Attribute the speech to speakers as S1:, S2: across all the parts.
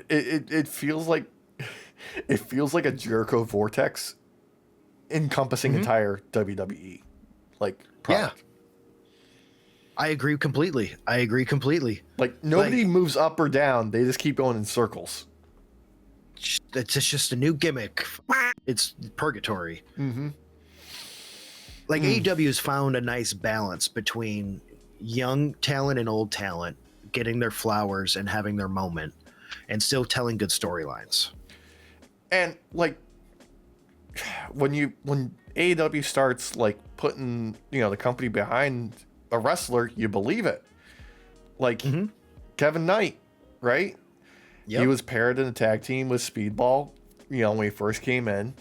S1: it feels like a Jericho vortex encompassing entire WWE like product.
S2: Yeah. I agree completely.
S1: Like nobody moves up or down. They just keep going in circles.
S2: It's just a new gimmick. It's purgatory. Like AEW has found a nice balance between young talent and old talent getting their flowers and having their moment and still telling good storylines.
S1: And like when AEW starts like putting, the company behind a wrestler, you believe it. Like Kevin Knight, right?
S2: Yep.
S1: He was paired in a tag team with Speedball, when he first came in.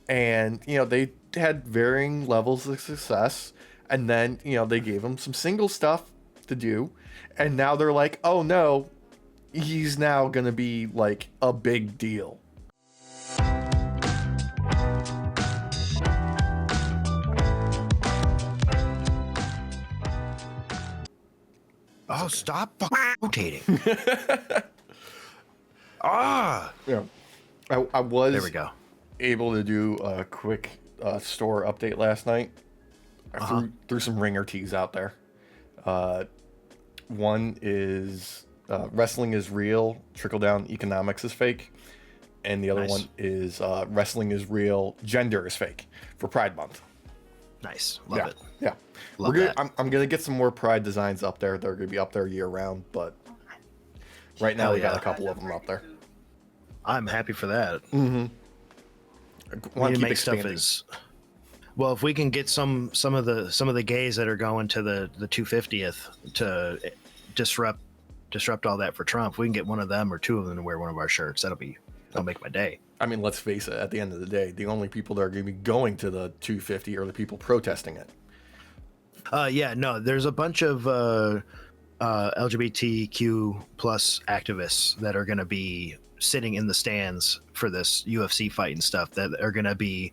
S1: And, they had varying levels of success. And then, they gave him some single stuff to do. And now they're like, oh no, he's now going to be like a big deal.
S2: Oh, stop rotating.
S1: Yeah. I was
S2: there we go.
S1: able to do a quick store update last night. I threw some ringer teas out there. One is wrestling is real, trickle down economics is fake. And the other one is wrestling is real, gender is fake for Pride Month.
S2: Nice. Love it.
S1: Yeah.
S2: Love that.
S1: I'm going to get some more Pride designs up there. They're going to be up there year round, but right now we got a couple of them up there.
S2: I'm happy for that.
S1: Want to
S2: make stuff well, if we can get some of the gays that are going to the 250th to disrupt all that for Trump, we can get one of them or two of them to wear one of our shirts. That'll make my day.
S1: I mean, let's face it, at the end of the day, the only people that are going to be going to the 250 are the people protesting it.
S2: There's a bunch of LGBTQ plus activists that are going to be sitting in the stands for this UFC fight and stuff that are going to be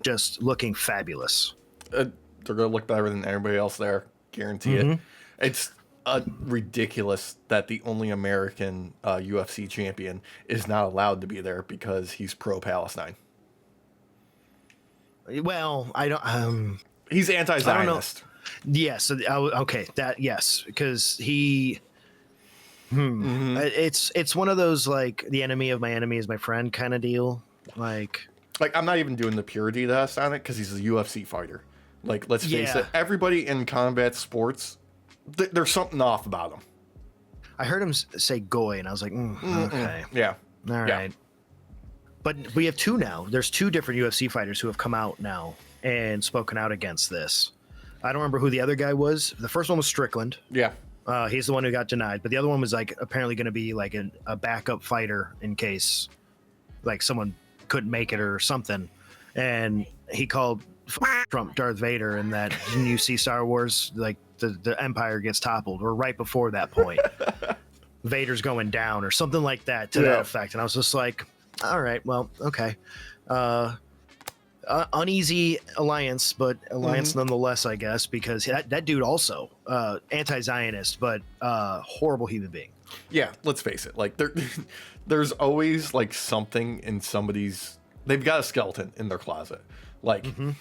S2: just looking fabulous.
S1: They're going to look better than everybody else there, guarantee it. It's ridiculous that the only American UFC champion is not allowed to be there because he's pro-Palestine.
S2: Well, I don't.
S1: He's anti-Zionist.
S2: Yes. Okay. That yes, because he. It's one of those like the enemy of my enemy is my friend kind of deal. Like
S1: I'm not even doing the purity test on it because he's a UFC fighter. Like, let's face it, everybody in combat sports, there's something off about him.
S2: I heard him say goy, and I was like, okay.
S1: Yeah.
S2: All right. But we have two now. There's two different UFC fighters who have come out now and spoken out against this. I don't remember who the other guy was. The first one was Strickland.
S1: Yeah.
S2: He's the one who got denied. But the other one was like apparently going to be like a backup fighter in case like someone couldn't make it or something. And he called Trump Darth Vader, and that when you see Star Wars, like the Empire gets toppled, or right before that point, Vader's going down or something like that to that effect. And I was just like, all right, well, okay. Uneasy alliance, but alliance nonetheless, I guess, because that dude also anti-Zionist, but horrible human being.
S1: Yeah, let's face it. Like there's always like something in somebody's. They've got a skeleton in their closet. Like a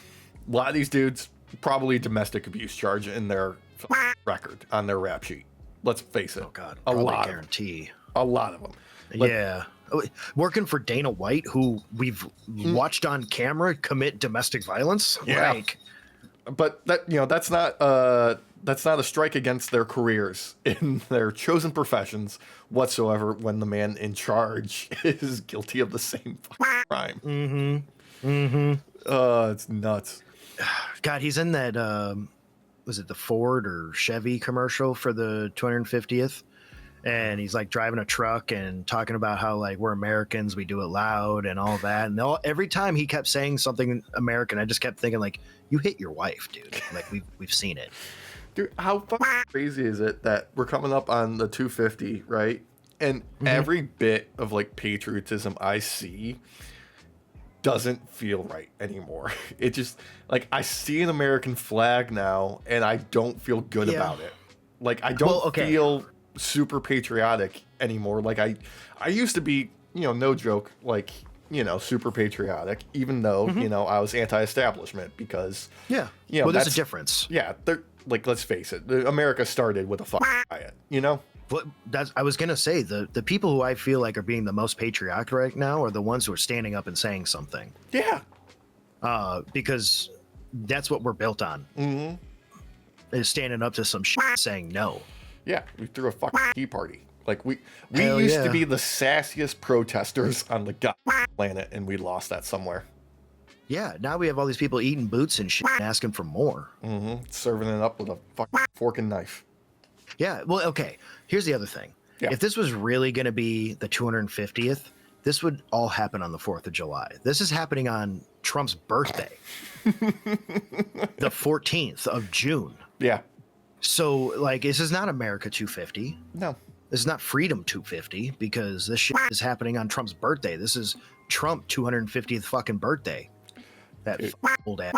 S1: lot of these dudes probably domestic abuse charge in their record on their rap sheet. Let's face it.
S2: Oh God,
S1: a lot.
S2: Guarantee.
S1: A lot of them.
S2: Yeah. Working for Dana White, who we've watched on camera commit domestic violence.
S1: Yeah.
S2: Like,
S1: but that's not a strike against their careers in their chosen professions whatsoever when the man in charge is guilty of the same crime. It's nuts.
S2: God, he's in that was it the Ford or Chevy commercial for the 250th? And he's like driving a truck and talking about how like we're Americans, we do it loud and all that. And every time he kept saying something American, I just kept thinking like, you hit your wife, dude. Like we've seen it.
S1: Dude, how fucking crazy is it that we're coming up on the 250, right? And every bit of like patriotism I see doesn't feel right anymore. It just like I see an American flag now and I don't feel good about it. Like I don't feel super patriotic anymore. Like I used to be, no joke, like, super patriotic, even though, I was anti-establishment because,
S2: Yeah. Well, there's a difference.
S1: Yeah. Like, let's face it. America started with a riot,
S2: But I was gonna say the people who I feel like are being the most patriotic right now are the ones who are standing up and saying something.
S1: Yeah.
S2: Because that's what we're built on.
S1: Mm-hmm.
S2: Is standing up to some shit, saying no.
S1: Yeah, we threw a fucking tea party. Like we used to be the sassiest protesters on the planet, and we lost that somewhere.
S2: Yeah, now we have all these people eating boots and shit, asking for more.
S1: Mm-hmm. Serving it up with a fucking fork and knife.
S2: Yeah, well, okay. Here's the other thing.
S1: Yeah.
S2: If this was really going to be the 250th, this would all happen on the 4th of July. This is happening on Trump's birthday, the 14th of June.
S1: Yeah.
S2: So, like, this is not America 250.
S1: No.
S2: This is not Freedom 250 because this shit is happening on Trump's birthday. This is Trump 250th fucking birthday. That old ass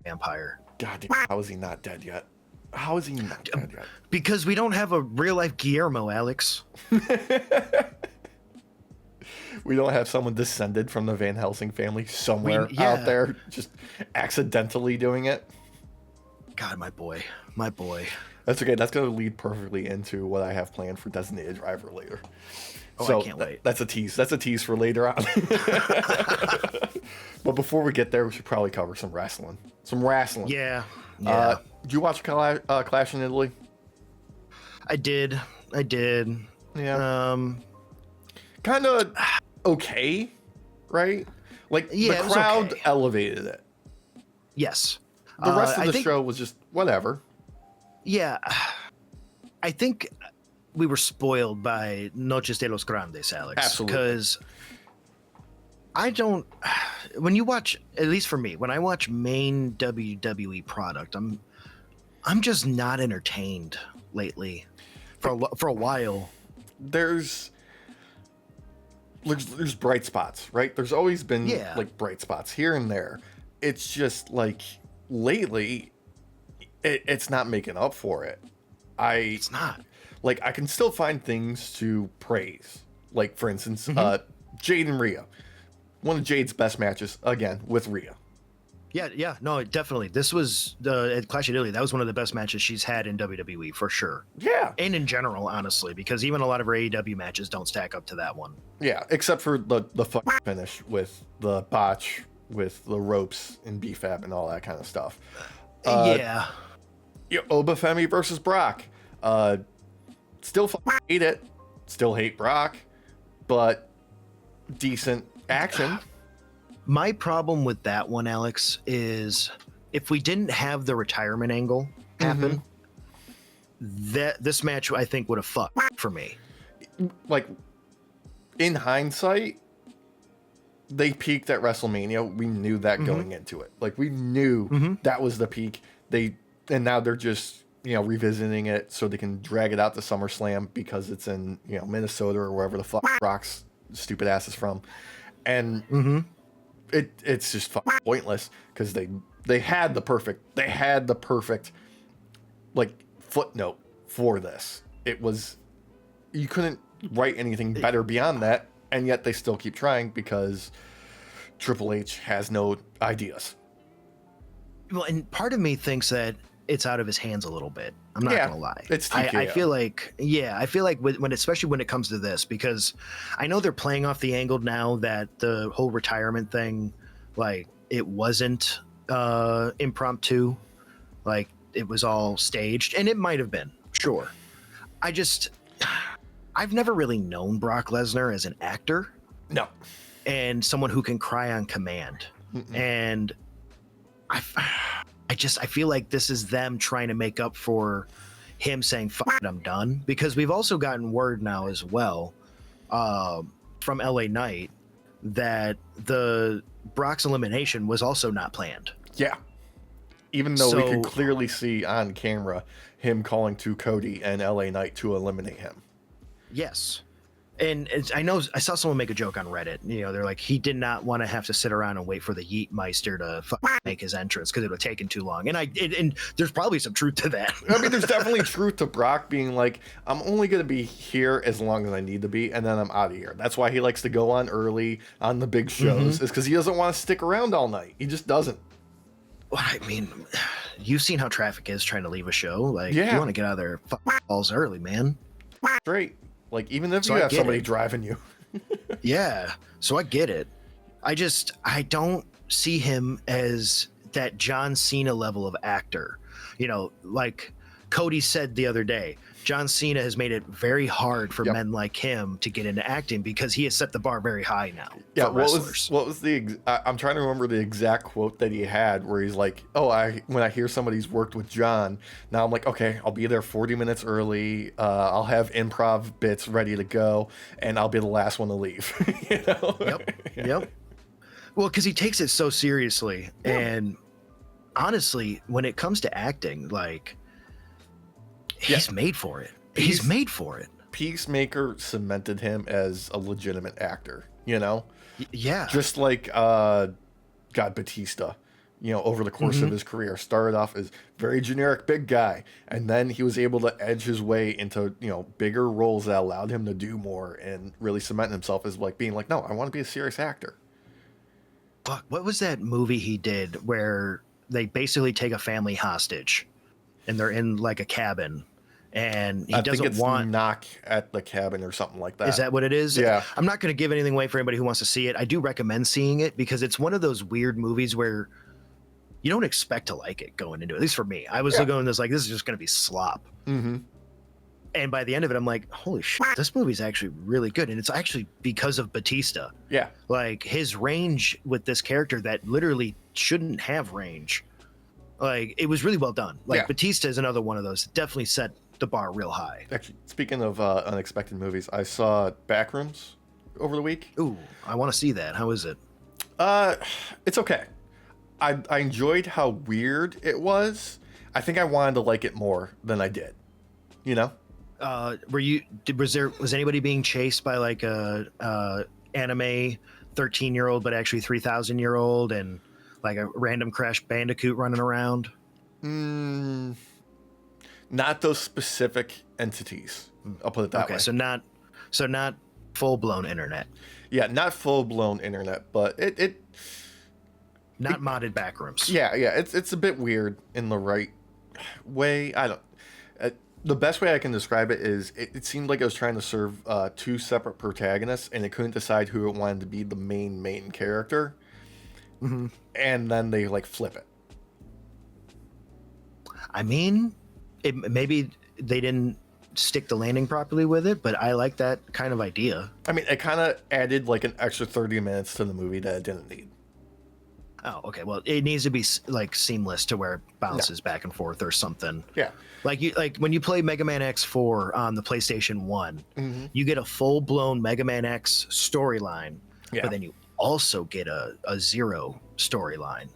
S2: vampire.
S1: God damn, how is he not dead yet? How is he not dead yet?
S2: Because we don't have a real life Guillermo, Alex.
S1: We don't have someone descended from the Van Helsing family somewhere out there just accidentally doing it.
S2: God, my boy. My boy.
S1: That's okay. That's going to lead perfectly into what I have planned for Designated Driver later.
S2: Oh,
S1: so
S2: I can't wait.
S1: That's a tease. That's a tease for later on. But before we get there, we should probably cover some wrestling.
S2: Yeah.
S1: Did you watch Clash in Italy?
S2: I did.
S1: Yeah. Kind of okay, right? Like, the crowd elevated it.
S2: Yes.
S1: The rest of the show was just whatever.
S2: Yeah. I think we were spoiled by Noches de los Grandes, Alex.
S1: Absolutely.
S2: Because when you watch, at least for me, when I watch main WWE product, I'm just not entertained lately for a while.
S1: There's bright spots, right? There's always been like bright spots here and there. It's just like lately it's not making up for it. It's
S2: not.
S1: Like, I can still find things to praise. Like, for instance, Jade and Rhea. One of Jade's best matches, again, with Rhea.
S2: Yeah, no, definitely. This was at Clash of Italy. That was one of the best matches she's had in WWE for sure.
S1: Yeah,
S2: and in general, honestly, because even a lot of her AEW matches don't stack up to that one.
S1: Yeah, except for the finish with the botch, with the ropes and BFAB and all that kind of stuff.
S2: Yeah,
S1: Oba Femi versus Brock. Still hate it. Still hate Brock, but decent action.
S2: My problem with that one, Alex, is if we didn't have the retirement angle happen, this match I think would have fucked for me.
S1: Like, in hindsight, they peaked at WrestleMania. We knew that going into it. Like, we knew that was the peak. And now they're just, revisiting it so they can drag it out to SummerSlam because it's in, Minnesota or wherever the fuck Brock's stupid ass is from. And it's just pointless because they had the perfect like footnote for this. It was, you couldn't write anything better beyond that, and yet they still keep trying because Triple H has no ideas.
S2: Well, and part of me thinks that it's out of his hands a little bit. I'm not gonna lie.
S1: It's TKO.
S2: I feel like when especially when it comes to this, because I know they're playing off the angle now that the whole retirement thing, like, it wasn't impromptu, like it was all staged, and it might have been, sure. I've never really known Brock Lesnar as an actor.
S1: No.
S2: And someone who can cry on command. And I feel like this is them trying to make up for him saying, fuck it, I'm done. Because we've also gotten word now as well from LA Knight that the Brock's elimination was also not planned. Yeah.
S1: Even though we could clearly see on camera him calling to Cody and LA Knight to eliminate him.
S2: Yes. And I know I saw someone make a joke on Reddit. You know, they're like, he did not want to have to sit around and wait for the Yeet Meister to make his entrance because it would have taken too long. And there's probably some truth to that.
S1: I mean, there's definitely truth to Brock being like, I'm only going to be here as long as I need to be, and then I'm out of here. That's why he likes to go on early on the big shows, is because he doesn't want to stick around all night. He just doesn't.
S2: Well, I mean, you've seen how traffic is trying to leave a show. Like,
S1: Yeah.
S2: you want to get out of there balls early, man.
S1: Straight. Like, even if
S2: So
S1: you
S2: I
S1: have
S2: get
S1: somebody
S2: it.
S1: driving you.
S2: Yeah, so I get it. I don't see him as that John Cena level of actor. You know, like Cody said the other day, John Cena has made it very hard for men like him to get into acting because he has set the bar very high now.
S1: Yeah,
S2: for wrestlers.
S1: what was the I'm trying to remember the exact quote that he had where he's like, "Oh, when I hear somebody's worked with John, now I'm like, okay, I'll be there 40 minutes early. I'll have improv bits ready to go, and I'll be the last one to leave." You know?
S2: Yep. Well, because he takes it so seriously, and honestly, when it comes to acting, like, he's made for it. He's made for it.
S1: Peacemaker cemented him as a legitimate actor, you know?
S2: Yeah.
S1: Just like Batista, you know, over the course of his career, started off as very generic big guy, and then he was able to edge his way into, you know, bigger roles that allowed him to do more and really cement himself as like being like, no, I want to be a serious actor.
S2: Fuck, what was that movie he did where they basically take a family hostage and they're in like a cabin and he doesn't want
S1: Knock at the Cabin or something like that.
S2: Is that what it is?
S1: Yeah.
S2: I'm not going to give anything away for anybody who wants to see it. I do recommend seeing it because it's one of those weird movies where you don't expect to like it going into it. At least for me, I was going this like, this is just going to be slop.
S1: Mm-hmm.
S2: And by the end of it, I'm like, holy shit, this movie's actually really good. And it's actually because of Batista.
S1: Yeah.
S2: Like his range with this character that literally shouldn't have range. Like it was really well done. Like Batista is another one of those. Definitely set the bar real high.
S1: Actually, speaking of unexpected movies, I saw Backrooms over the week.
S2: Ooh, I want to see that. How is it?
S1: It's okay. I enjoyed how weird it was. I think I wanted to like it more than I did. You know?
S2: Was anybody being chased by like a anime 13-year-old but actually 3,000-year-old and like a random Crash Bandicoot running around?
S1: Not those specific entities. I'll put it that way.
S2: So not full-blown internet.
S1: Yeah, not full-blown internet, but it
S2: not modded Backrooms.
S1: Yeah, it's a bit weird in the right way. I don't. The best way I can describe it is it seemed like it was trying to serve two separate protagonists, and it couldn't decide who it wanted to be the main character.
S2: Mm-hmm.
S1: And then they like flip it.
S2: I mean, maybe they didn't stick the landing properly with it, but I like that kind of idea.
S1: I mean, it kind of added like an extra 30 minutes to the movie that it didn't need.
S2: Oh, okay. Well, it needs to be like seamless to where it bounces back and forth or something.
S1: Yeah.
S2: Like when you play Mega Man X4 on the PlayStation 1, you get a full-blown Mega Man X storyline, but then you also get a Zero storyline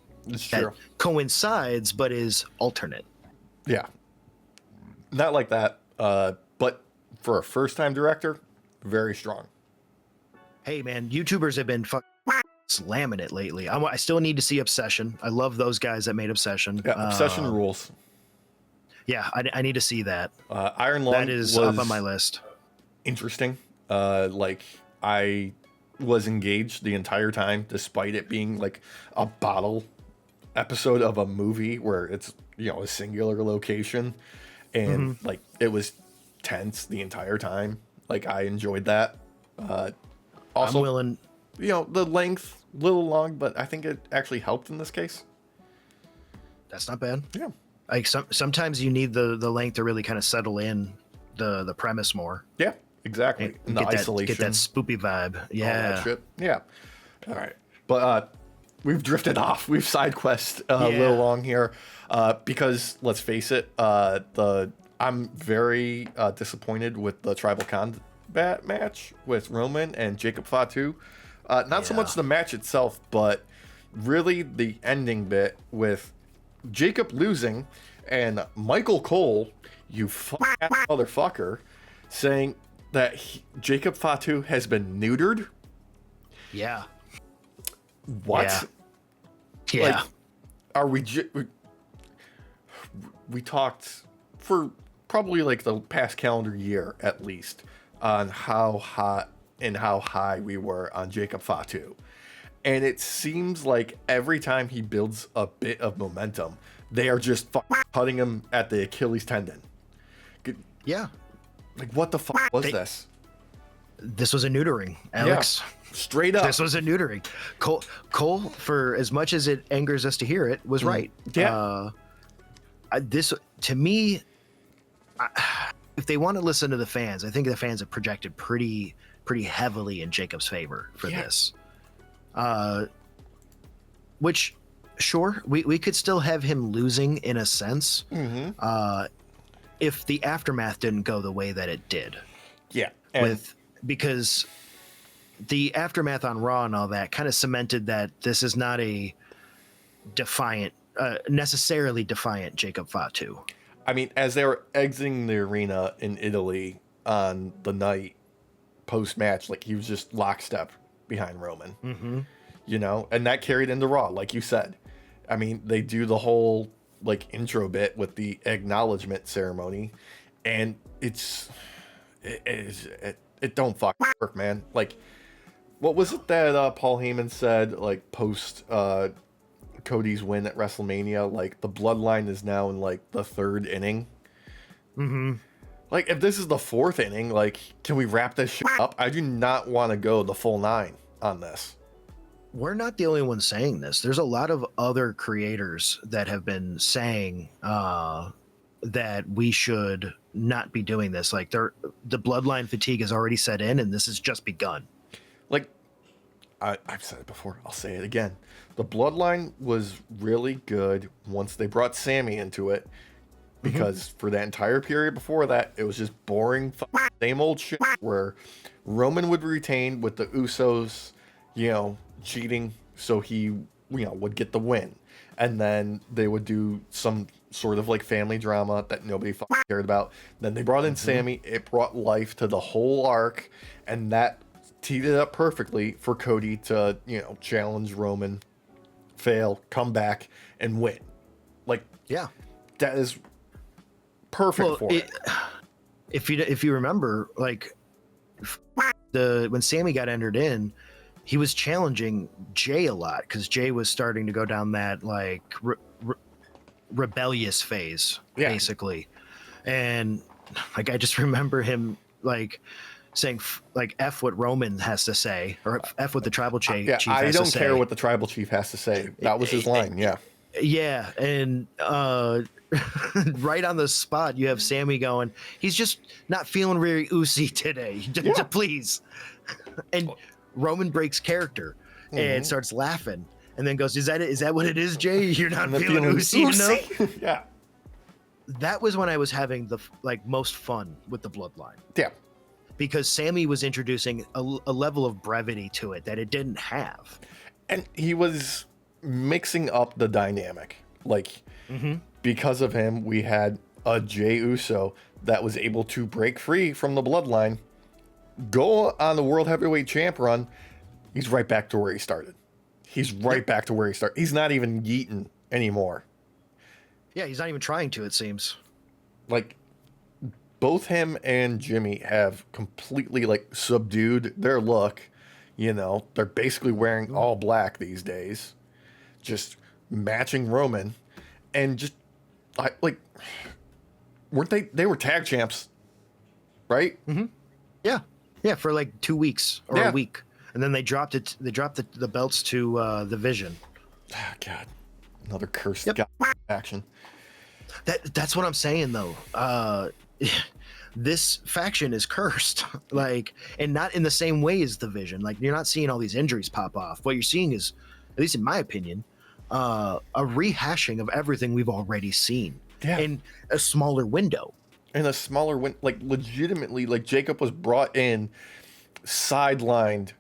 S2: that coincides but is alternate.
S1: Yeah. Not like that, but for a first-time director, very strong.
S2: Hey, man, YouTubers have been slamming it lately. I still need to see Obsession. I love those guys that made Obsession.
S1: Yeah, Obsession rules.
S2: Yeah, I need to see that.
S1: Iron Lung
S2: that is up on my list.
S1: Interesting. Like I was engaged the entire time, despite it being like a bottle episode of a movie where it's, you know, a singular location, and like it was tense the entire time. Like I enjoyed that. Also,
S2: I'm willing.
S1: You know, the length a little long, but I think it actually helped in this case.
S2: That's not bad.
S1: Yeah.
S2: Like sometimes you need the length to really kind of settle in the premise more.
S1: Yeah, exactly.
S2: And
S1: the
S2: get
S1: isolation.
S2: Get that spoopy vibe. Yeah.
S1: All that shit. Yeah. All right. But we've drifted off. We've side quest a little long here. Because let's face it, I'm very disappointed with the Tribal Combat match with Roman and Jacob Fatu. Not so much the match itself, but really the ending bit with Jacob losing and Michael Cole, you motherfucker, saying, that Jacob Fatu has been neutered.
S2: Yeah.
S1: What?
S2: Yeah.
S1: Like, are we talked for probably like the past calendar year at least on how hot and how high we were on Jacob Fatu. And it seems like every time he builds a bit of momentum, they are just cutting him at the Achilles tendon.
S2: Yeah.
S1: Like, what the fuck was this?
S2: This was a neutering, Alex.
S1: Yeah, straight up.
S2: This was a neutering. Cole, for as much as it angers us to hear it, was right.
S1: Yeah.
S2: This, to me, if they want to listen to the fans, I think the fans have projected pretty heavily in Jacob's favor for this. Which, sure, we could still have him losing in a sense. If the aftermath didn't go the way that it did.
S1: Yeah.
S2: Because the aftermath on Raw and all that kind of cemented that this is not a necessarily defiant Jacob Fatu.
S1: I mean, as they were exiting the arena in Italy on the night post-match, like, he was just lockstep behind Roman. You know, and that carried into Raw, like you said. I mean, they do the whole like intro bit with the acknowledgement ceremony, and it don't work, man. Like, what was it that Paul Heyman said, like, post Cody's win at WrestleMania? Like, the bloodline is now in like the 3rd inning. Like, if this is the 4th inning, like, can we wrap this shit up? I do not want to go the full 9 on this.
S2: We're not the only ones saying this. There's a lot of other creators that have been saying that we should not be doing this. Like, the bloodline fatigue has already set in, and this has just begun.
S1: Like, I've said it before, I'll say it again. The bloodline was really good once they brought Sammy into it, because for that entire period before that, it was just boring, same old shit where Roman would retain with the Usos, you know, cheating so he, you know, would get the win, and then they would do some sort of like family drama that nobody cared about. Then they brought in Sammy. It brought life to the whole arc, and that teed it up perfectly for Cody to, you know, challenge Roman, fail, come back, and win. Like, yeah, that is perfect for it.
S2: If you remember, like, when Sammy got entered in, he was challenging Jay a lot because Jay was starting to go down that like rebellious phase, basically. And like, I just remember him like saying like F what Roman has to say, or F what the tribal chief has to say.
S1: I don't care what the tribal chief has to say. That was his line. Yeah. And right on the spot, you have Sammy going, he's just not feeling very oozy today. Please. And Roman breaks character and starts laughing, and then goes, "Is that what it is, Jay? You're not feeling oozy enough?" Yeah.
S2: That was when I was having the like most fun with the bloodline.
S1: Yeah.
S2: Because Sammy was introducing a level of brevity to it that it didn't have,
S1: and he was mixing up the dynamic. Like, because of him, we had a Jey Uso that was able to break free from the bloodline, go on the World Heavyweight Champ run. He's right back to where he started. He's not even yeeting anymore.
S2: Yeah, he's not even trying to, it seems.
S1: Like, both him and Jimmy have completely, like, subdued their look. You know, they're basically wearing all black these days. Just matching Roman. And just, like, weren't they were tag champs, right?
S2: Yeah. Yeah, for like 2 weeks or a week. And then they dropped it. They dropped the belts to the Vision.
S1: Oh, God. Another cursed faction.
S2: That's what I'm saying, though. This faction is cursed. Like, and not in the same way as the Vision. Like, you're not seeing all these injuries pop off. What you're seeing is, at least in my opinion, a rehashing of everything we've already seen in a smaller window.
S1: In a smaller window, like, legitimately, like, Jacob was brought in, sidelined,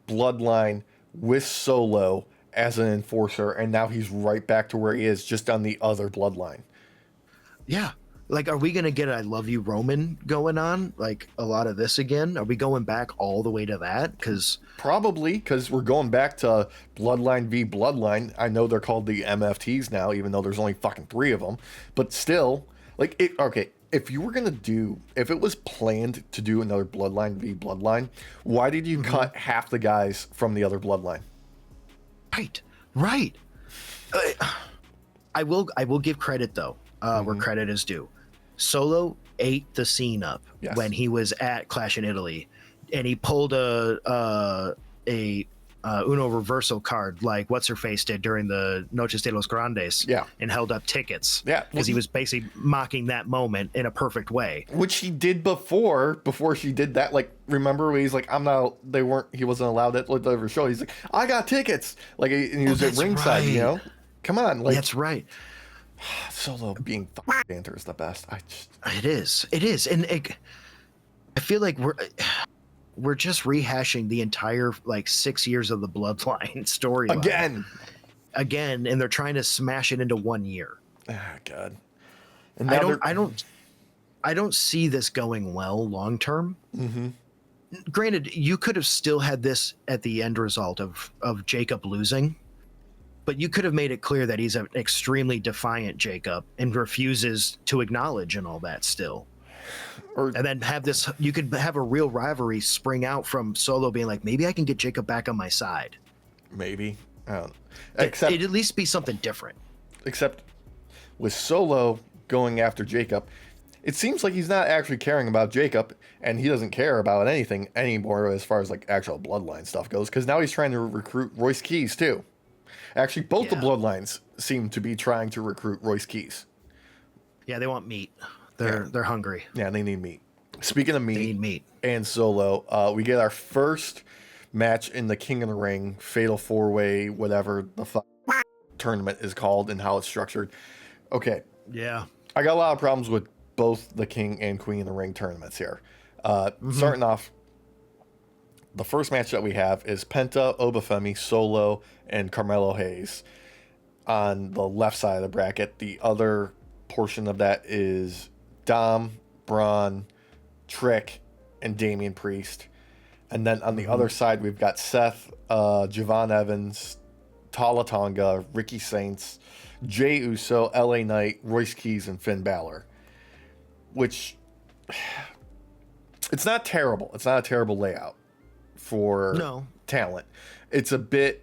S1: bloodline with Solo as an enforcer, and now he's right back to where he is, just on the other bloodline.
S2: Yeah, Like, are we gonna get "I Love You" Roman going on? Like a lot of this again? Are we going back all the way to that? Because
S1: Probably, because we're going back to Bloodline v Bloodline. I know they're called the MFTs now, even though there's only fucking 3 of them. But still, like, okay, if you were if it was planned to do another Bloodline v Bloodline, why did you cut half the guys from the other Bloodline?
S2: Right. I will give credit though, where credit is due. Solo ate the scene up when he was at Clash in Italy, and he pulled a Uno reversal card like what's her face did during the Noches de los Grandes, and held up tickets, because he was basically mocking that moment in a perfect way,
S1: which he did before she did that. Like, remember when he's like, he wasn't allowed at the show, he's like, I got tickets, like, and he was at ringside, you know, come on, like,
S2: that's right.
S1: Solo being banter is the best.
S2: It is, and I feel like we're just rehashing the entire like 6 years of the Bloodline story again, and they're trying to smash it into 1 year.
S1: Ah, God. And
S2: I don't see this going well long term. Granted, you could have still had this at the end result of Jacob losing, but you could have made it clear that he's an extremely defiant Jacob and refuses to acknowledge and all that still. And then you could have a real rivalry spring out from Solo being like, maybe I can get Jacob back on my side.
S1: Maybe. I don't know.
S2: It'd at least be something different.
S1: Except with Solo going after Jacob, it seems like he's not actually caring about Jacob, and he doesn't care about anything anymore as far as like actual Bloodline stuff goes, because now he's trying to recruit Royce Keys too. Actually, both the Bloodlines seem to be trying to recruit Royce Keys.
S2: Yeah, they want meat. They're hungry.
S1: Yeah, they need meat. Speaking of meat,
S2: they need meat.
S1: And Solo, we get our first match in the King of the Ring Fatal 4-Way, whatever the fuck tournament is called and how it's structured. Okay.
S2: Yeah.
S1: I got a lot of problems with both the King and Queen of the Ring tournaments here. Starting off, the first match that we have is Penta, Oba Femi, Solo, and Carmelo Hayes on the left side of the bracket. The other portion of that is Dom, Bron, Trick, and Damian Priest. And then on the other side, we've got Seth, Javon Evans, Tala Tonga, Ricky Saints, Jey Uso, LA Knight, Royce Keys, and Finn Balor. Which, it's not terrible. It's not a terrible layout for talent. It's a bit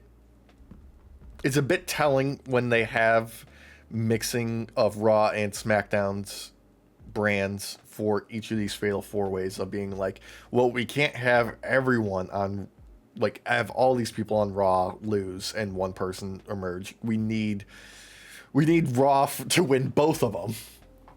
S1: telling when they have mixing of Raw and SmackDown's brands for each of these Fatal 4-Ways of being like, well, we can't have everyone on, like, have all these people on Raw lose and one person emerge. We need Raw to win both of them,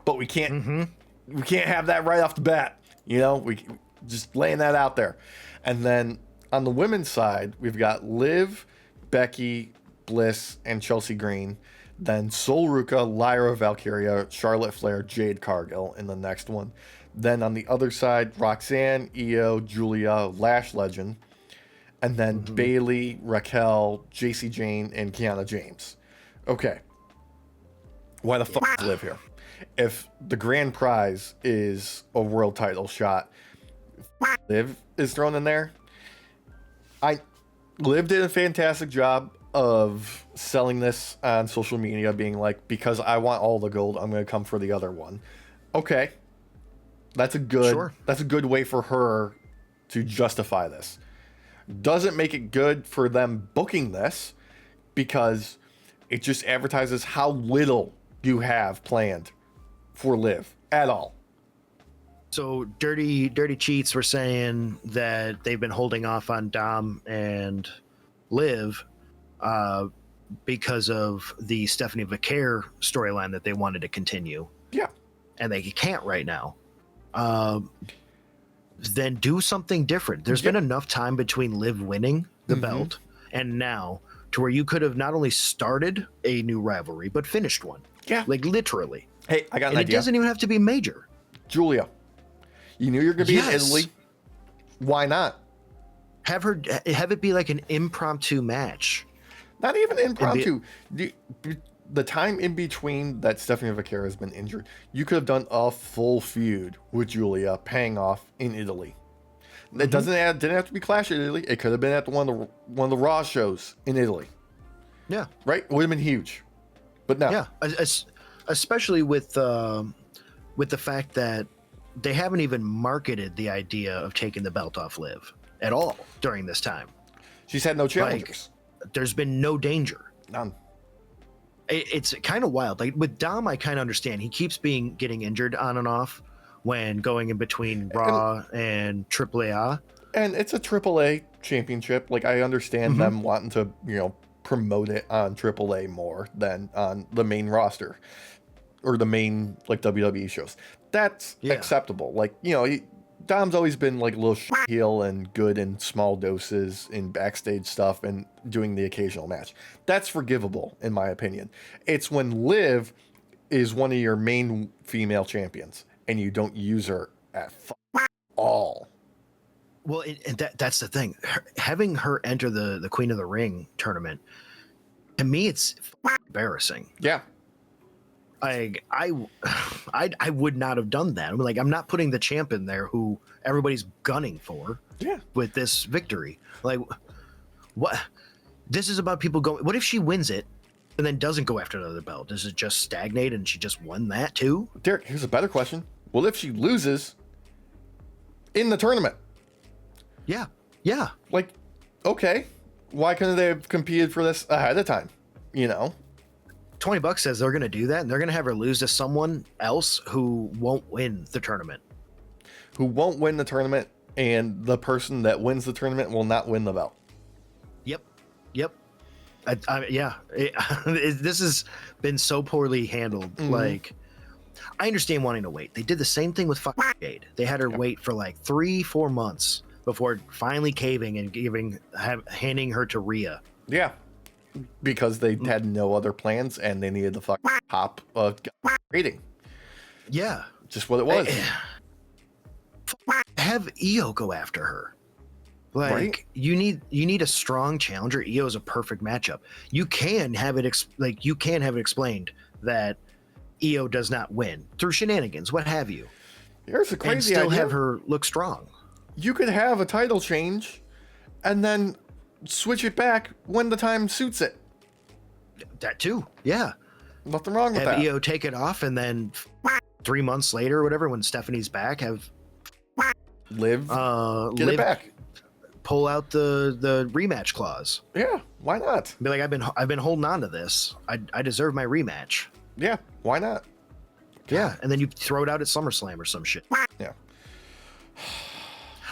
S1: but we can't have that right off the bat. You know, we just laying that out there. And then on the women's side, we've got Liv, Becky, Bliss, and Chelsea Green. Then Sol Ruka, Lyra Valkyria, Charlotte Flair, Jade Cargill in the next one. Then on the other side, Roxanne, Io, Giulia, Lash Legend. And then Bayley, Raquel, JC Jane, and Kiana James. Okay. Why the fuck is Liv here? If the grand prize is a world title shot, Liv is thrown in there. Liv did a fantastic job of selling this on social media, being like, because I want all the gold, I'm going to come for the other one. Okay. That's a good way for her to justify this. Doesn't make it good for them booking this, because it just advertises how little you have planned for Liv at all.
S2: So dirty cheats were saying that they've been holding off on Dom and Liv because of the Stephanie Vaquer storyline that they wanted to continue.
S1: Yeah.
S2: And they can't right now. Then do something different. There's been enough time between Liv winning the belt and now to where you could have not only started a new rivalry, but finished one. Yeah. Like, literally.
S1: Hey, I got an idea.
S2: It doesn't even have to be major.
S1: Giulia, you knew you were going to be in Italy. Why not?
S2: Have it be like an impromptu match.
S1: Not even impromptu. the time in between that Stephanie Vaquera has been injured, you could have done a full feud with Giulia paying off in Italy. It didn't have to be Clash in Italy. It could have been at one of the Raw shows in Italy.
S2: Yeah.
S1: Right? It would have been huge. But no.
S2: Yeah. Especially with the fact that they haven't even marketed the idea of taking the belt off Liv at all during this time.
S1: She's had no challengers.
S2: Like, there's been no danger.
S1: None.
S2: It's kind of wild. Like with Dom, I kind of understand. He keeps getting injured on and off when going in between Raw and AAA.
S1: And it's a AAA championship. Like, I understand them wanting to, promote it on AAA more than on the main roster or the main, like, WWE shows. That's acceptable. Like, Dom's always been, like, a little heel and good in small doses in backstage stuff and doing the occasional match. That's forgivable, in my opinion. It's when Liv is one of your main female champions and you don't use her at all.
S2: Well, and that's the thing. Having her enter the Queen of the Ring tournament, to me, it's embarrassing.
S1: Yeah.
S2: I would not have done that. I'm not putting the champ in there who everybody's gunning for.
S1: Yeah.
S2: With this victory, like, what? This is about people going. What if she wins it and then doesn't go after another belt? Does it just stagnate and she just won that too?
S1: Derek, here's a better question. Well, if she loses in the tournament?
S2: Yeah. Yeah.
S1: Like, okay, why couldn't they have competed for this ahead of time?
S2: $20 says they're going to do that, and they're going to have her lose to someone else who won't win the tournament.
S1: Who won't win the tournament, and the person that wins the tournament will not win the belt.
S2: Yep. This has been so poorly handled. Like, I understand wanting to wait. They did the same thing with Jade. They had her wait for like 3-4 months before finally caving and handing her to Rhea.
S1: Yeah. Because they had no other plans and they needed the pop rating.
S2: Yeah.
S1: Just what it was.
S2: Have IYO go after her. Like,
S1: right?
S2: you need a strong challenger. IYO is a perfect matchup. You can have it explained that IYO does not win through shenanigans, what have you.
S1: Here's a crazy
S2: and still
S1: idea.
S2: Have her look strong.
S1: You could have a title change and then switch it back when the time suits it.
S2: That too. Yeah.
S1: Nothing wrong with
S2: have
S1: that.
S2: IYO take it off and then 3 months later or whatever, when Stephanie's back, have
S1: Liv get it back.
S2: Pull out the rematch clause.
S1: Yeah, why not?
S2: Be like, I've been holding on to this. I deserve my rematch.
S1: Yeah, why not?
S2: Yeah, and then you throw it out at SummerSlam or some shit.
S1: Yeah.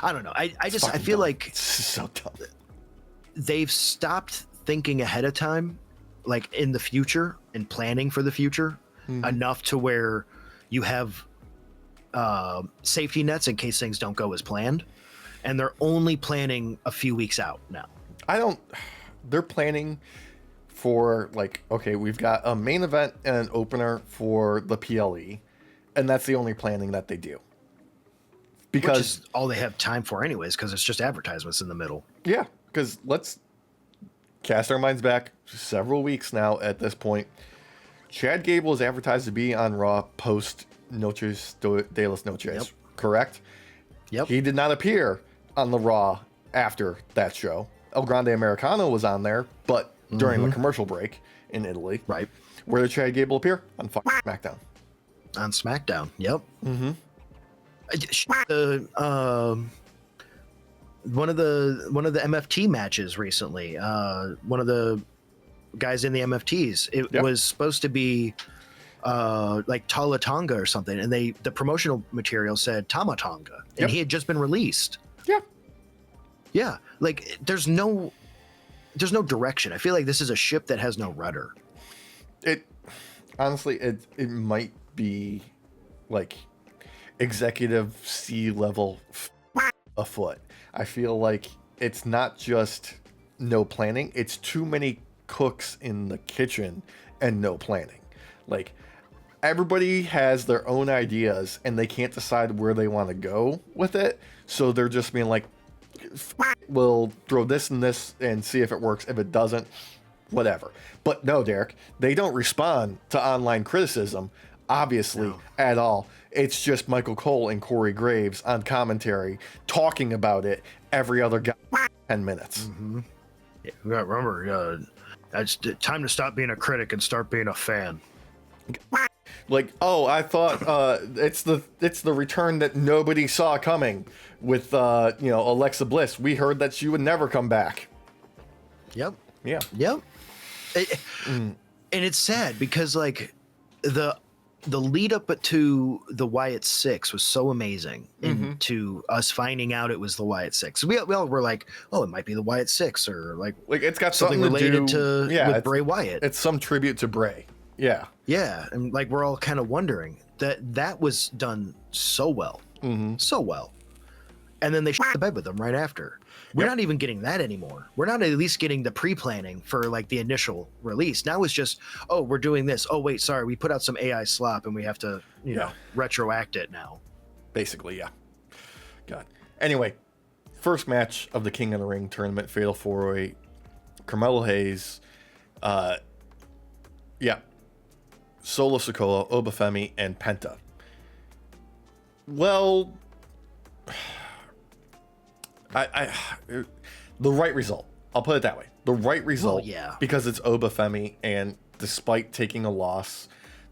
S2: I don't know. I feel
S1: dumb.
S2: like
S1: It's so dumb.
S2: They've stopped thinking ahead of time, like in the future and planning for the future enough to where you have safety nets in case things don't go as planned. And they're only planning a few weeks out now.
S1: They're planning for, like, okay, we've got a main event and an opener for the PLE, and that's the only planning that they do. Because
S2: which is all they have time for anyways, because it's just advertisements in the middle.
S1: Yeah, because let's cast our minds back several weeks now at this point. Chad Gable is advertised to be on Raw post Noches de las Noches, correct?
S2: Yep.
S1: He did not appear on the Raw after that show. El Grande Americano was on there, but during the commercial break in Italy.
S2: Right.
S1: Where did Chad Gable appear? On SmackDown.
S2: On SmackDown. Yep.
S1: Mm-hmm.
S2: One of the MFT matches recently. One of the guys in the MFTs. It was supposed to be like Talatonga or something, and the promotional material said Tamatonga, and he had just been released. Yeah, like there's no direction. I feel like this is a ship that has no rudder.
S1: It honestly, it might be like executive C-level afoot. I feel like it's not just no planning, it's too many cooks in the kitchen and no planning. Like, everybody has their own ideas and they can't decide where they want to go with it, so they're just being like, we'll throw this and this and see if it works. If it doesn't, whatever. But no, Derek, they don't respond to online criticism, obviously, at all. It's just Michael Cole and Corey Graves on commentary talking about it every other 10 minutes.
S2: Mm-hmm. Yeah, remember, it's time to stop being a critic and start being a fan.
S1: Like, oh, I thought it's the return that nobody saw coming with Alexa Bliss. We heard that she would never come back.
S2: Yep.
S1: Yeah.
S2: Yep. And it's sad because like the lead up to the Wyatt Six was so amazing, and to us finding out it was the Wyatt Six, we all were like, oh, it might be the Wyatt Six, or like
S1: it's got
S2: something related
S1: to
S2: with Bray Wyatt.
S1: It's some tribute to Bray. Yeah.
S2: Yeah, and like we're all kind of wondering that was done so well, so well, and then they shit the bed with them right after. We're not even getting that anymore. We're not at least getting the pre-planning for like the initial release. Now it's just, oh, we're doing this. Oh, wait, sorry, we put out some AI slop and we have to, you know, retroact it now.
S1: Basically, yeah. God. Anyway, first match of the King of the Ring tournament, Fatal 4-Way, Carmelo Hayes, Solo Sikoa, Oba Femi, and Penta. Well, the right result. I'll put it that way. The right result.
S2: Well, yeah.
S1: Because it's Oba Femi, and despite taking a loss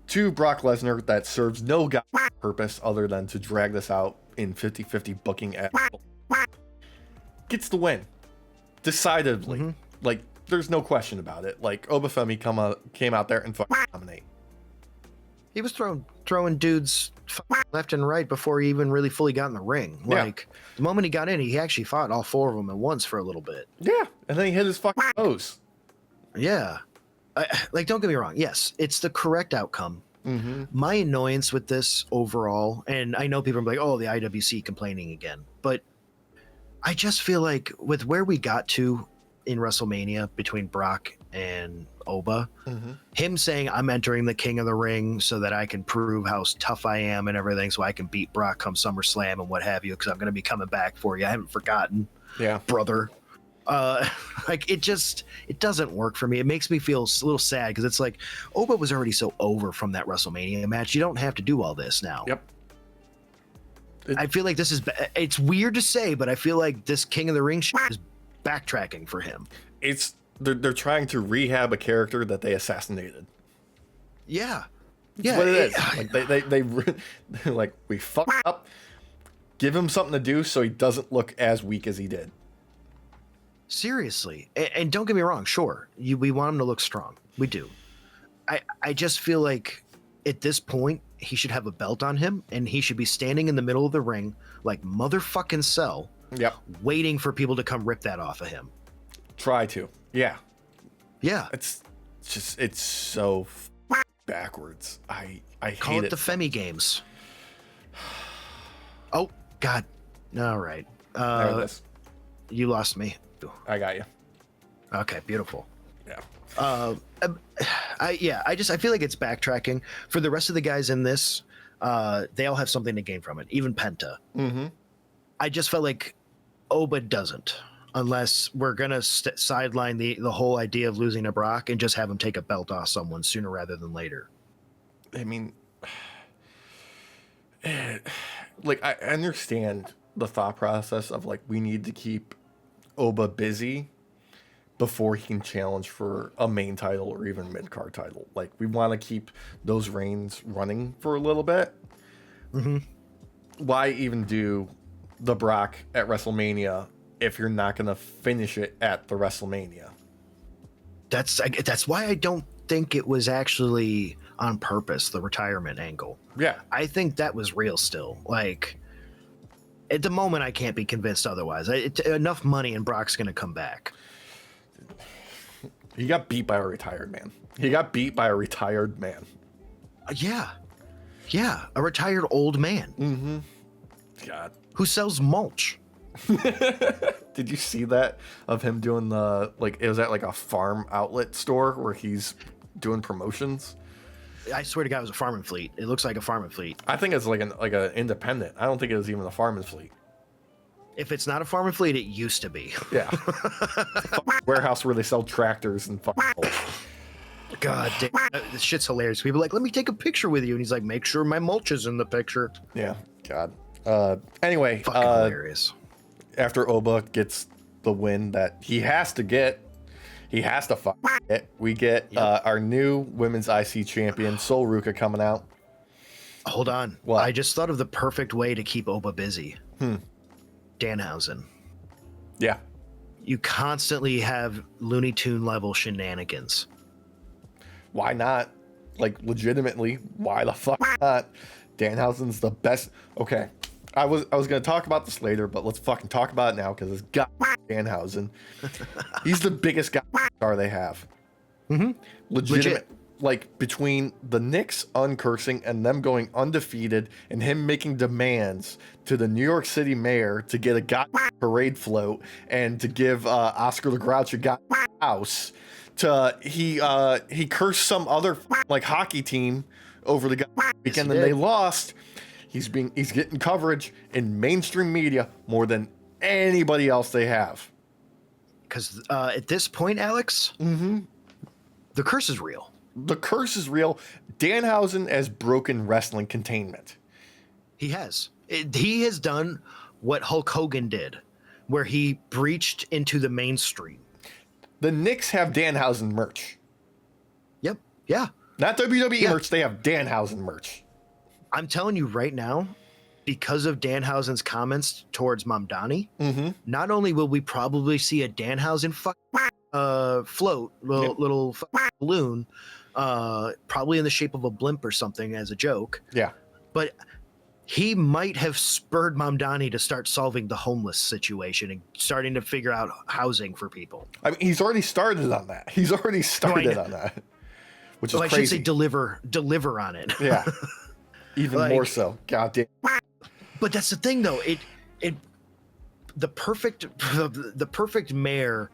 S1: to Brock Lesnar that serves no purpose other than to drag this out in 50-50 booking at gets the win. Decidedly. Like, there's no question about it. Like, Oba Femi came out there and dominate.
S2: He was throwing dudes left and right before he even really fully got in the ring. Like, the moment he got in, he actually fought all four of them at once for a little bit.
S1: Yeah, and then he hit his nose.
S2: Yeah. Like, don't get me wrong. Yes, it's the correct outcome. My annoyance with this overall, and I know people are like, oh, the IWC complaining again, but I just feel like with where we got to in WrestleMania between Brock and Oba, him saying, I'm entering the King of the Ring so that I can prove how tough I am and everything, so I can beat Brock come SummerSlam and what have you, because I'm going to be coming back for you. I haven't forgotten, brother. Like, it doesn't work for me. It makes me feel a little sad because it's like Oba was already so over from that WrestleMania match. You don't have to do all this now.
S1: Yep.
S2: I feel like it's weird to say, but I feel like this King of the Ring shit is backtracking for him.
S1: They're trying to rehab a character that they assassinated.
S2: Yeah.
S1: That's what it is. Like they like, we fucked up. Give him something to do so he doesn't look as weak as he did.
S2: Seriously. And don't get me wrong, sure, we want him to look strong. We do. I just feel like at this point he should have a belt on him and he should be standing in the middle of the ring like motherfucking Cell.
S1: Yep.
S2: Waiting for people to come rip that off of him.
S1: Try to. Yeah.
S2: Yeah.
S1: It's so backwards. I
S2: call
S1: hate
S2: it the Femi games. Oh God. All right.
S1: There it is.
S2: You lost me.
S1: I got you.
S2: Okay, beautiful.
S1: Yeah.
S2: I feel like it's backtracking for the rest of the guys in this. They all have something to gain from it. Even Penta. I just felt like Oba doesn't, unless we're gonna sideline the whole idea of losing to Brock and just have him take a belt off someone sooner rather than later.
S1: I mean, like, I understand the thought process of like, we need to keep Oba busy before he can challenge for a main title or even mid-card title. Like, we want to keep those reigns running for a little bit. Why even do the Brock at WrestleMania if you're not going to finish it at the WrestleMania?
S2: That's why I don't think it was actually on purpose, the retirement angle.
S1: Yeah.
S2: I think that was real still. Like, at the moment, I can't be convinced otherwise. Enough money and Brock's going to come back.
S1: He got beat by a retired man.
S2: Yeah. Yeah. A retired old man.
S1: God.
S2: Who sells mulch.
S1: Did you see that of him doing it was at like a farm outlet store where he's doing promotions?
S2: I swear to God, it was a Farm and Fleet. It looks like a Farm and Fleet.
S1: I think it's like an independent. I don't think it was even a Farm and Fleet.
S2: If it's not a Farm and Fleet, it used to be.
S1: Yeah. warehouse where they sell tractors and fucking mulch.
S2: God damn, this shit's hilarious. People are like, let me take a picture with you, and he's like, make sure my mulch is in the picture.
S1: Yeah, God. Anyway,
S2: Fucking hilarious.
S1: After Oba gets the win that he has to get, he has to fuck it. We get our new women's IC champion, Sol Ruka, coming out.
S2: Hold on.
S1: What?
S2: I just thought of the perfect way to keep Oba busy. Danhausen.
S1: Yeah.
S2: You constantly have Looney Tune level shenanigans.
S1: Why not? Like, legitimately, why the fuck not? Danhausen's the best. Okay, I was gonna talk about this later, but let's fucking talk about it now because it's got Danhausen. He's the biggest star they have. Legitimate. Like, between the Knicks uncursing and them going undefeated and him making demands to the New York City mayor to get a parade float and to give Oscar the Grouch a house, to he cursed some other like hockey team over the weekend and they lost. He's getting coverage in mainstream media more than anybody else they have.
S2: Because at this point, Alex, the curse is real.
S1: The curse is real. Danhausen has broken wrestling containment.
S2: He has. He has done what Hulk Hogan did, where he breached into the mainstream.
S1: The Knicks have Danhausen merch.
S2: Yep. Yeah.
S1: Not WWE merch. They have Danhausen merch.
S2: I'm telling you right now, because of Danhausen's comments towards Mamdani, not only will we probably see a Danhausen float, little balloon, probably in the shape of a blimp or something as a joke.
S1: Yeah.
S2: But he might have spurred Mamdani to start solving the homeless situation and starting to figure out housing for people.
S1: I mean, he's already started on that. On that. Which is crazy.
S2: I should say deliver on it.
S1: Yeah. Even more so. God damn.
S2: But that's the thing though. The perfect mayor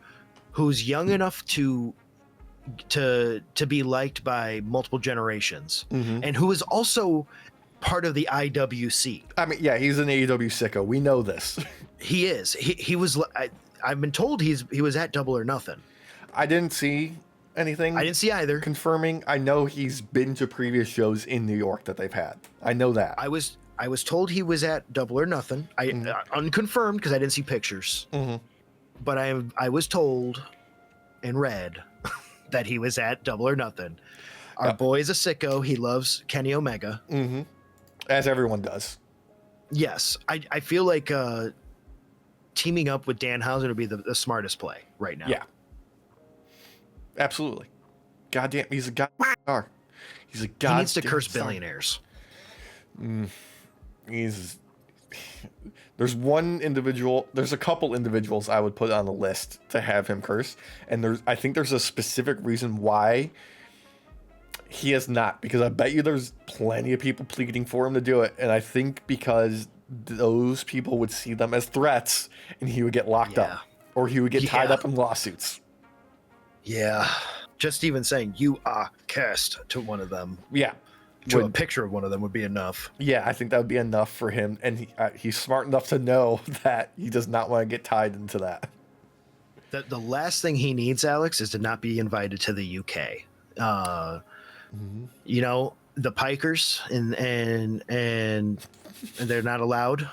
S2: who's young enough to be liked by multiple generations and who is also part of the IWC.
S1: I mean, yeah, he's an AEW sicko. We know this.
S2: He is. He was. I've been told he was at Double or Nothing.
S1: I didn't see anything.
S2: I didn't see either.
S1: Confirming. I know he's been to previous shows in New York that they've had. I know that.
S2: I was told he was at Double or Nothing. Unconfirmed because I didn't see pictures. But I was told and read that he was at Double or Nothing. Our boy is a sicko. He loves Kenny Omega.
S1: As everyone does.
S2: Yes. I feel like teaming up with Danhausen would be the smartest play right now.
S1: Yeah. Absolutely. Goddamn, he's a goddamn star. He's a goddamn
S2: He needs to curse
S1: star.
S2: billionaires.
S1: There's one individual, there's a couple individuals I would put on the list to have him curse, and I think there's a specific reason why he has not, because I bet you there's plenty of people pleading for him to do it, and I think because those people would see them as threats and he would get locked up or he would get tied up in lawsuits.
S2: Yeah. Just even saying you are cursed to one of them.
S1: Yeah.
S2: A picture of one of them would be enough.
S1: Yeah, I think that would be enough for him, and he's smart enough to know that he does not want to get tied into that.
S2: The last thing he needs, Alex, is to not be invited to the UK. You know, the Pikers and they're not allowed.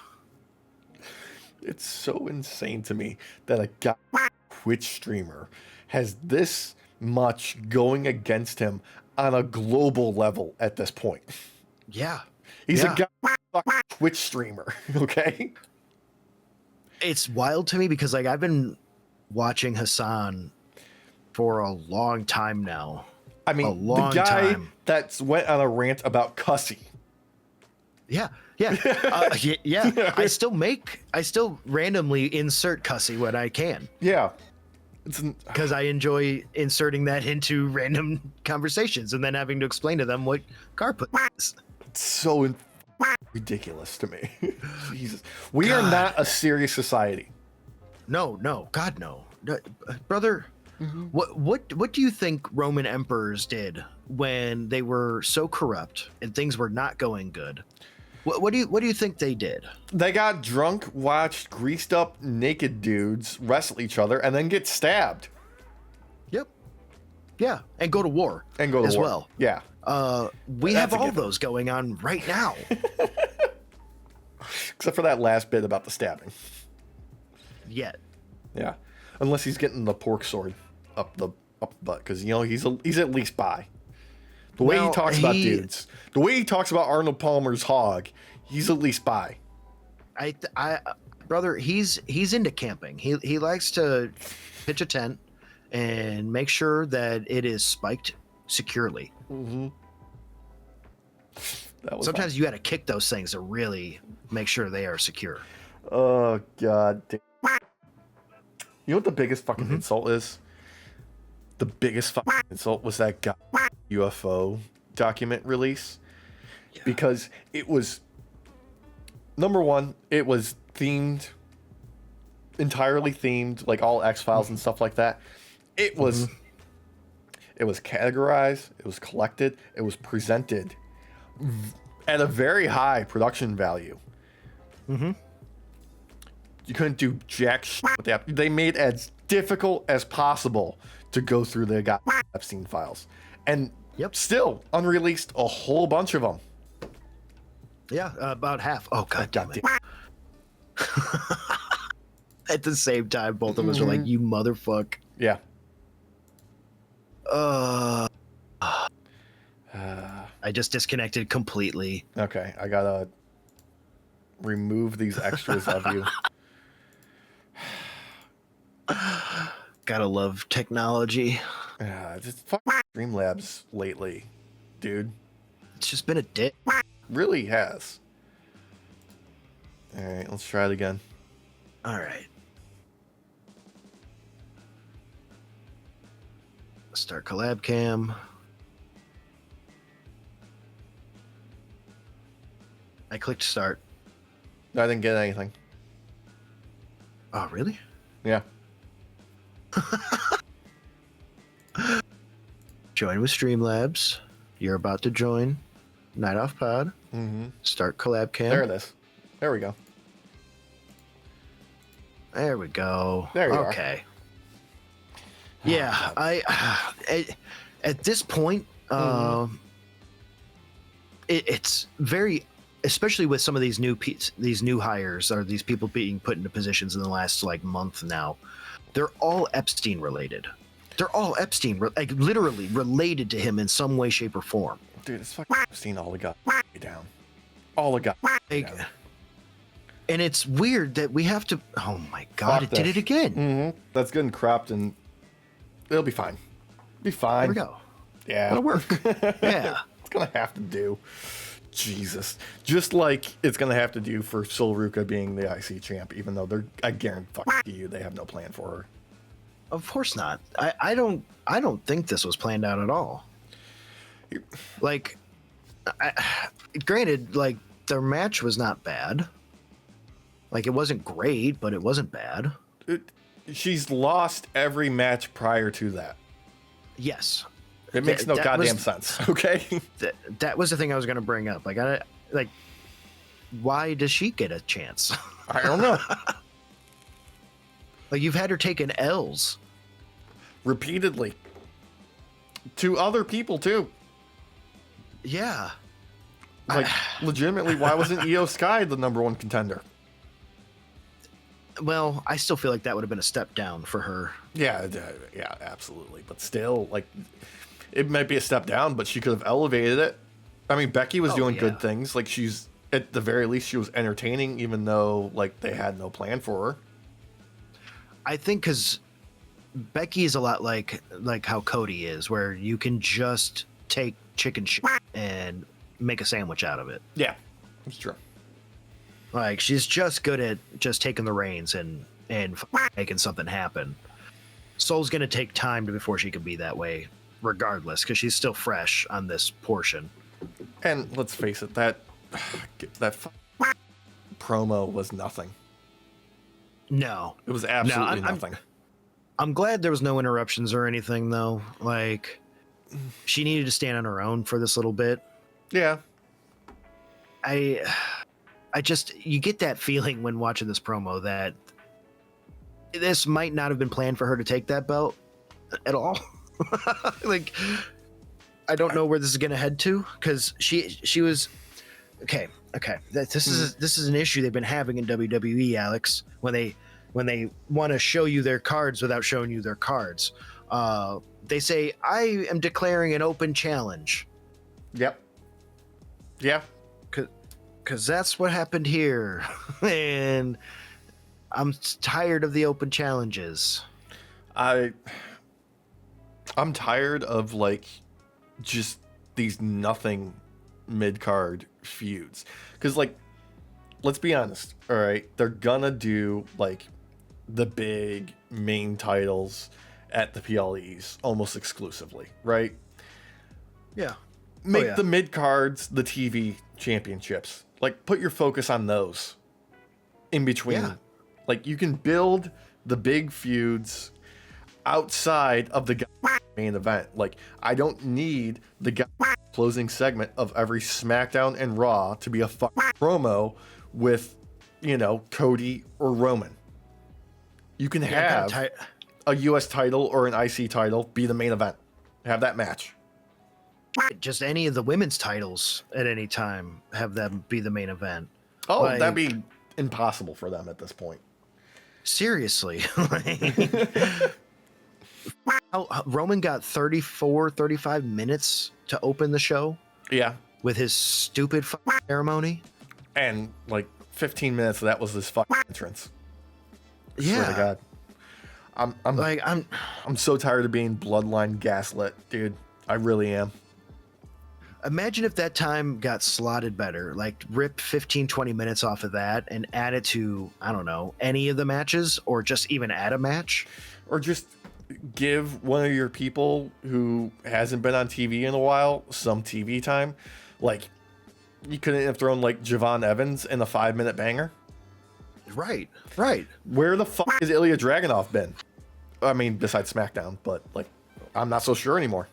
S1: It's so insane to me that a Twitch streamer has this much going against him on a global level at this point.
S2: Yeah.
S1: He's a Twitch streamer, okay?
S2: It's wild to me because like I've been watching Hassan for a long time now.
S1: I mean, the guy that went on a rant about cussy.
S2: Yeah. I still randomly insert cussy when I can.
S1: Yeah.
S2: Because I enjoy inserting that into random conversations and then having to explain to them what carpet is.
S1: It's so ridiculous to me. Jesus. We are not a serious society.
S2: No, God, no. Brother, what do you think Roman emperors did when they were so corrupt and things were not going good? What do you think they did? They
S1: got drunk, watched greased up naked dudes wrestle each other, and then get stabbed.
S2: Yeah, and go to war.
S1: And go to
S2: as
S1: war.
S2: well.
S1: Yeah.
S2: We have all those going on right now.
S1: Except for that last bit about the stabbing.
S2: Yet.
S1: Yeah. Unless he's getting the pork sword up the butt, because he's at least bi. The way he talks about dudes, the way he talks about Arnold Palmer's hog, he's at least bi.
S2: Brother, he's into camping. He likes to pitch a tent and make sure that it is spiked securely.
S1: Mm-hmm.
S2: Sometimes you got to kick those things to really make sure they are secure.
S1: Oh God! You know what the biggest fucking insult is? The biggest fucking insult was that UFO document release, because it was, number one, it was entirely themed, like all X-Files and stuff like that. It was categorized, it was collected, it was presented at a very high production value. You couldn't do jack shit with that. They made it as difficult as possible to go through the Epstein files, and still unreleased a whole bunch of them.
S2: Yeah, about half. Oh God damn it! At the same time, both of us were like, "You motherfucker!"
S1: Yeah.
S2: I just disconnected completely.
S1: Okay, I gotta remove these extras of you.
S2: Gotta love technology.
S1: Yeah, just fucking Streamlabs lately, dude.
S2: It's just been a dick.
S1: Really has. All right, let's try it again.
S2: All right. Start collab cam. I clicked start.
S1: I didn't get anything.
S2: Oh, really?
S1: Yeah.
S2: Join with Streamlabs. You're about to join Night Off Pod. Start collab cam.
S1: There it is. There we go.
S2: There we go.
S1: There you are.
S2: Okay. Yeah, at this point, it's very, especially with some of these new hires, or these people being put into positions in the last month now. They're all Epstein related. They're all Epstein, literally related to him in some way, shape, or form.
S1: Dude, it's fucking Epstein all got down. All got down.
S2: And it's weird that we have to. Oh my God! It did it again.
S1: That's getting cropped, and it'll be fine. Be fine.
S2: There we go.
S1: Yeah,
S2: it'll work. Yeah,
S1: it's gonna have to do. Jesus, just like it's gonna have to do for Sol Ruca being the IC champ, even though I guarantee you they have no plan for her.
S2: Of course not. I don't think this was planned out at all. Granted, their match was not bad. It wasn't great, but it wasn't bad.
S1: She's lost every match prior to that.
S2: Yes.
S1: It makes no goddamn sense, okay?
S2: That was the thing I was going to bring up. Why does she get a chance?
S1: I don't know.
S2: You've had her taking L's.
S1: Repeatedly. To other people, too.
S2: Yeah.
S1: Legitimately, why wasn't IYO SKY the number one contender?
S2: Well, I still feel like that would have been a step down for her.
S1: Yeah, absolutely. But still, it might be a step down, but she could have elevated it. I mean, Becky was doing good things. She's, at the very least, she was entertaining, even though, they had no plan for her.
S2: I think because Becky is a lot like how Cody is, where you can just take chicken shit and make a sandwich out of it.
S1: Yeah, it's true.
S2: She's just good at just taking the reins and making something happen. Sol's going to take time before she can be that way, regardless, because she's still fresh on this portion.
S1: And let's face it, that promo was nothing.
S2: No.
S1: It was absolutely nothing.
S2: I'm glad there was no interruptions or anything, though. She needed to stand on her own for this little bit.
S1: Yeah.
S2: You get that feeling when watching this promo that this might not have been planned for her to take that belt at all. Like, I don't know where this is going to head to, because she was okay. This is an issue they've been having in WWE, Alex, when they want to show you their cards without showing you their cards. They say, I am declaring an open challenge.
S1: Yep. Yeah.
S2: Because that's what happened here. And I'm tired of the open challenges.
S1: I'm tired of, like, just these nothing mid-card feuds. Because, like, let's be honest, all right? They're gonna do, like, the big main titles at the PLEs almost exclusively, right?
S2: Yeah.
S1: Make the mid-cards the TV championships. Like, put your focus on those in between.
S2: Yeah.
S1: Like, you can build the big feuds outside of the main event. Like, I don't need the closing segment of every SmackDown and Raw to be a promo with, you know, Cody or Roman. You can have a US title or an IC title be the main event. Have that match.
S2: Just any of the women's titles at any time, have them be the main event.
S1: Oh, like, that'd be impossible for them at this point.
S2: Seriously. Roman got 35 minutes to open the show. Yeah. With his stupid ceremony.
S1: And like 15 minutes of that was his entrance.
S2: Yeah.
S1: Swear to God. I'm so tired of being Bloodline gaslit, dude. I really am.
S2: Imagine if that time got slotted better, like rip 15, 20 minutes off of that and add it to, I don't know, any of the matches, or just even add a match.
S1: Or just give one of your people who hasn't been on TV in a while some TV time. Like, you couldn't have thrown like Javon Evans in a 5-minute banger.
S2: Right.
S1: Where the fuck has Ilya Dragunov been? I mean, besides SmackDown, but like, I'm not so sure anymore.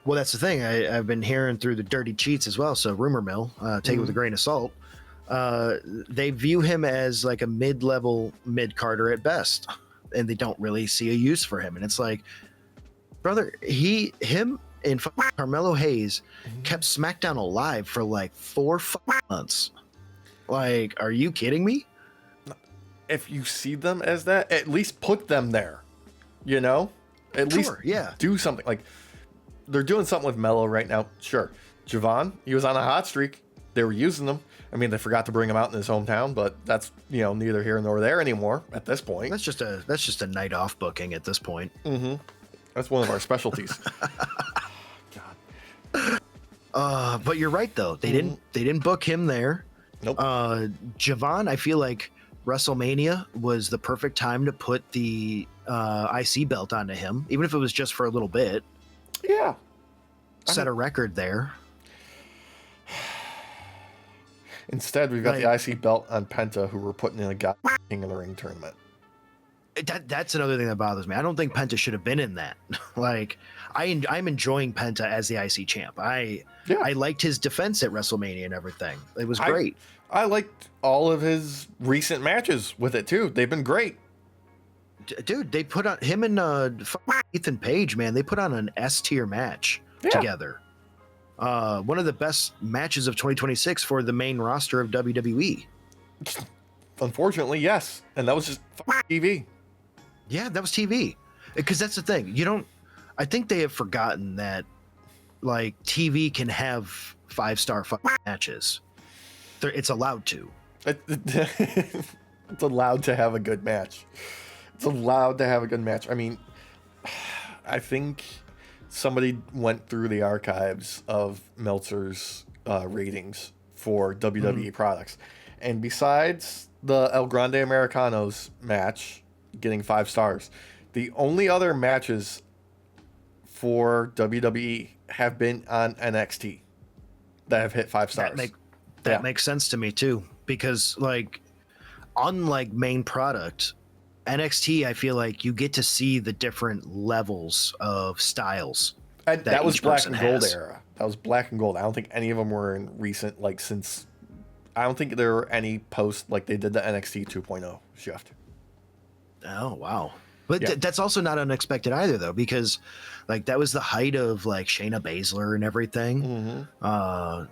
S2: Well, that's the thing. I've been hearing through the dirty cheats as well. So rumor mill, take it with a grain of salt. They view him as like a mid-level mid-carder at best, and they don't really see a use for him. And it's like, brother, him and Carmelo Hayes kept SmackDown alive for like 4 months. Like, are you kidding me?
S1: If you see them as that, at least put them there. You know, at least do something. Like, they're doing something with Melo right now. Sure, Javon, he was on a hot streak. They were using him. I mean, they forgot to bring him out in his hometown, but that's, you know, neither here nor there anymore at this point.
S2: That's just a night off booking at this point.
S1: Mm-hmm. That's one of our specialties.
S2: God. But you're right though. They didn't book him there.
S1: Nope.
S2: Javon, I feel like WrestleMania was the perfect time to put the IC belt onto him, even if it was just for a little bit.
S1: Yeah.
S2: Set a record there.
S1: Instead, we've got the IC belt on Penta, who we're putting in a King of the Ring tournament.
S2: That's another thing that bothers me. I don't think Penta should have been in that. Like, I'm enjoying Penta as the IC champ. I liked his defense at WrestleMania and everything. It was great.
S1: I liked all of his recent matches with it too. They've been great.
S2: Dude, they put on him and Ethan Page, man. They put on an S-tier match together. One of the best matches of 2026 for the main roster of WWE.
S1: Unfortunately, yes. And that was just TV.
S2: Yeah, that was TV. Because that's the thing. I think they have forgotten that, like, TV can have 5-star matches. It's allowed to.
S1: It's allowed to have a good match. It's allowed to have a good match. I mean, I think somebody went through the archives of Meltzer's ratings for WWE products. And besides the El Grande Americanos match getting 5 stars, the only other matches for WWE have been on NXT that have hit 5 stars.
S2: That makes sense to me too, because like, unlike main product, NXT, I feel like you get to see the different levels of styles.
S1: And that was Black and Gold era. That was Black and Gold. I don't think any of them were in recent, like, since. I don't think there were any post, like, they did the NXT 2.0 shift.
S2: Oh, wow. But
S1: Yeah.
S2: that's also not unexpected either, though, because like that was the height of like Shayna Baszler and everything. Ciampa,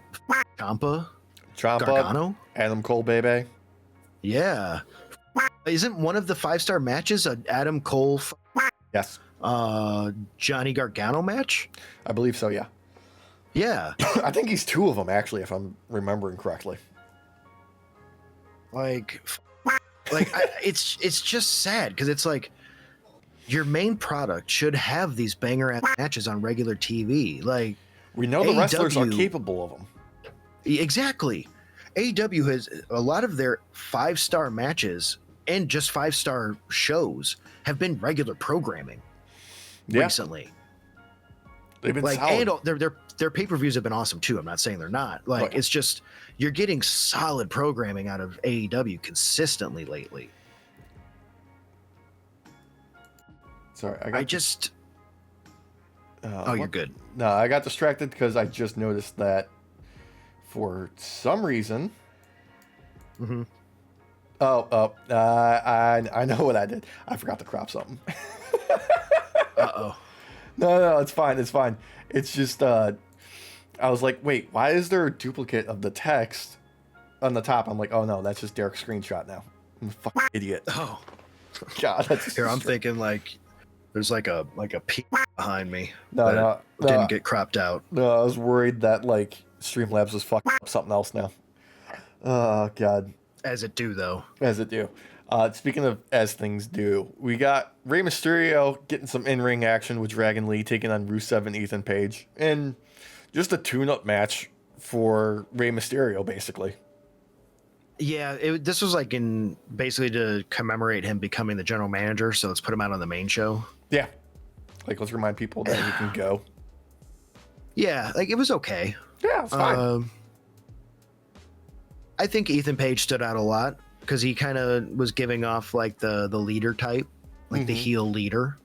S2: Gargano.
S1: Adam Cole, baby.
S2: Yeah. Isn't one of the 5-star matches an Adam Cole,
S1: Yes,
S2: Johnny Gargano match?
S1: I believe so. Yeah.
S2: Yeah.
S1: I think he's 2 of them actually, if I'm remembering correctly.
S2: Like, it's just sad because it's like your main product should have these banger ass matches on regular TV. Like,
S1: We know the wrestlers are
S2: AEW
S1: capable of them.
S2: Exactly. AEW has a lot of their 5-star matches and just 5-star shows have been regular programming recently.
S1: They've been
S2: Like,
S1: solid.
S2: and their pay-per-views have been awesome too. I'm not saying they're not. Like,
S1: Right.
S2: it's just you're getting solid programming out of AEW consistently lately.
S1: Sorry,
S2: You're good.
S1: No, I got distracted because I just noticed that for some reason.
S2: Mm-hmm.
S1: I know what I did. I forgot to crop something.
S2: Uh-oh.
S1: No, it's fine. It's fine. It's just I was like, wait, why is there a duplicate of the text on the top? I'm like, oh no, that's just Derek's screenshot now. I'm a fucking idiot.
S2: Oh.
S1: God, that's
S2: Here, I'm thinking like there's like a P behind me.
S1: No,
S2: didn't get cropped out.
S1: No, I was worried that like Streamlabs was fucking up something else now. Oh God.
S2: As it do, though.
S1: As it do. Speaking of as things do, we got Rey Mysterio getting some in-ring action with Dragon Lee taking on Rusev and Ethan Page, and just a tune-up match for Rey Mysterio, basically.
S2: Yeah, this was like in basically to commemorate him becoming the general manager. So let's put him out on the main show.
S1: Yeah, like let's remind people that he can go.
S2: Yeah, like it was okay.
S1: Yeah, it's fine.
S2: I think Ethan Page stood out a lot because he kind of was giving off like the leader type, like the heel leader,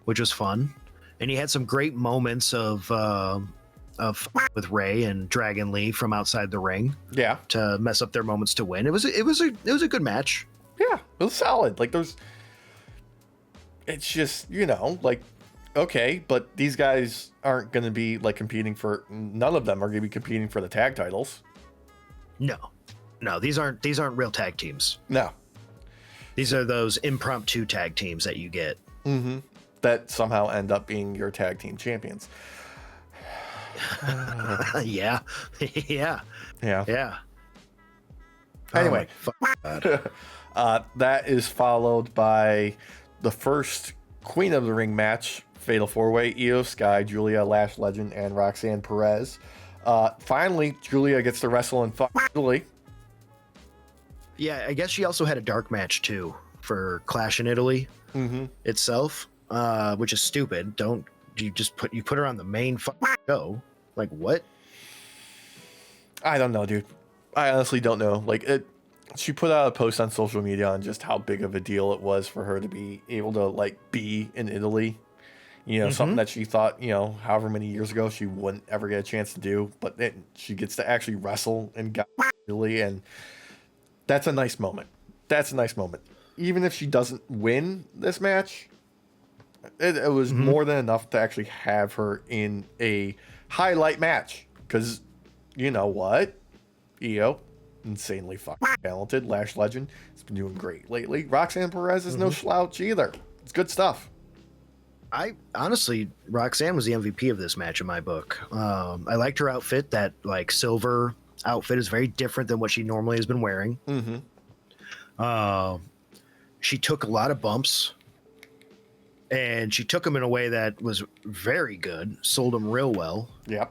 S2: which was fun. And he had some great moments of with Ray and Dragon Lee from outside the ring.
S1: Yeah,
S2: to mess up their moments to win. It was a good match.
S1: Yeah, it was solid. Like it's just like okay, but these guys aren't going to be like competing for. None of them are going to be competing for the tag titles.
S2: No, these aren't real tag teams.
S1: No,
S2: these are those impromptu tag teams that you get.
S1: Mm-hmm. That somehow end up being your tag team champions.
S2: Yeah.
S1: Anyway,
S2: oh
S1: that is followed by the first Queen of the Ring match, Fatal 4-Way, IYO SKY, Giulia, Lash Legend, and Roxanne Perez. Finally, Giulia gets to wrestle in Italy.
S2: Yeah, I guess she also had a dark match too for Clash in Italy itself, which is stupid. Don't you just put her on the main show? Like what?
S1: I don't know, dude. I honestly don't know. Like she put out a post on social media on just how big of a deal it was for her to be able to like be in Italy. Something that she thought, however many years ago she wouldn't ever get a chance to do, but then she gets to actually wrestle in Italy, and that's a nice moment. Even if she doesn't win this match, it was more than enough to actually have her in a highlight match. Because you know what? IYO, insanely fucking talented. Lash Legend has been doing great lately. Roxanne Perez is no slouch either. It's good stuff.
S2: I honestly, Roxanne was the MVP of this match in my book. I liked her outfit. That like silver outfit is very different than what she normally has been wearing. She took a lot of bumps, and she took them in a way that was very good. Sold them real well.
S1: Yep.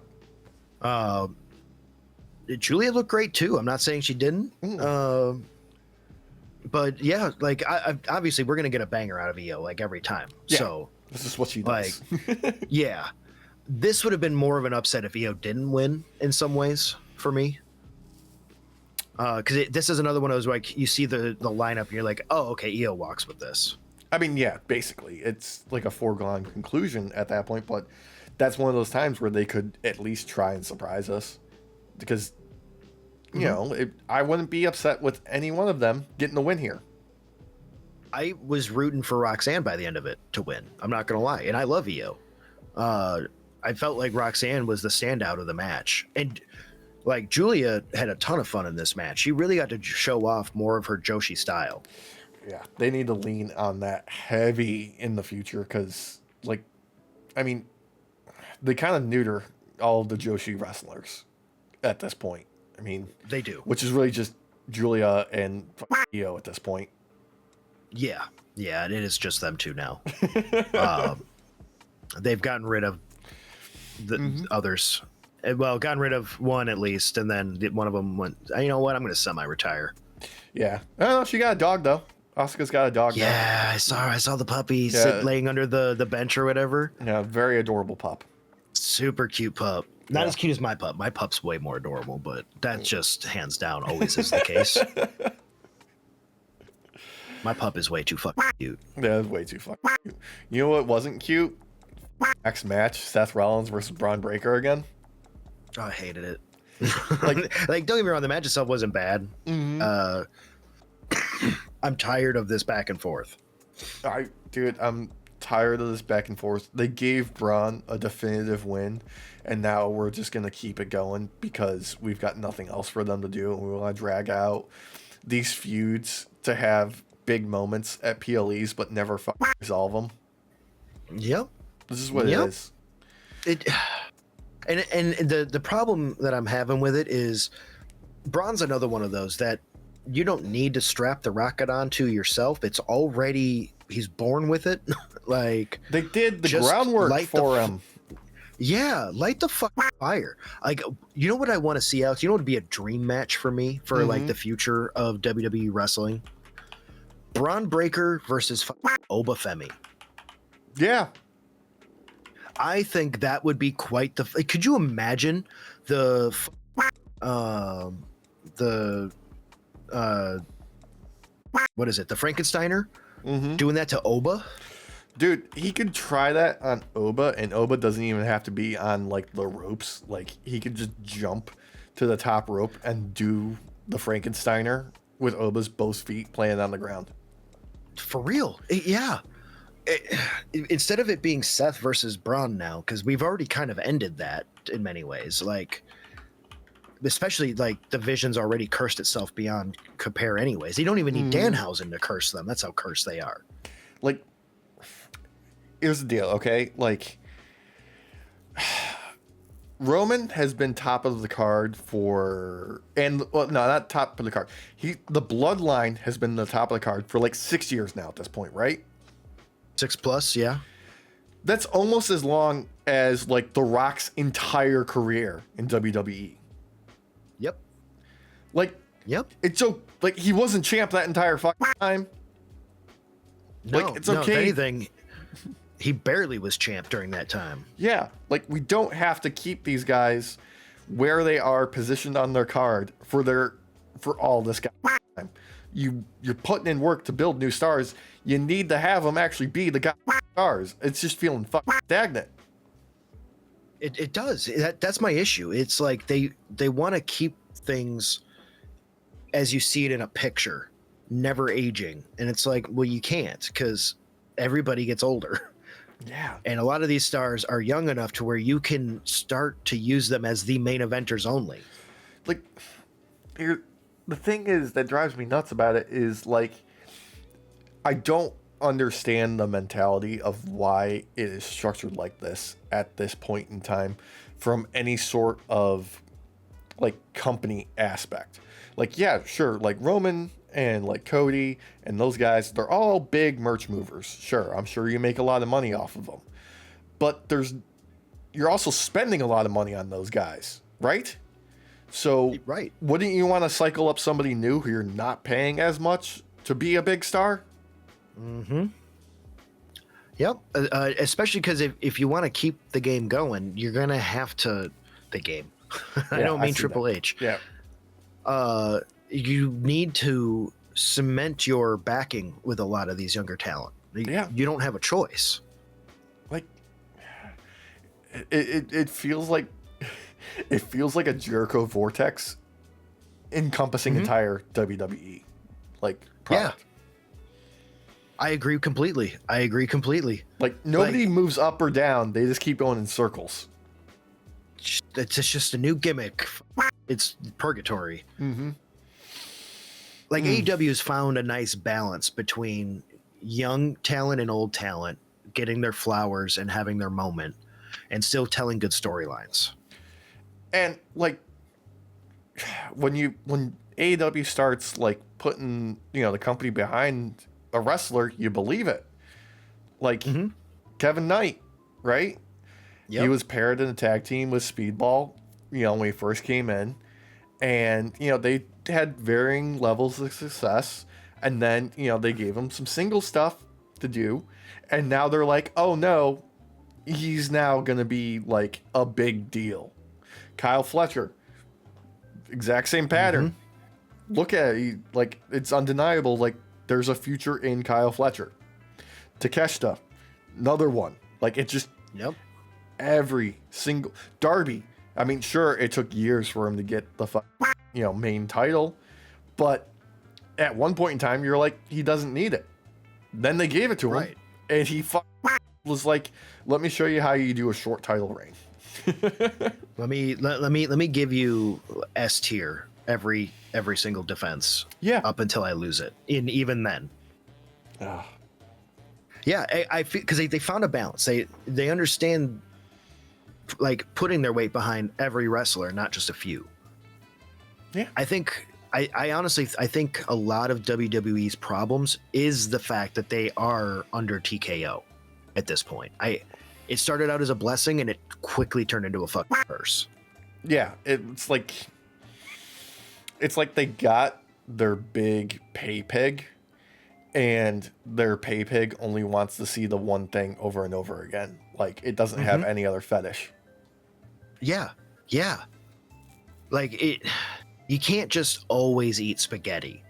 S2: Giulia looked great too. I'm not saying she didn't. But yeah, like I obviously we're gonna get a banger out of IYO like every time. Yeah. So
S1: this is what she does.
S2: Like, yeah, this would have been more of an upset if IYO didn't win in some ways for me. Because this is another one of those like you see the lineup and you're like, oh, okay, IYO walks with this.
S1: I mean, yeah, basically it's like a foregone conclusion at that point. But that's one of those times where they could at least try and surprise us, because I wouldn't be upset with any one of them getting the win here.
S2: I was rooting for Roxanne by the end of it to win. I'm not gonna lie, and I love Io. I felt like Roxanne was the standout of the match, and like Giulia had a ton of fun in this match. She really got to show off more of her Joshi style.
S1: Yeah, they need to lean on that heavy in the future because, like, I mean, they kind of neuter all of the Joshi wrestlers at this point. I mean,
S2: They do.
S1: which is really just Giulia and Io at this point.
S2: Yeah, it is just them two now. They've gotten rid of the others. Well, gotten rid of one at least, and then one of them went, you know what, I'm going to semi-retire.
S1: Yeah. Oh, she got a dog, though. Asuka's got a dog now.
S2: Yeah, I saw the puppy laying under the bench or whatever.
S1: Yeah, very adorable pup.
S2: Super cute pup. Not as cute as my pup. My pup's way more adorable, but that just hands down always is the case. My pup is way too fucking cute.
S1: Yeah, it's way too fucking cute. You know what wasn't cute? Next match, Seth Rollins versus Bron Breakker again.
S2: Oh, I hated it. Like, don't get me wrong, the match itself wasn't bad. I'm tired of this back and forth.
S1: Dude, I'm tired of this back and forth. They gave Braun a definitive win, and now we're just gonna keep it going because we've got nothing else for them to do, and we want to drag out these feuds to have big moments at PLEs, but never resolve them.
S2: Yep,
S1: this is what it is.
S2: And the problem that I'm having with it is Braun's another one of those that you don't need to strap the rocket onto yourself. It's already, he's born with it. Like,
S1: they did the groundwork for him.
S2: Yeah, light the fire. Like, you know what I want to see, Alex? You know what would be a dream match for me for like the future of WWE wrestling? Bron Breakker versus Oba Femi.
S1: Yeah.
S2: I think that would be quite the. Could you imagine the what is it? The Frankensteiner doing that to Oba?
S1: Dude, he could try that on Oba, and Oba doesn't even have to be on like the ropes. Like, he could just jump to the top rope and do the Frankensteiner with Oba's both feet playing on the ground.
S2: For real, yeah. Instead of it being Seth versus Braun now, because we've already kind of ended that in many ways. Like, especially like the Vision's already cursed itself beyond compare anyways. You don't even need Danhausen to curse them. That's how cursed they are. Like,
S1: here's the deal, okay? Like, Roman has been top of the card for, and well, no, not top of the card. The Bloodline has been the top of the card for like 6 years now at this point, right?
S2: 6+, yeah.
S1: That's almost as long as like The Rock's entire career in WWE.
S2: Yep.
S1: Like, it's so like he wasn't champ that entire fucking time.
S2: No,
S1: like, it's okay.
S2: If anything, he barely was champ during that time.
S1: Yeah, like, we don't have to keep these guys where they are positioned on their card for all this time. You're putting in work to build new stars. You need to have them actually be the stars. It's just feeling fucking stagnant.
S2: It does. That's my issue. It's like they want to keep things as you see it in a picture, never aging. And it's like, well, you can't, because everybody gets older.
S1: Yeah.
S2: And a lot of these stars are young enough to where you can start to use them as the main eventers only.
S1: Like, the thing is that drives me nuts about it is, like, I don't understand the mentality of why it is structured like this at this point in time from any sort of, like, company aspect. Like, yeah, sure, like Roman and like Cody and those guys, they're all big merch movers. Sure, I'm sure you make a lot of money off of them. But you're also spending a lot of money on those guys, right? So wouldn't you want to cycle up somebody new who you're not paying as much to be a big star?
S2: Yep. Especially because if you want to keep the game going, you're going to have to... The game. I don't mean Triple H.
S1: Yeah.
S2: You need to cement your backing with a lot of these younger talent.
S1: Yeah.
S2: You don't have a choice.
S1: Like, it feels like... It feels like a Jericho vortex encompassing entire WWE. Like, product.
S2: I agree completely.
S1: Like nobody moves up or down; they just keep going in circles.
S2: It's just a new gimmick. It's purgatory.
S1: Mm-hmm.
S2: Like AEW has found a nice balance between young talent and old talent getting their flowers and having their moment, and still telling good storylines.
S1: And like when AEW starts like putting the company behind a wrestler, you believe it. Like Kevin Knight, right?
S2: Yep.
S1: He was paired in a tag team with Speedball, when he first came in, and they had varying levels of success, and then they gave him some single stuff to do, and now they're like, oh no, he's now gonna be like a big deal. Kyle Fletcher, exact same pattern. Look at it, like it's undeniable. Like there's a future in Kyle Fletcher. Takeshita, another one. Like it just every single Darby. I mean, sure, it took years for him to get the main title, but at one point in time, you're like, he doesn't need it. Then they gave it to him, and he was like, "Let me show you how you do a short title reign."
S2: let me give you S tier every single defense.
S1: Yeah.
S2: Up until I lose it. Even then. Yeah, I feel because they found a balance. They understand like putting their weight behind every wrestler, not just a few.
S1: Yeah.
S2: I honestly think a lot of WWE's problems is the fact that they are under TKO at this point. It started out as a blessing and it quickly turned into a fucking curse.
S1: Yeah, it's like they got their big pay pig, and their pay pig only wants to see the one thing over and over again. Like it doesn't have any other fetish.
S2: Yeah. Like you can't just always eat spaghetti.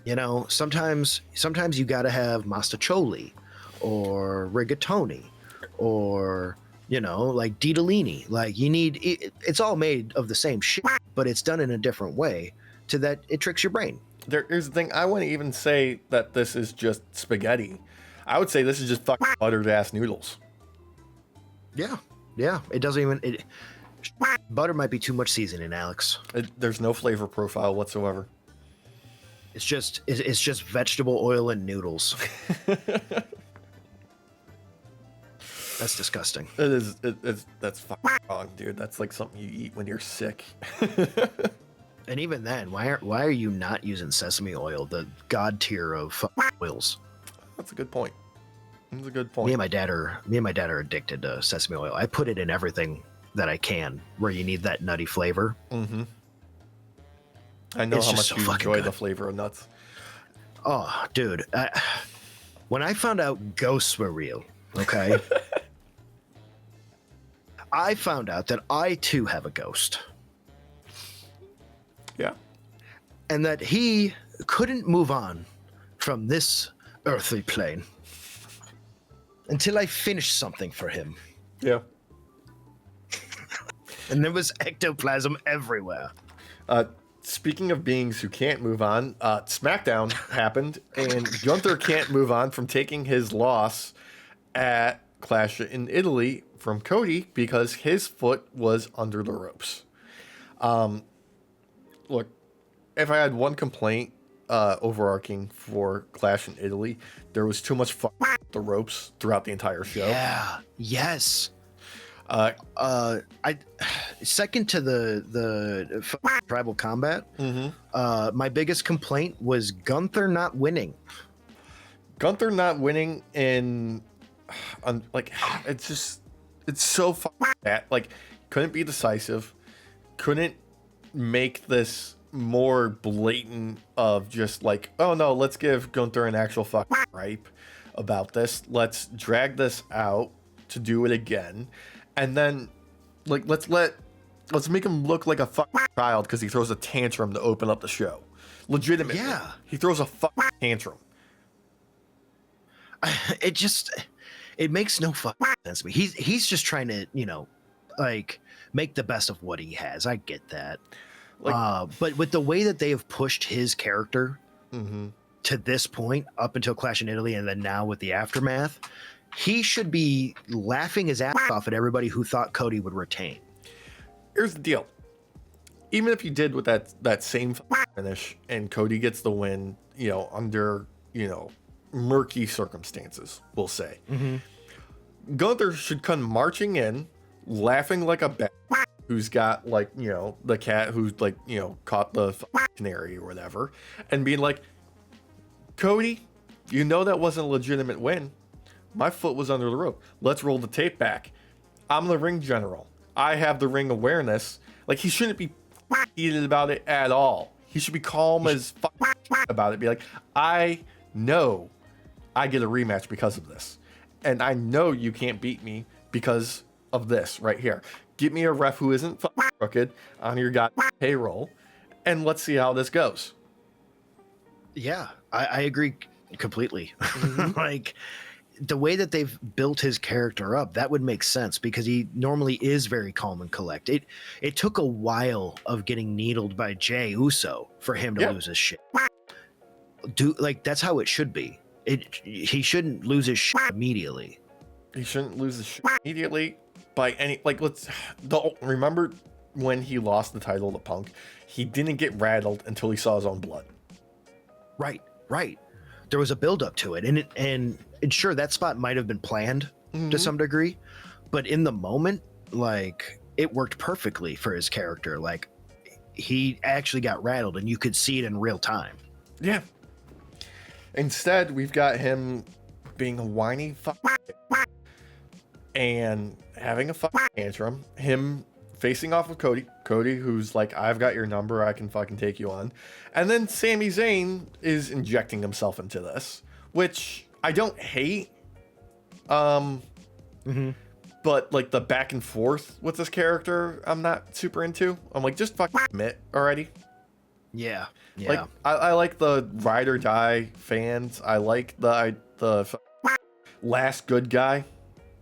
S2: No. Sometimes you got to have mastacholi or rigatoni or like ditalini. Like you need it's all made of the same shit, but it's done in a different way to that it tricks your brain.
S1: Here's the thing. I wouldn't even say that this is just spaghetti. I would say this is just fucking buttered ass noodles.
S2: Yeah. It doesn't even. Butter might be too much seasoning, Alex.
S1: There's no flavor profile whatsoever.
S2: It's just vegetable oil and noodles. That's disgusting.
S1: It is. That's fucking wrong, dude. That's like something you eat when you're sick.
S2: And even then, why are you not using sesame oil, the god tier of oils?
S1: That's a good point. That's a good point.
S2: Me and my dad are addicted to sesame oil. I put it in everything that I can where you need that nutty flavor.
S1: Mm-hmm. I know how much you enjoy the flavor of nuts.
S2: Oh, dude. When I found out ghosts were real, okay, I found out that I too have a ghost.
S1: Yeah.
S2: And that he couldn't move on from this earthly plane until I finished something for him.
S1: Yeah.
S2: And there was ectoplasm everywhere.
S1: Speaking of beings who can't move on, SmackDown happened, and Gunther can't move on from taking his loss at Clash in Italy from Cody because his foot was under the ropes. Look, if I had one complaint overarching for Clash in Italy, there was too much the ropes throughout the entire show.
S2: Yeah. Yes. Second to the tribal combat. My biggest complaint was Gunther not winning.
S1: Gunther not winning in, like, it's so bad. Like, couldn't be decisive. Couldn't make this more blatant of just like, oh no, let's give Gunther an actual gripe about this. Let's drag this out to do it again. And then, like, let's make him look like a child because he throws a tantrum to open up the show. Legitimately.
S2: Yeah.
S1: He throws a tantrum.
S2: It makes no sense to me. He's just trying to, like, make the best of what he has. I get that. Like, but with the way that they have pushed his character to this point, up until Clash in Italy, and then now with the aftermath, he should be laughing his ass off at everybody who thought Cody would retain.
S1: Here's the deal. Even if you did with that same finish and Cody gets the win, under, murky circumstances, we'll say. Gunther should come marching in, laughing like a bat who's got, like, the cat who's, like, caught the canary or whatever, and being like, Cody, that wasn't a legitimate win. My foot was under the rope. Let's roll the tape back. I'm the ring general. I have the ring awareness. Like, he shouldn't be heated about it at all. He should be calm as about it. Be like, I know I get a rematch because of this. And I know you can't beat me because of this right here. Get me a ref who isn't crooked on your payroll, and let's see how this goes.
S2: Yeah, I agree completely. Like, the way that they've built his character up, that would make sense because he normally is very calm and collected. It took a while of getting needled by Jey Uso for him to lose his shit. That's how it should be. He shouldn't lose his shit immediately.
S1: He shouldn't lose his shit immediately by any, remember when he lost the title to Punk? He didn't get rattled until he saw his own blood.
S2: Right. There was a build up to it, and sure, that spot might have been planned to some degree, but in the moment, like, it worked perfectly for his character. Like, he actually got rattled, and you could see it in real time.
S1: Yeah. Instead, we've got him being a whiny and having a tantrum. Him facing off with Cody, who's like, I've got your number, I can fucking take you on. And then Sami Zayn is injecting himself into this, which I don't hate. But like the back and forth with this character, I'm not super into. I'm like, just fucking admit already.
S2: Yeah.
S1: Like, I like the ride or die fans. I like the last good guy,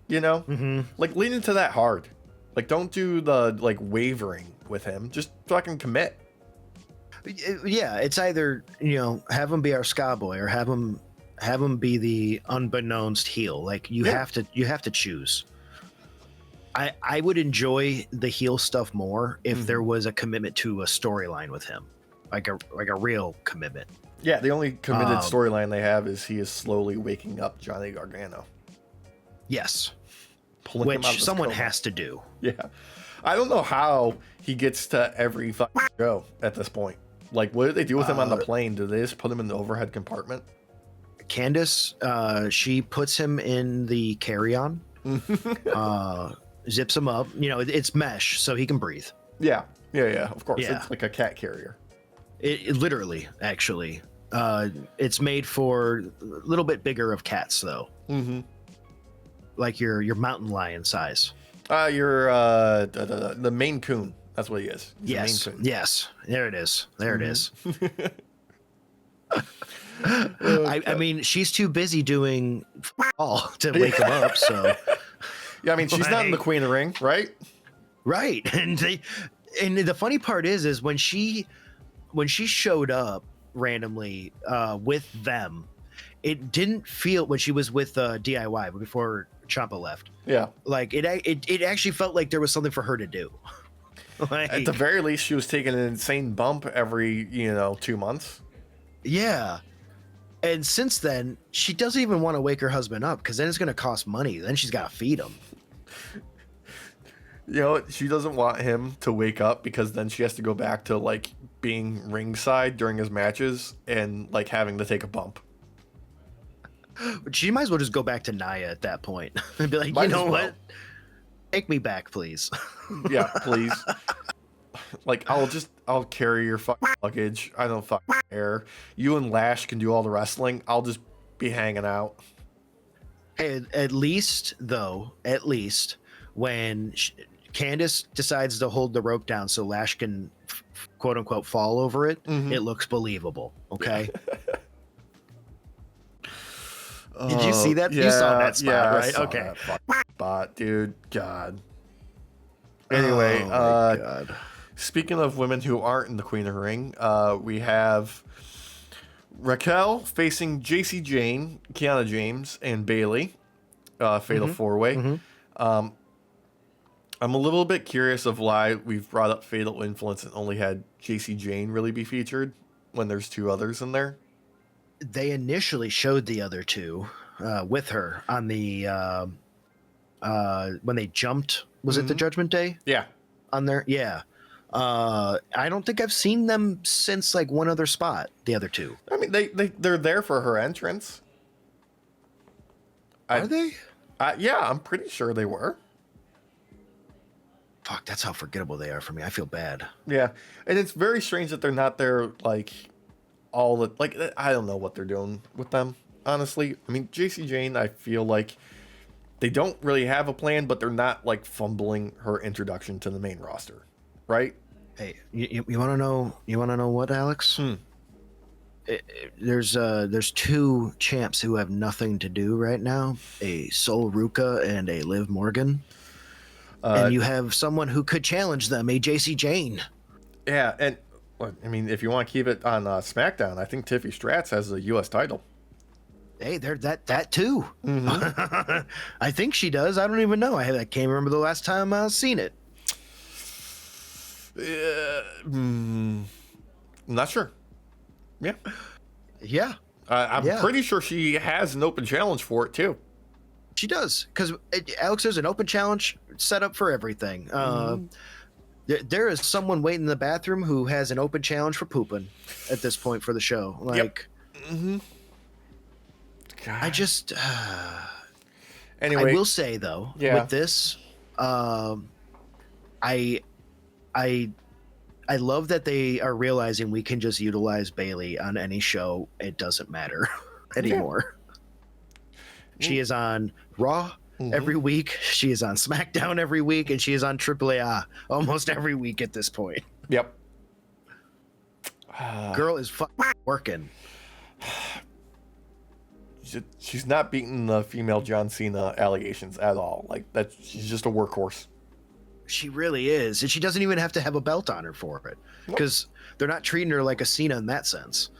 S1: like, lean into that hard. Like, don't do the, like, wavering with him. Just fucking commit.
S2: Yeah, it's either, have him be our ska boy or have him be the unbeknownst heel. Like, you have to choose. I would enjoy the heel stuff more if there was a commitment to a storyline with him. Like a real commitment.
S1: Yeah, the only committed storyline they have is he is slowly waking up Johnny Gargano.
S2: Yes.
S1: Which
S2: someone has to do.
S1: Yeah. I don't know how he gets to every fucking show at this point. Like, what do they do with him on the plane? Do they just put him in the overhead compartment?
S2: Candace, she puts him in the carry-on, zips him up. It's mesh, so he can breathe.
S1: Yeah. Of course. Yeah. It's like a cat carrier.
S2: It literally, actually. It's made for a little bit bigger of cats, though. Like your mountain lion size. The Maine Coon. That's what he is. He's yes.
S1: a Maine Coon. Yes.
S2: There it is. There it is. I mean, she's too busy doing all to wake him up. So.
S1: Yeah, I mean, she's not in the Queen of the Ring, right?
S2: Right, and the funny part is when she showed up randomly with them, it didn't feel, when she was with DIY before Ciampa left. Yeah, like it actually felt like there was something for her to do. Like,
S1: at the very least, she was taking an insane bump every 2 months.
S2: Yeah, and since then, she doesn't even want to wake her husband up because then it's going to cost money. Then she's got to feed him.
S1: She doesn't want him to wake up because then she has to go back to, like, being ringside during his matches and, like, having to take a bump.
S2: But she might as well just go back to Nia at that point and be like, what? Take me back, please.
S1: Yeah, please. Like, I'll carry your fucking luggage. I don't fucking care. You and Lash can do all the wrestling. I'll just be hanging out.
S2: Hey, at least when Candace decides to hold the rope down so Lash can quote unquote fall over it, it looks believable. Okay. Did you see that?
S1: Yeah,
S2: you saw that spot, right?
S1: I saw
S2: Okay.
S1: that fucking spot, dude. God. Anyway,
S2: God.
S1: Speaking of women who aren't in the Queen of the Ring, we have Raquel facing JC Jane, Kiana James, and Bailey. Fatal four-way. I'm a little bit curious of why we've brought up Fatal Influence and only had JC Jane really be featured when there's two others in there.
S2: They initially showed the other two with her on the when they jumped. Was it the Judgment Day?
S1: Yeah.
S2: On there, yeah. I don't think I've seen them since like one other spot. The other two.
S1: I mean, they're there for her entrance.
S2: Are they?
S1: Yeah, I'm pretty sure they were.
S2: Fuck, that's how forgettable they are for me. I feel bad.
S1: Yeah, and it's very strange that they're not there. Like all the like, I don't know what they're doing with them. Honestly, I mean, JC Jane, I feel like they don't really have a plan, but they're not like fumbling her introduction to the main roster, right?
S2: Hey, you want to know? You want to know what, Alex? There's two champs who have nothing to do right now: a Sol Ruka and a Liv Morgan. And you have someone who could challenge them, a JC Jane.
S1: Yeah, and I mean, if you want to keep it on SmackDown, I think Tiffy Stratz has the U.S. title.
S2: Hey, there that too. I think she does. I don't even know. I can't remember the last time I've seen it.
S1: I'm not sure. Yeah.
S2: Yeah.
S1: I'm pretty sure she has an open challenge for it too.
S2: She does, because Alex, there's an open challenge set up for everything. There is someone waiting in the bathroom who has an open challenge for pooping at this point for the show. Like, I just
S1: anyway,
S2: I will say though, with this, I love that they are realizing we can just utilize Bailey on any show. It doesn't matter anymore. She is on Raw every week. She is on SmackDown every week, and she is on AAA almost every week at this point.
S1: Yep.
S2: Girl is working.
S1: She's not beating the female John Cena allegations at all. Like that, she's just a workhorse.
S2: She really is, and she doesn't even have to have a belt on her for it, because they're not treating her like a Cena in that sense.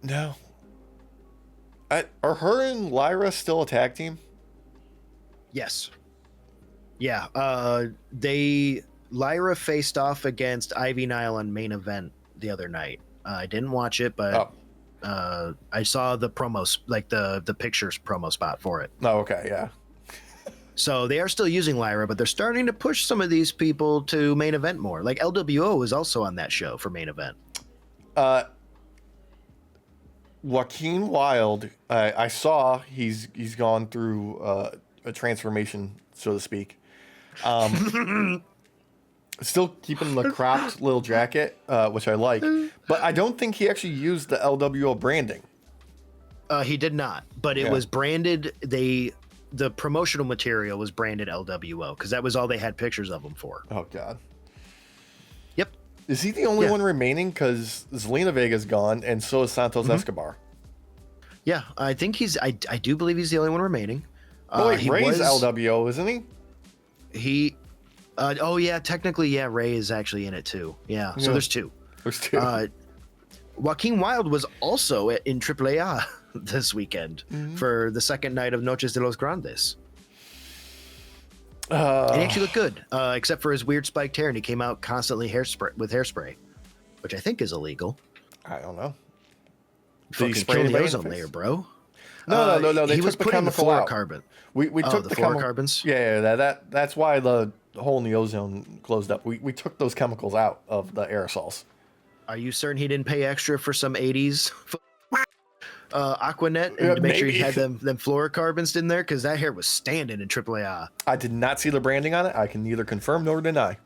S1: No. Are her and Lyra still a tag team?
S2: Yes. Yeah. Lyra faced off against Ivy Nile on Main Event the other night. I didn't watch it, but I saw the promos, like the pictures promo spot for it.
S1: Oh, okay, yeah.
S2: So they are still using Lyra, but they're starting to push some of these people to Main Event more. Like LWO is also on that show for Main Event.
S1: Joaquin Wilde, I saw he's gone through a transformation, so to speak. Still keeping the cropped little jacket, which I like, but I don't think he actually used the LWO branding.
S2: He did not, but it was branded. The promotional material was branded LWO because that was all they had pictures of him for.
S1: Oh God.
S2: Yep.
S1: Is he the only one remaining? Because Zelina Vega's gone, and so is Santos Escobar.
S2: Yeah, I think he's. I do believe he's the only one remaining.
S1: Oh wait, Ray's LWO, isn't he?
S2: He. Oh yeah, technically, yeah. Ray is actually in it too. Yeah, so there's two.
S1: There's two.
S2: Joaquin Wilde was also in AAA this weekend for the second night of Noches de los Grandes. And he actually looked good, except for his weird spiked hair, and he came out constantly with hairspray, which I think is illegal.
S1: I don't know.
S2: Fucking kill the ozone layer, bro.
S1: No. They
S2: he was
S1: took the
S2: putting the
S1: chemical out.
S2: fluorocarbon.
S1: We took the
S2: fluorocarbons.
S1: Yeah, that's why the hole in the ozone closed up. We took those chemicals out of the aerosols.
S2: Are you certain he didn't pay extra for some 80s Aquanet and to make sure he had them fluorocarbons in there? Because that hair was standing in AAA.
S1: I did not see the branding on it. I can neither confirm nor deny.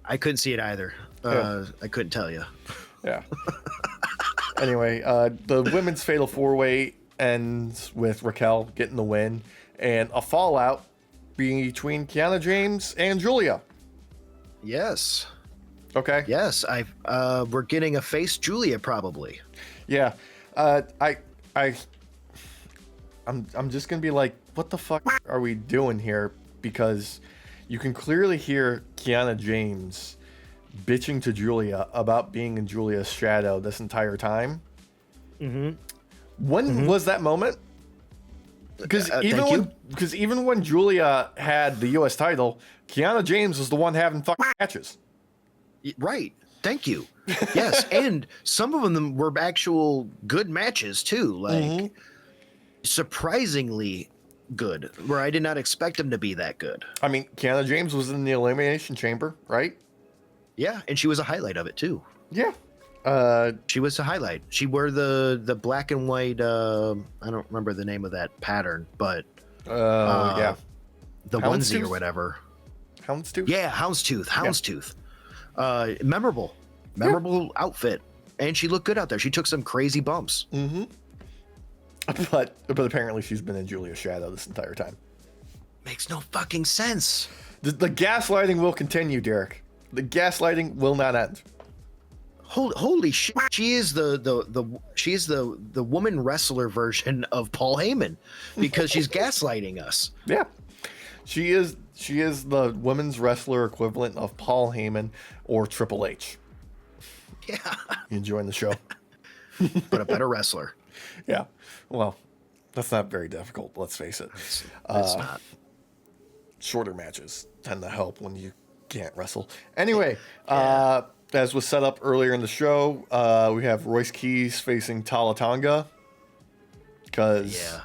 S2: I couldn't see it either. I couldn't tell you.
S1: Yeah. Anyway, the women's fatal four-way ends with Raquel getting the win and a fallout between Kiana James and Giulia.
S2: Yes.
S1: Okay.
S2: Yes, we're getting a face Giulia probably.
S1: Yeah. I'm just gonna be like, what the fuck are we doing here? Because you can clearly hear Kiana James bitching to Giulia about being in Giulia's shadow this entire time.
S2: Mm-hmm.
S1: When was that moment? Because even when Giulia had the U.S. title, Kiana James was the one having fucking matches.
S2: Right. Thank you. Yes, and some of them were actual good matches too. Like surprisingly good, where I did not expect them to be that good.
S1: I mean, Kiana James was in the Elimination Chamber, right?
S2: Yeah, and she was a highlight of it too.
S1: Yeah.
S2: She was a highlight. She wore the black and white. I don't remember the name of that pattern, but
S1: yeah,
S2: the onesie or whatever.
S1: Houndstooth.
S2: Yeah, Houndstooth. Yeah. Memorable outfit, and she looked good out there. She took some crazy bumps.
S1: Mm-hmm. But apparently she's been in Giulia's shadow this entire time.
S2: Makes no fucking sense.
S1: The gaslighting will continue, Derek. The gaslighting will not end.
S2: Holy shit! She is the woman wrestler version of Paul Heyman, because she's gaslighting us.
S1: Yeah, she is the women's wrestler equivalent of Paul Heyman or Triple H.
S2: Yeah,
S1: you enjoying the show,
S2: but a better wrestler.
S1: Yeah, well, that's not very difficult. Let's face it.
S2: It's not.
S1: Shorter matches tend to help when you can't wrestle. Anyway,
S2: Yeah.
S1: As was set up earlier in the show, we have Royce Keys facing Tala Tonga because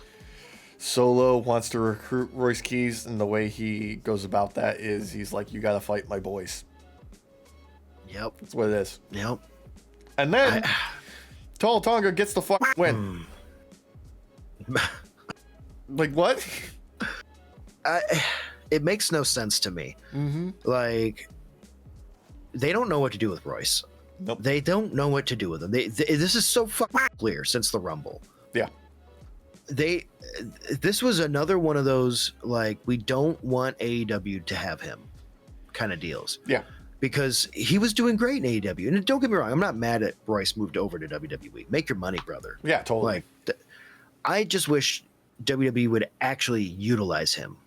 S1: Solo wants to recruit Royce Keys, and the way he goes about that is he's like, "You got to fight my boys."
S2: Yep,
S1: that's what it is.
S2: Yep,
S1: and then Tala Tonga gets the fuck win. Like what?
S2: It makes no sense to me.
S1: Mm-hmm.
S2: Like, they don't know what to do with Royce.
S1: Nope.
S2: They don't know what to do with him. This is so fucking clear since the Rumble.
S1: Yeah.
S2: This was another one of those, like, we don't want AEW to have him kind of deals.
S1: Yeah.
S2: Because he was doing great in AEW. And don't get me wrong, I'm not mad at Royce moved over to WWE. Make your money, brother.
S1: Yeah, totally.
S2: Like, I just wish WWE would actually utilize him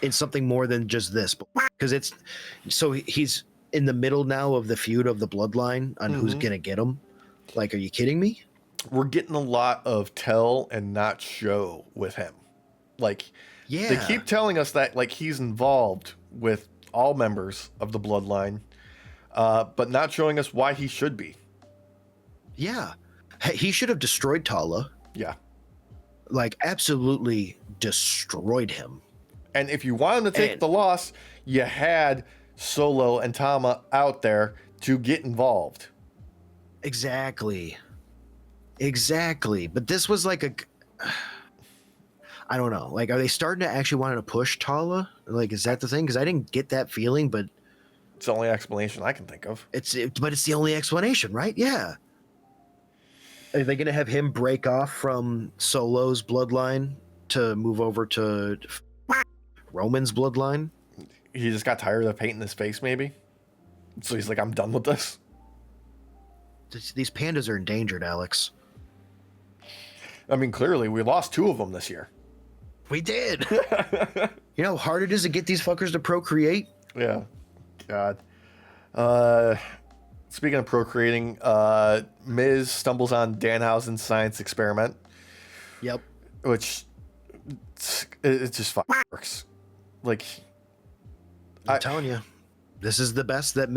S2: in something more than just this. Because he's in the middle now of the feud of the Bloodline on who's going to get him. Like, are you kidding me?
S1: We're getting a lot of tell and not show with him. Like, they keep telling us that, like, he's involved with all members of the Bloodline, but not showing us why he should be.
S2: Yeah. He should have destroyed Tala.
S1: Yeah.
S2: Like, absolutely destroyed him.
S1: And if you want him to take the loss, you had Solo and Tama out there to get involved.
S2: Exactly. But this was like I don't know. Like, are they starting to actually want to push Tala? Like, is that the thing? Because I didn't get that feeling, but
S1: it's the only explanation I can think of.
S2: But it's the only explanation, right? Yeah. Are they going to have him break off from Solo's bloodline to move over to Roman's bloodline?
S1: He just got tired of painting his face, maybe. So he's like, I'm done with this.
S2: These pandas are endangered, Alex.
S1: I mean, clearly, we lost 2 of them this year.
S2: We did. You know how hard it is to get these fuckers to procreate?
S1: Yeah. God. Speaking of procreating, Miz stumbles on Danhausen's science experiment.
S2: Yep.
S1: Which, it just fucking works. Like,
S2: I'm telling you, this is the best that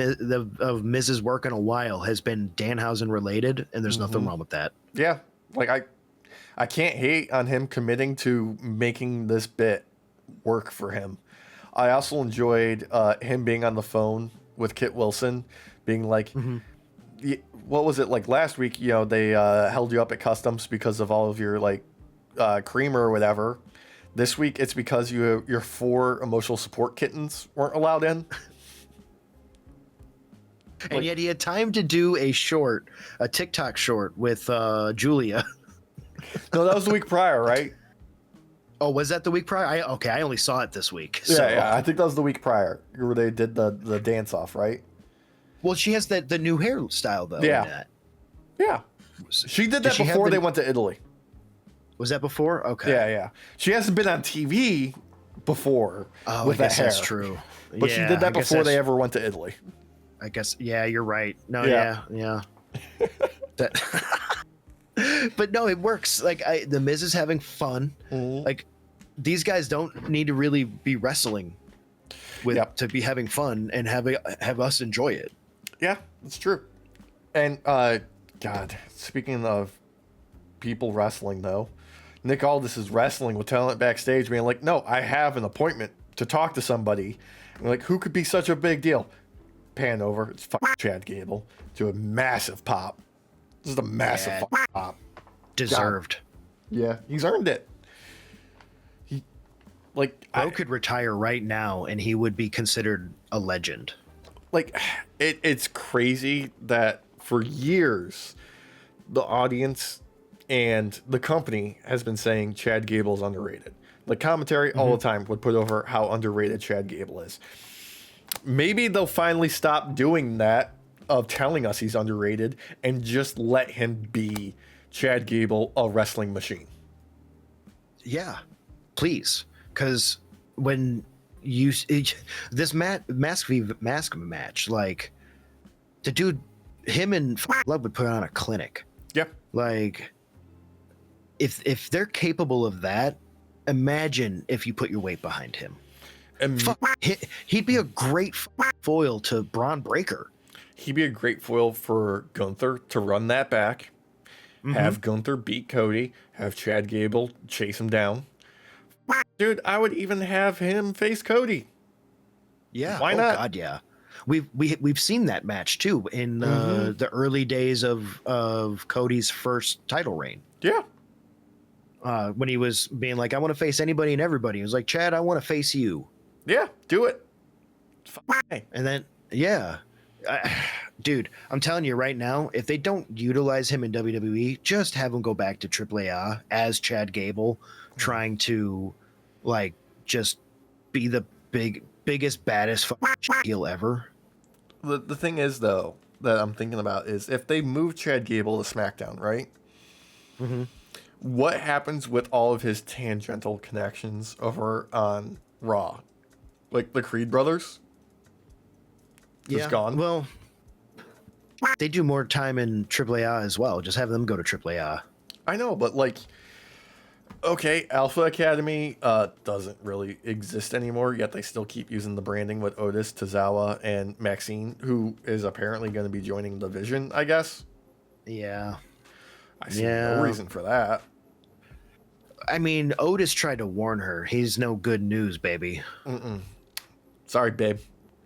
S2: of Miz's work in a while has been Danhausen related, and there's nothing wrong with that.
S1: Yeah. Like, I can't hate on him committing to making this bit work for him. I also enjoyed him being on the phone with Kit Wilson, being like, what was it, like last week, you know, they held you up at customs because of all of your, like, creamer or whatever. This week, it's because your 4 emotional support kittens weren't allowed in.
S2: And yet he had time to do a TikTok short with Giulia.
S1: No, that was the week prior, right?
S2: Oh, was that the week prior? I only saw it this week. So.
S1: Yeah, I think that was the week prior where they did the dance off, right?
S2: Well, she has the new hairstyle though.
S1: Yeah, yeah. She did that before they went to Italy.
S2: Was that before? Okay.
S1: Yeah. She hasn't been on TV before with that hair.
S2: That's true.
S1: But she did that before they ever went to Italy.
S2: I guess. Yeah, you're right. No,
S1: Yeah.
S2: yeah. That, but no, it works. Like the Miz is having fun.
S1: Mhm.
S2: Like these guys don't need to really be wrestling with
S1: Yep.
S2: to be having fun and have us enjoy it.
S1: Yeah, it's true. And God, speaking of people wrestling though, Nick Aldis is wrestling with talent backstage, being like, "No, I have an appointment to talk to somebody." And like, who could be such a big deal? Pan over, it's fucking Chad Gable to a massive pop. This is a massive fucking pop.
S2: Deserved.
S1: God. Yeah, he's earned it. He like
S2: Bro could retire right now and he would be considered a legend.
S1: Like it's crazy that for years the audience and the company has been saying Chad Gable's underrated. The commentary all the time would put over how underrated Chad Gable is. Maybe they'll finally stop doing that of telling us he's underrated and just let him be Chad Gable, a wrestling machine.
S2: Yeah, please. Because when you this mask match, like the dude, him and Love would put on a clinic.
S1: Yeah.
S2: Like if they're capable of that, imagine if you put your weight behind him.
S1: And
S2: He'd be a great foil to Bron Breakker.
S1: he'd be a great foil for Gunther to run that back, have Gunther beat Cody, have Chad Gable chase him down. Dude, I would even have him face Cody.
S2: Yeah,
S1: Why not?
S2: God, yeah. We've seen that match too in the early days of Cody's first title reign.
S1: Yeah.
S2: When he was being like, I want to face anybody and everybody. He was like, Chad, I want to face you.
S1: Yeah, do it. Fine.
S2: And then, yeah. Dude, I'm telling you right now, if they don't utilize him in WWE, just have him go back to AAA as Chad Gable, trying to, like, just be the biggest, baddest heel ever.
S1: The thing is, though, that I'm thinking about is if they move Chad Gable to SmackDown, right?
S2: Mm-hmm.
S1: What happens with all of his tangential connections over on Raw? Like the Creed brothers? Just gone?
S2: Well, they do more time in AAA as well. Just have them go to AAA.
S1: I know, but like, okay, Alpha Academy doesn't really exist anymore, yet they still keep using the branding with Otis, Tozawa, and Maxine, who is apparently going to be joining the Vision, I guess.
S2: Yeah.
S1: I see no reason for that.
S2: I mean, Otis tried to warn her. He's no good news, baby.
S1: Sorry, babe.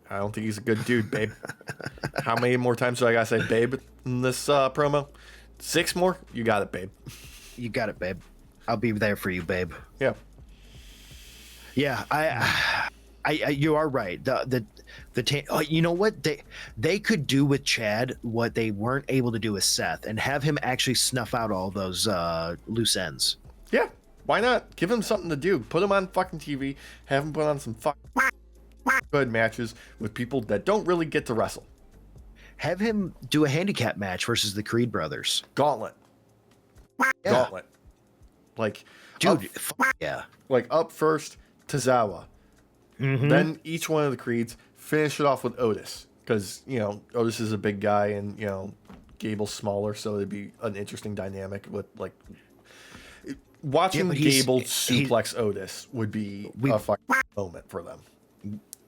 S1: I don't think he's a good dude, babe. How many more times do I gotta say babe in this promo? 6 more? You got it, babe.
S2: You got it, babe. I'll be there for you, babe.
S1: Yeah.
S2: Yeah, I you are right. You know what they could do with Chad what they weren't able to do with Seth, and have him actually snuff out all those loose ends.
S1: Yeah. Why not? Give him something to do. Put him on fucking TV. Have him put on some good matches with people that don't really get to wrestle.
S2: Have him do a handicap match versus the Creed brothers.
S1: Gauntlet.
S2: Yeah.
S1: Gauntlet. Like,
S2: Dude, yeah.
S1: Like up first, Tozawa. Then each one of the Creeds finish it off with Otis. Because, you know, Otis is a big guy and, you know, Gable's smaller, so it'd be an interesting dynamic with, like, watching Gable suplex Otis would be a fucking moment for them.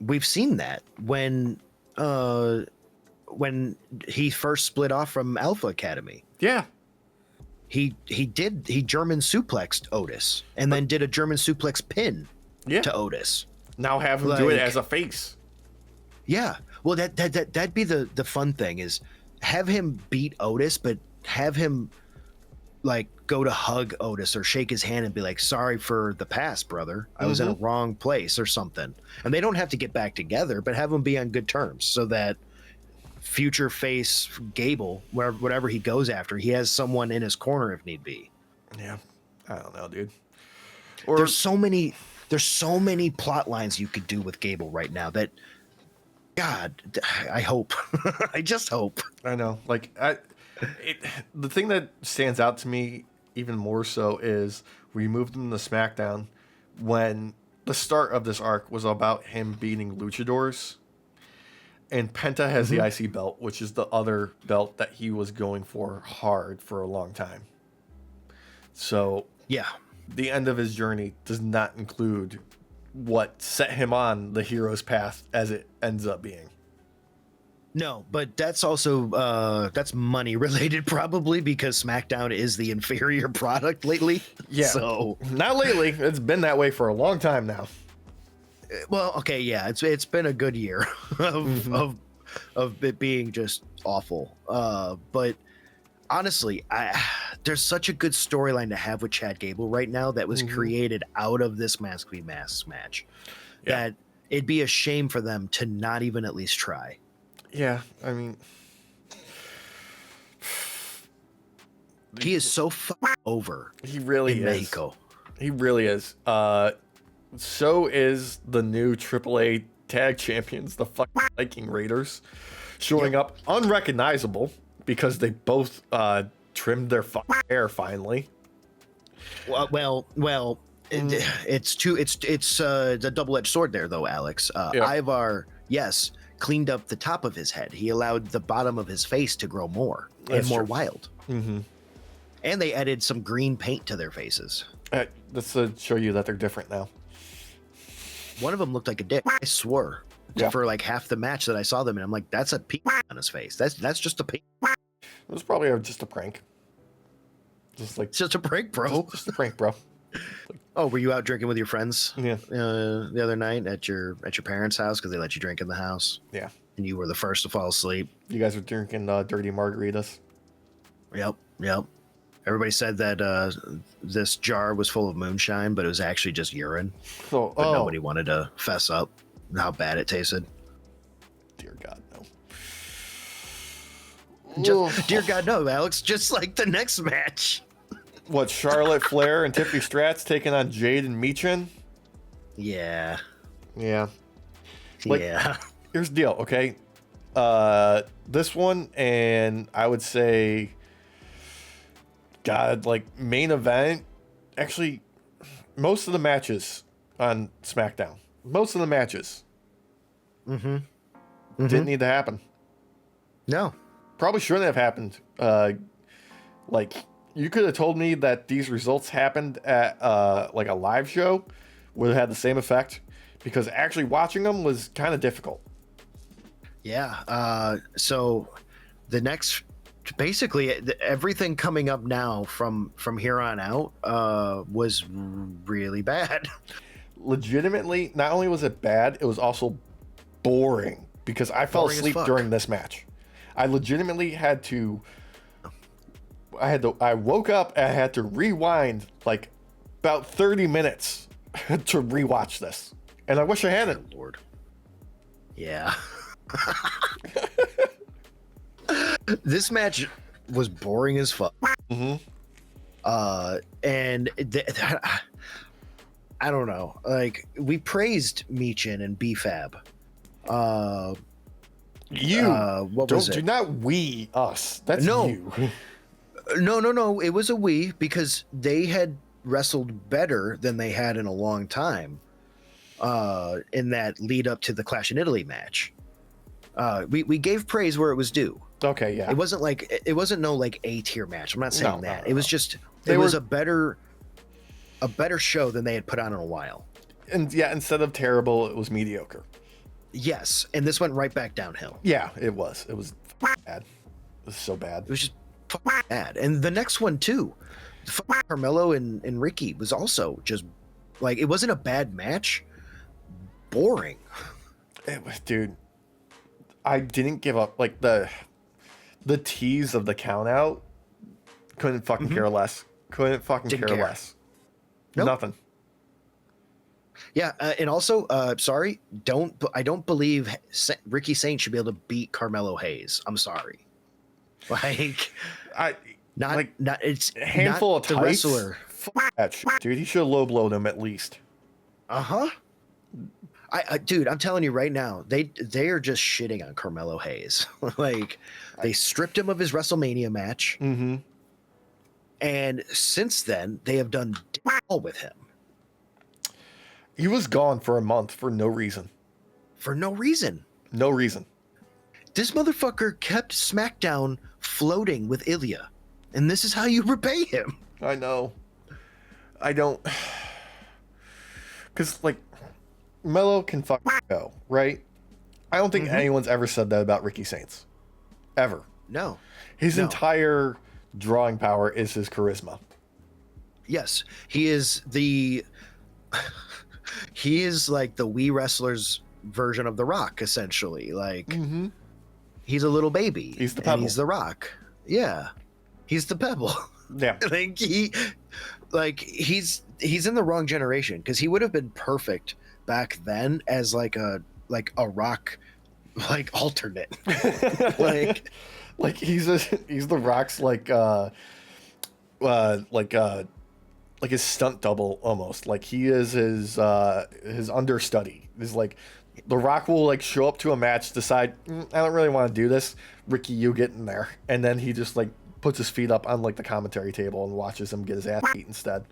S2: We've seen that when he first split off from Alpha Academy.
S1: Yeah.
S2: He German suplexed Otis and then did a German suplex pin to Otis.
S1: Now have him do it as a face.
S2: Yeah. Well, that'd be the fun thing is have him beat Otis, but have him like go to hug Otis or shake his hand and be like, sorry for the past, brother. I was in a wrong place or something. And they don't have to get back together, but have them be on good terms so that future face Gable, whatever he goes after, he has someone in his corner if need be.
S1: Yeah. I don't know, dude.
S2: There's so many plot lines you could do with Gable right now that, God, I hope. I just hope.
S1: I know. Like, the thing that stands out to me even more so is we moved him to SmackDown when the start of this arc was about him beating luchadors. And Penta has the IC belt, which is the other belt that he was going for hard for a long time. So
S2: Yeah.
S1: the end of his journey does not include what set him on the hero's path as it ends up being.
S2: No, but that's also that's money related probably, because SmackDown is the inferior product lately.
S1: Yeah.
S2: So
S1: not lately. It's been that way for a long time now.
S2: well, okay, yeah, it's been a good year of it being just awful. But honestly, there's such a good storyline to have with Chad Gable right now that was created out of this Mask v Mask match. Yeah. That it'd be a shame for them to not even at least try.
S1: Yeah, I mean,
S2: he is so over.
S1: He really
S2: in
S1: is.
S2: Mexico.
S1: He really is. So is the new AAA tag champions, the Viking Raiders, showing up unrecognizable because they both trimmed their hair finally.
S2: Well, it's the double-edged sword there though, Alex. Ivar, yes, cleaned up the top of his head. He allowed the bottom of his face to grow more and more wild. And they added some green paint to their faces.
S1: That's to show you that they're different now.
S2: One of them looked like a dick. I swore for like half the match that I saw them, and I'm like, that's a pee on his face. That's just a pee.
S1: It was probably just a prank. Just
S2: a prank, bro.
S1: Just a prank, bro.
S2: Oh, were you out drinking with your friends?
S1: Yeah.
S2: The other night at your parents' house because they let you drink in the house.
S1: Yeah.
S2: And you were the first to fall asleep.
S1: You guys were drinking dirty margaritas.
S2: Yep. Everybody said that this jar was full of moonshine, but it was actually just urine. But nobody wanted to fess up how bad it tasted.
S1: Dear God, no.
S2: Dear God, no, Alex. Just like the next match.
S1: What, Charlotte Flair and Tiffany Stratz taking on Jade and Michin?
S2: Yeah.
S1: Yeah.
S2: Yeah.
S1: Here's the deal, okay? This one, and I would say, God, like main event. Actually, most of the matches on SmackDown, didn't need to happen.
S2: No.
S1: Probably shouldn't have happened. Like, you could have told me that these results happened at like a live show, would have had the same effect, because actually watching them was kind of difficult.
S2: Yeah. So the next, basically everything coming up now from here on out was really bad.
S1: Legitimately, not only was it bad, it was also boring, because I fell asleep during this match. I legitimately had to. I woke up and I had to rewind like about 30 minutes to rewatch this, and I wish I hadn't.
S2: Lord. Yeah. This match was boring as fuck. And I don't know. Like, we praised Michin and B-Fab.
S1: What
S2: was it?
S1: Do not we us. That's you.
S2: No. It was a we, because they had wrestled better than they had in a long time. In that lead up to the Clash in Italy match. We gave praise where it was due.
S1: Okay, yeah.
S2: It wasn't no like A-tier match. I'm not saying that. It was just
S1: it
S2: was a better show than they had put on in a while.
S1: And yeah, instead of terrible, it was mediocre.
S2: Yes, and this went right back downhill.
S1: Yeah, it was. It was bad. It was so bad.
S2: It was just bad. And the next one too, Carmelo and Ricky was also just like, it wasn't a bad match. Boring.
S1: It was, dude. I didn't give up. Like the tease of the count out. Couldn't fucking care less. Couldn't fucking care less. Nope. Nothing.
S2: Yeah, and also, sorry, I don't believe Ricky Saint should be able to beat Carmelo Hayes. I'm sorry. Like, it's
S1: a handful of
S2: the
S1: tights.
S2: Wrestler.
S1: That shit, dude. He should have low blowed him at least.
S2: Dude, I'm telling you right now, they are just shitting on Carmelo Hayes. Like, they stripped him of his WrestleMania match, and since then they have done all with him.
S1: He was gone for a month for no reason.
S2: For no reason.
S1: No reason.
S2: This motherfucker kept SmackDown floating with Ilya, and this is how you repay him.
S1: I know. I don't, because like Melo can go, right? I don't think anyone's ever said that about Ricky Saints, ever.
S2: No.
S1: His entire drawing power is his charisma.
S2: Yes, he is the. He is like the Wii wrestlers version of The Rock, essentially. Like, he's a little baby.
S1: He's the Pebble.
S2: He's The Rock. Yeah, he's the Pebble.
S1: Yeah,
S2: he's in the wrong generation, because he would have been perfect back then as like a Rock, like alternate. like
S1: he's the Rock's like his stunt double almost. Like he is his understudy. Is like the Rock will like show up to a match, decide I don't really want to do this. Ricky, you get in there, and then he just like puts his feet up on like the commentary table and watches him get his ass beat instead.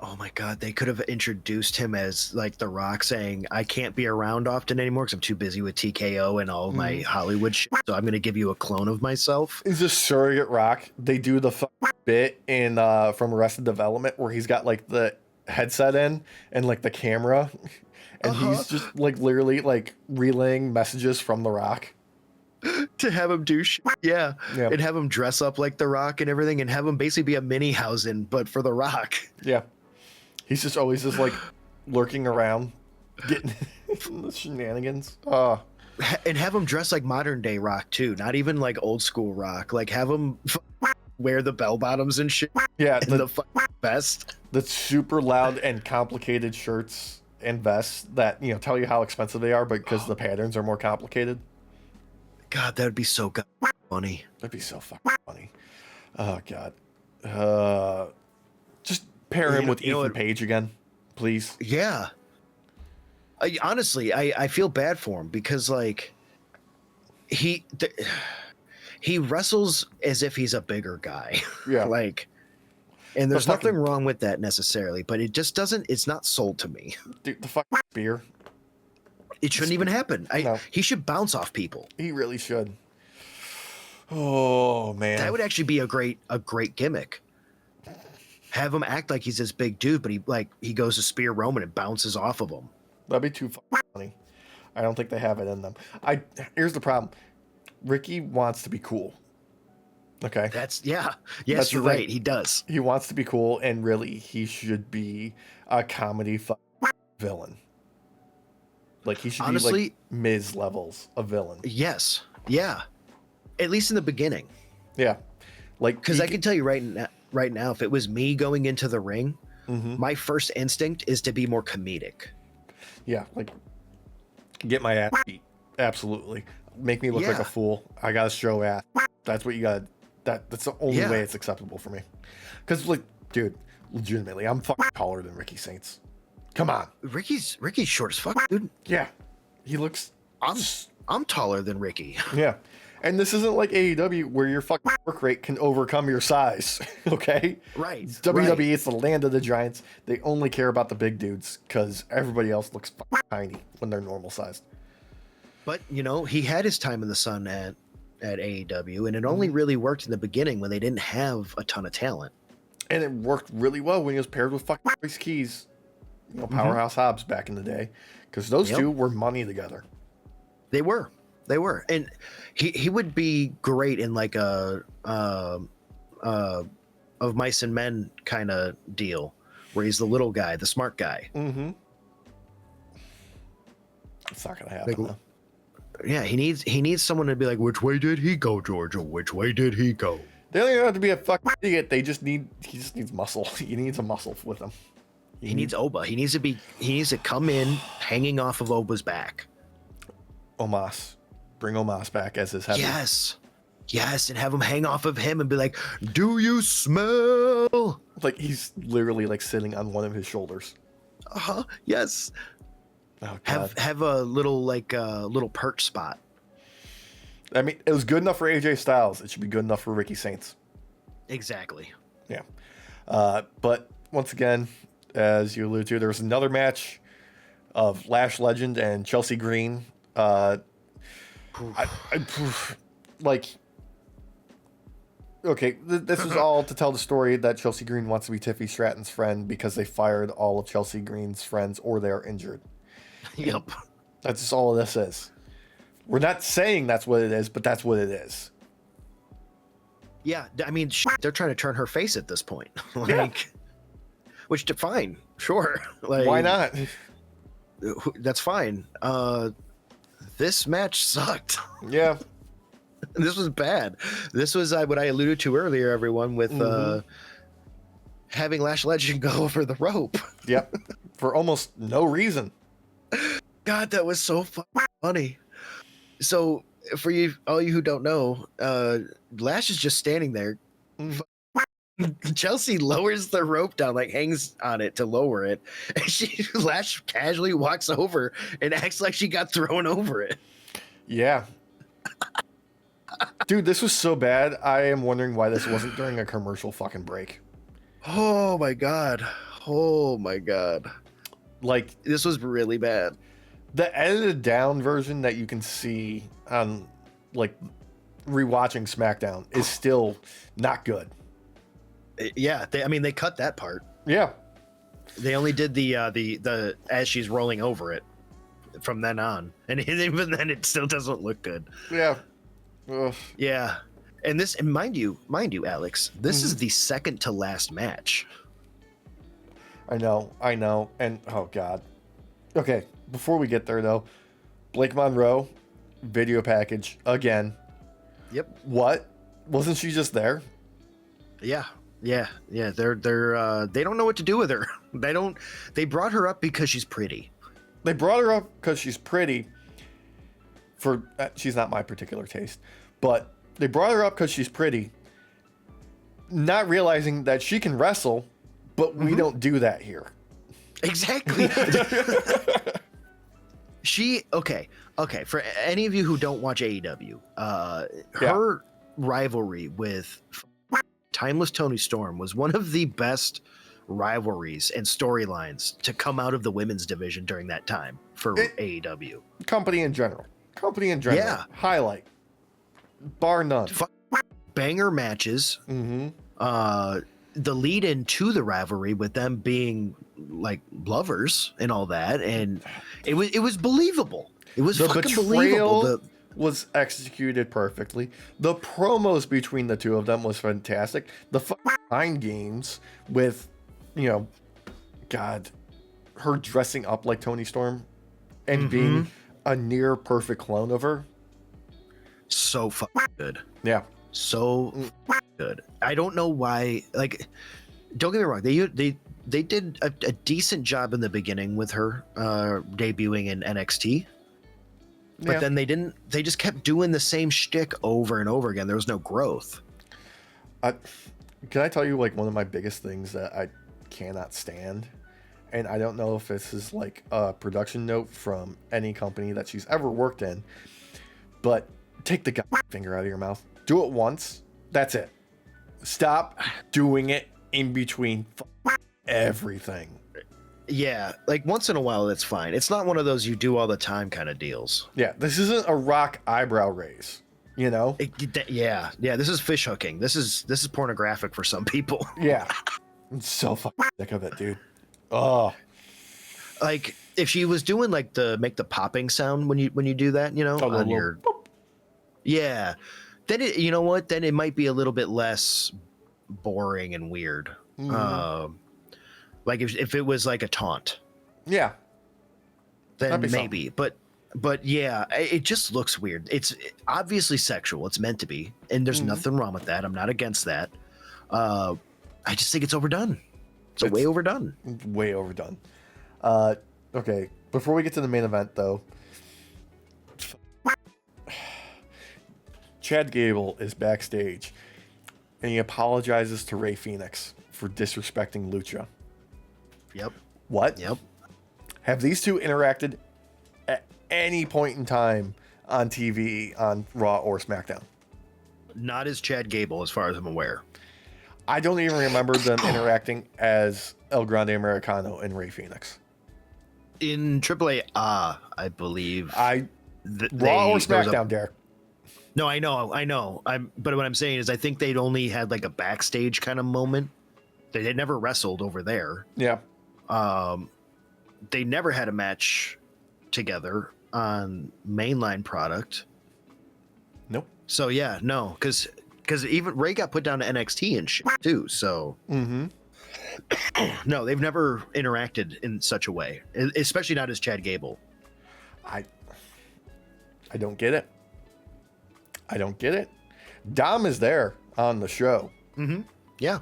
S2: Oh my God, they could have introduced him as like The Rock saying, I can't be around often anymore because I'm too busy with TKO and all my Hollywood shit, so I'm going to give you a clone of myself.
S1: He's a surrogate Rock. They do the bit in from Arrested Development where he's got like the headset in and like the camera, and he's just like literally like relaying messages from The Rock.
S2: To have him do shit. Yeah. And have him dress up like The Rock and everything, and have him basically be a Minihausen, but for The Rock.
S1: Yeah. He's just always just like lurking around, getting the shenanigans.
S2: And have him dress like modern day Rock too, not even like old school Rock. Like have him wear the bell bottoms and shit.
S1: Yeah,
S2: and the vest.
S1: The super loud and complicated shirts and vests that tell you how expensive they are, but because the patterns are more complicated.
S2: God, that would be so funny.
S1: That'd be so fucking funny. Oh God. Just pair him with Ethan Page again, please.
S2: Yeah. Honestly, I feel bad for him because like he wrestles as if he's a bigger guy.
S1: Yeah.
S2: Like, and there's nothing wrong with that necessarily, but it just doesn't. It's not sold to me.
S1: Dude, the fucking spear.
S2: It shouldn't even happen. He should bounce off people.
S1: He really should. Oh man,
S2: that would actually be a great gimmick. Have him act like he's this big dude, but he goes to spear Roman and bounces off of him.
S1: That'd be too funny. I don't think they have it in them. Here's the problem. Ricky wants to be cool. Okay.
S2: Yes, you're right. He does.
S1: He wants to be cool, and really, he should be a comedy villain. Like he should be like Miz levels of villain.
S2: Yes. Yeah. At least in the beginning.
S1: Yeah. Like
S2: because I can tell you right now, if it was me going into the ring, my first instinct is to be more comedic.
S1: Yeah, like get my ass beat. Absolutely. Make me look like a fool. I gotta show ass. That's what you gotta. That's the only way it's acceptable for me. Because like, dude, legitimately, I'm fucking taller than Ricky Saints. Come on.
S2: Ricky's short as fuck, dude.
S1: Yeah. He looks.
S2: I'm taller than Ricky.
S1: Yeah. And this isn't like AEW where your fucking work rate can overcome your size. Okay?
S2: Right.
S1: It's WWE, it's the land of the giants. They only care about the big dudes because everybody else looks fucking tiny when they're normal sized.
S2: But, he had his time in the sun at AEW, and it only really worked in the beginning when they didn't have a ton of talent.
S1: And it worked really well when he was paired with fucking Royce Keys. Powerhouse Hobbs back in the day, because those two were money together.
S2: They were, and he would be great in like a of Mice and Men kind of deal, where he's the little guy, the smart guy.
S1: It's not gonna happen.
S2: Like, yeah, he needs someone to be like, which way did he go, Georgia? Which way did he go?
S1: They don't even have to be a fucking idiot. He just needs muscle. He needs a muscle with him.
S2: He needs Oba. He needs to come in hanging off of Oba's back.
S1: Omos. Bring Omos back as his heavy.
S2: Yes, and have him hang off of him and be like, do you smell?
S1: Like he's literally like sitting on one of his shoulders.
S2: Yes.
S1: Oh, God.
S2: Have a little little perch spot.
S1: I mean, it was good enough for AJ Styles. It should be good enough for Ricky Saints.
S2: Exactly.
S1: Yeah. But once again, as you alluded to, there was another match of Lash Legend and Chelsea Green. Like, okay, this was all to tell the story that Chelsea Green wants to be Tiffany Stratton's friend because they fired all of Chelsea Green's friends or they are injured.
S2: Yep.
S1: That's just all this is. We're not saying that's what it is, but that's what it is.
S2: Yeah, I mean, they're trying to turn her face at this point. Like,
S1: Yeah.
S2: Which, fine, sure. Like,
S1: Why not?
S2: That's fine. This match sucked.
S1: Yeah.
S2: This was bad. This was what I alluded to earlier, everyone, with having Lash Legend go over the rope.
S1: Yep. For almost no reason.
S2: God, that was so funny. So, for all you who don't know, Lash is just standing there. Chelsea lowers the rope down, like hangs on it to lower it, and Lash casually walks over and acts like she got thrown over it.
S1: Yeah. Dude, this was so bad. I am wondering why this wasn't during a commercial fucking break.
S2: Oh my god. Oh my god.
S1: Like,
S2: this was really bad.
S1: The edited down version that you can see on, like, rewatching SmackDown is still not good.
S2: Yeah, they cut that part.
S1: Yeah.
S2: They only did the as she's rolling over it from then on, and even then it still doesn't look good.
S1: Yeah. Ugh.
S2: Yeah, and mind you, Alex, this is the second to last match.
S1: I know, and oh god. Okay, before we get there though, Blake Monroe, video package again.
S2: Yep.
S1: What? Wasn't she just there?
S2: Yeah. They're they don't know what to do with her. They brought her up because she's pretty.
S1: They brought her up because she's pretty. She's not my particular taste, but they brought her up because she's pretty, not realizing that she can wrestle, but we don't do that here.
S2: Exactly. Okay. For any of you who don't watch AEW, her rivalry with Timeless Tony Storm was one of the best rivalries and storylines to come out of the women's division during that time for AEW.
S1: Company in general.
S2: Yeah.
S1: Highlight. Bar none.
S2: Banger matches. The lead into the rivalry with them being like lovers and all that, and it was believable. It was fucking believable.
S1: Was executed perfectly. The promos between the two of them was fantastic. The mind games with, God, her dressing up like Toni Storm and being a near perfect clone of her.
S2: So good.
S1: Yeah.
S2: So good. I don't know why. Like, don't get me wrong. They did a decent job in the beginning with her debuting in NXT. But then they just kept doing the same shtick over and over again. There was no growth.
S1: Can I tell you, like, one of my biggest things that I cannot stand? And I don't know if this is like a production note from any company that she's ever worked in, but take the finger out of your mouth. Do it once. That's it. Stop doing it in between everything.
S2: Yeah, like once in a while, that's fine. It's not one of those you do all the time kind of deals.
S1: Yeah, this isn't a Rock eyebrow raise, Yeah.
S2: This is fish hooking. This is pornographic for some people.
S1: Yeah, I'm so fucking sick of it, dude. Oh,
S2: like if she was doing like make the popping sound when you do that, on your. Yeah, then then it might be a little bit less boring and weird. Like if it was like a taunt.
S1: Yeah.
S2: Then maybe. But yeah, it just looks weird. It's obviously sexual. It's meant to be. And there's nothing wrong with that. I'm not against that. I just think it's overdone. It's way overdone.
S1: Way overdone. Okay. Before we get to the main event though, Chad Gable is backstage and he apologizes to Rey Fenix for disrespecting Lucha.
S2: Yep.
S1: What?
S2: Yep.
S1: Have these two interacted at any point in time on TV on Raw or SmackDown?
S2: Not as Chad Gable, as far as I'm aware.
S1: I don't even remember them interacting as El Grande Americano and Rey Fenix.
S2: In AAA, I believe.
S1: I Raw or SmackDown, Derek?
S2: No, I know. But what I'm saying is, I think they'd only had like a backstage kind of moment. They had never wrestled over there.
S1: Yeah.
S2: They never had a match together on mainline product.
S1: Nope.
S2: So yeah, no, because even Ray got put down to NXT and shit too. So no, they've never interacted in such a way, especially not as Chad Gable.
S1: I don't get it. I don't get it. Dom is there on the show.
S2: Yeah,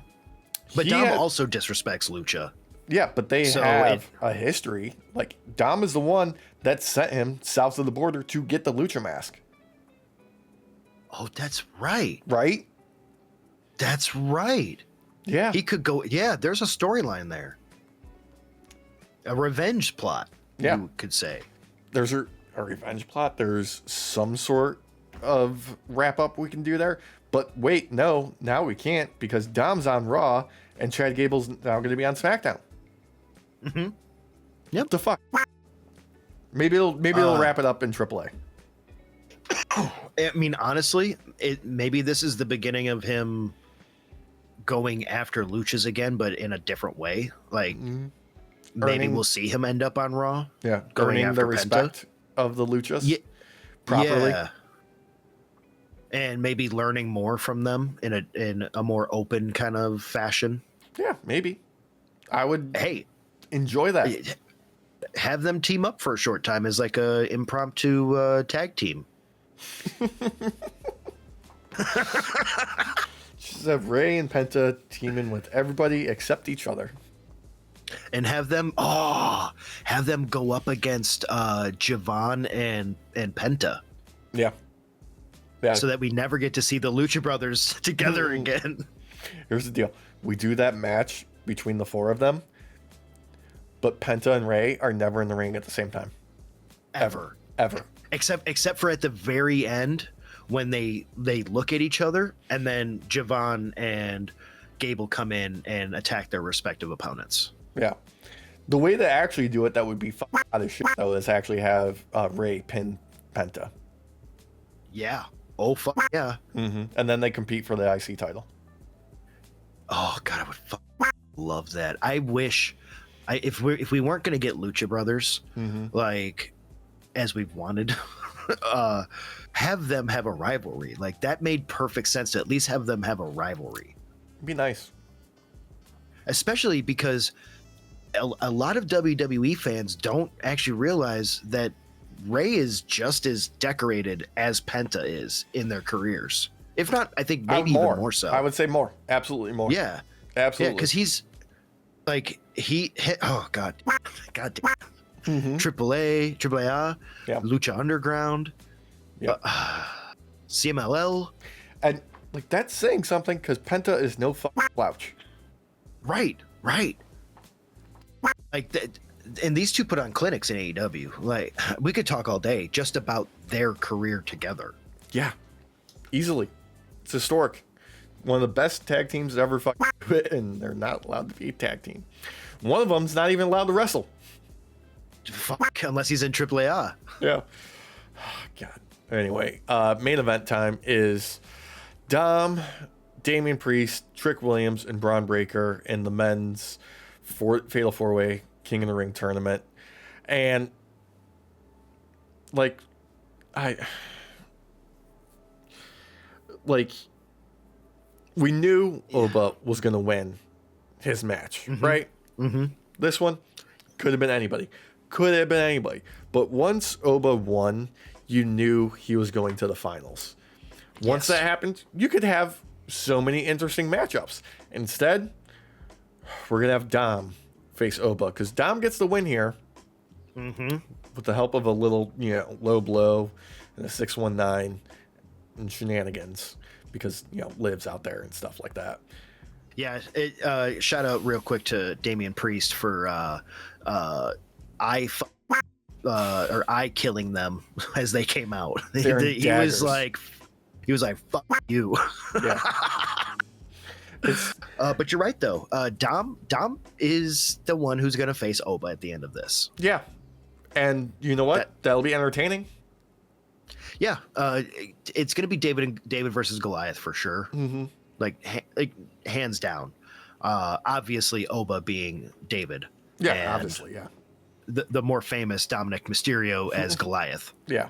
S2: but Dom also disrespects Lucha.
S1: Yeah, but they have a history. Like, Dom is the one that sent him south of the border to get the Lucha mask.
S2: Oh, that's right.
S1: Right?
S2: That's right.
S1: Yeah.
S2: He could go. Yeah, there's a storyline there. A revenge plot, you could say.
S1: There's a revenge plot. There's some sort of wrap up we can do there. But wait, no, now we can't, because Dom's on Raw and Chad Gable's now going to be on SmackDown.
S2: Yep.
S1: The fuck? Maybe it'll wrap it up in AAA.
S2: I mean, honestly, maybe this is the beginning of him going after Luchas again, but in a different way. Like, maybe we'll see him end up on Raw.
S1: Yeah,
S2: going
S1: earning
S2: after
S1: the respect of the Luchas properly.
S2: Yeah. And maybe learning more from them in a more open kind of fashion.
S1: Yeah, maybe. I would enjoy that.
S2: Have them team up for a short time as like a impromptu tag team.
S1: Just have Ray and Penta teaming with everybody except each other.
S2: And have them go up against Javon and Penta.
S1: Yeah. Yeah.
S2: So that we never get to see the Lucha Brothers together again.
S1: Here's the deal. We do that match between the four of them, but Penta and Ray are never in the ring at the same time. Ever.
S2: Except for at the very end when they look at each other and then Javon and Gable come in and attack their respective opponents.
S1: Yeah. The way to actually do it that would be out of shit though is actually have Ray pin Penta.
S2: Yeah. Oh fuck yeah.
S1: And then they compete for the IC title.
S2: Oh god, I would love that. I wish if we weren't going to get Lucha Brothers like as we've wanted, have them have a rivalry. Like, that made perfect sense to at least have them have a rivalry.
S1: It'd be nice.
S2: Especially because a lot of WWE fans don't actually realize that Ray is just as decorated as Penta is in their careers. If not, I think maybe even more so.
S1: I would say more. Absolutely more.
S2: Yeah.
S1: Absolutely.
S2: Yeah, because he's like, he hit, oh god damn. AAA, Lucha Underground, CMLL.
S1: And like, that's saying something, because Penta is no slouch.
S2: Right. Like, and these two put on clinics in AEW. Like, we could talk all day just about their career together.
S1: Yeah, easily. It's historic. One of the best tag teams ever do it, and they're not allowed to be a tag team. One of them's not even allowed to wrestle.
S2: Fuck, unless he's in AAA.
S1: Yeah. Oh, God. Anyway, main event time is Dom, Damian Priest, Trick Williams, and Bron Breakker in the men's Fatal 4-Way King of the Ring tournament. And, like, we knew Oba was going to win his match, right? This one could have been anybody. But once Oba won, you knew he was going to the finals. Once that happened, you could have so many interesting matchups. Instead, we're going to have Dom face Oba, because Dom gets the win here with the help of a little, low blow and a 619 and shenanigans, because, Liv's out there and stuff like that.
S2: Yeah, shout out real quick to Damian Priest for eye killing them as they came out. He was like, fuck you.
S1: Yeah.
S2: But you're right though. Dom is the one who's going to face Oba at the end of this.
S1: Yeah. And you know what? That'll be entertaining.
S2: Yeah, it's going to be David versus Goliath for sure.
S1: Mm-hmm.
S2: Like hands down. Obviously, Oba being David.
S1: Yeah,
S2: and
S1: obviously, yeah.
S2: The more famous Dominic Mysterio as Goliath.
S1: Yeah.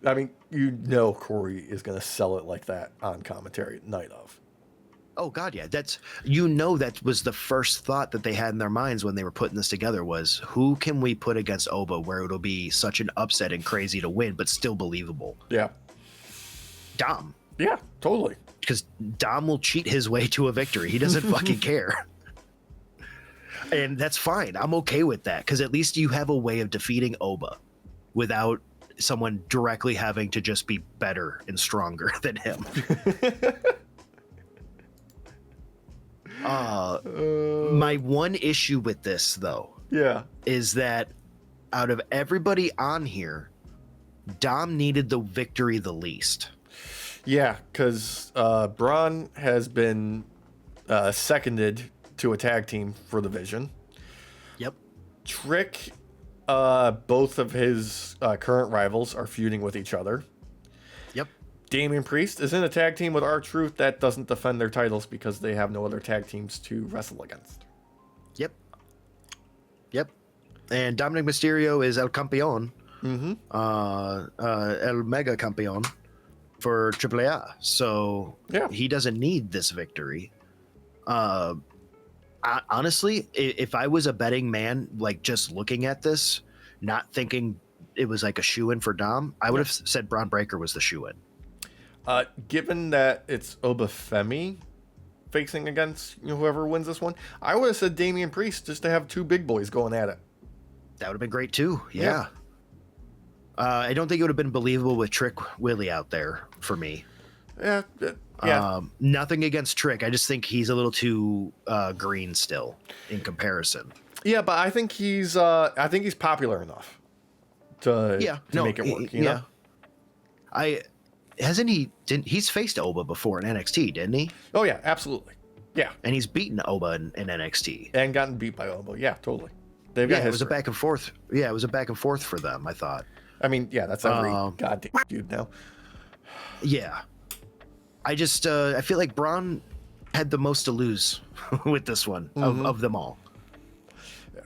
S1: I mean, Corey is going to sell it like that on commentary night of.
S2: Oh God, yeah. That was the first thought that they had in their minds when they were putting this together was, who can we put against Oba where it'll be such an upset and crazy to win, but still believable?
S1: Yeah.
S2: Dom.
S1: Yeah, totally.
S2: Because Dom will cheat his way to a victory. He doesn't fucking care. And that's fine. I'm okay with that because at least you have a way of defeating Oba without someone directly having to just be better and stronger than him. My one issue with this, though, is that out of everybody on here, Dom needed the victory the least.
S1: Yeah, because Bron has been seconded to a tag team for the Vision.
S2: Yep.
S1: Trick, both of his current rivals are feuding with each other.
S2: Yep.
S1: Damian Priest is in a tag team with R-Truth that doesn't defend their titles because they have no other tag teams to wrestle against.
S2: Yep. And Dominic Mysterio is El Campeón.
S1: Mm-hmm.
S2: El Mega Campeón for AAA. So he doesn't need this victory. Honestly, if I was a betting man, like just looking at this, not thinking it was like a shoe-in for Dom, I would have said Bron Breakker was the shoe-in.
S1: Given that it's Oba Femi facing against whoever wins this one, I would have said Damian Priest just to have two big boys going at it.
S2: That would have been great too. Yeah. I don't think it would have been believable with Trick Willie out there for me.
S1: Yeah.
S2: Nothing against Trick. I just think he's a little too green still in comparison.
S1: Yeah, but I think he's popular enough to make it work. You know?
S2: He's faced Oba before in NXT, didn't he?
S1: Oh yeah, absolutely. Yeah.
S2: And he's beaten Oba in NXT.
S1: And gotten beat by Oba. Yeah, totally. They've got
S2: it was a back and forth. Yeah, it was a back and forth for them, I thought.
S1: I mean, yeah, that's every goddamn dude now.
S2: Yeah. I just I feel like Bron had the most to lose with this one of them all.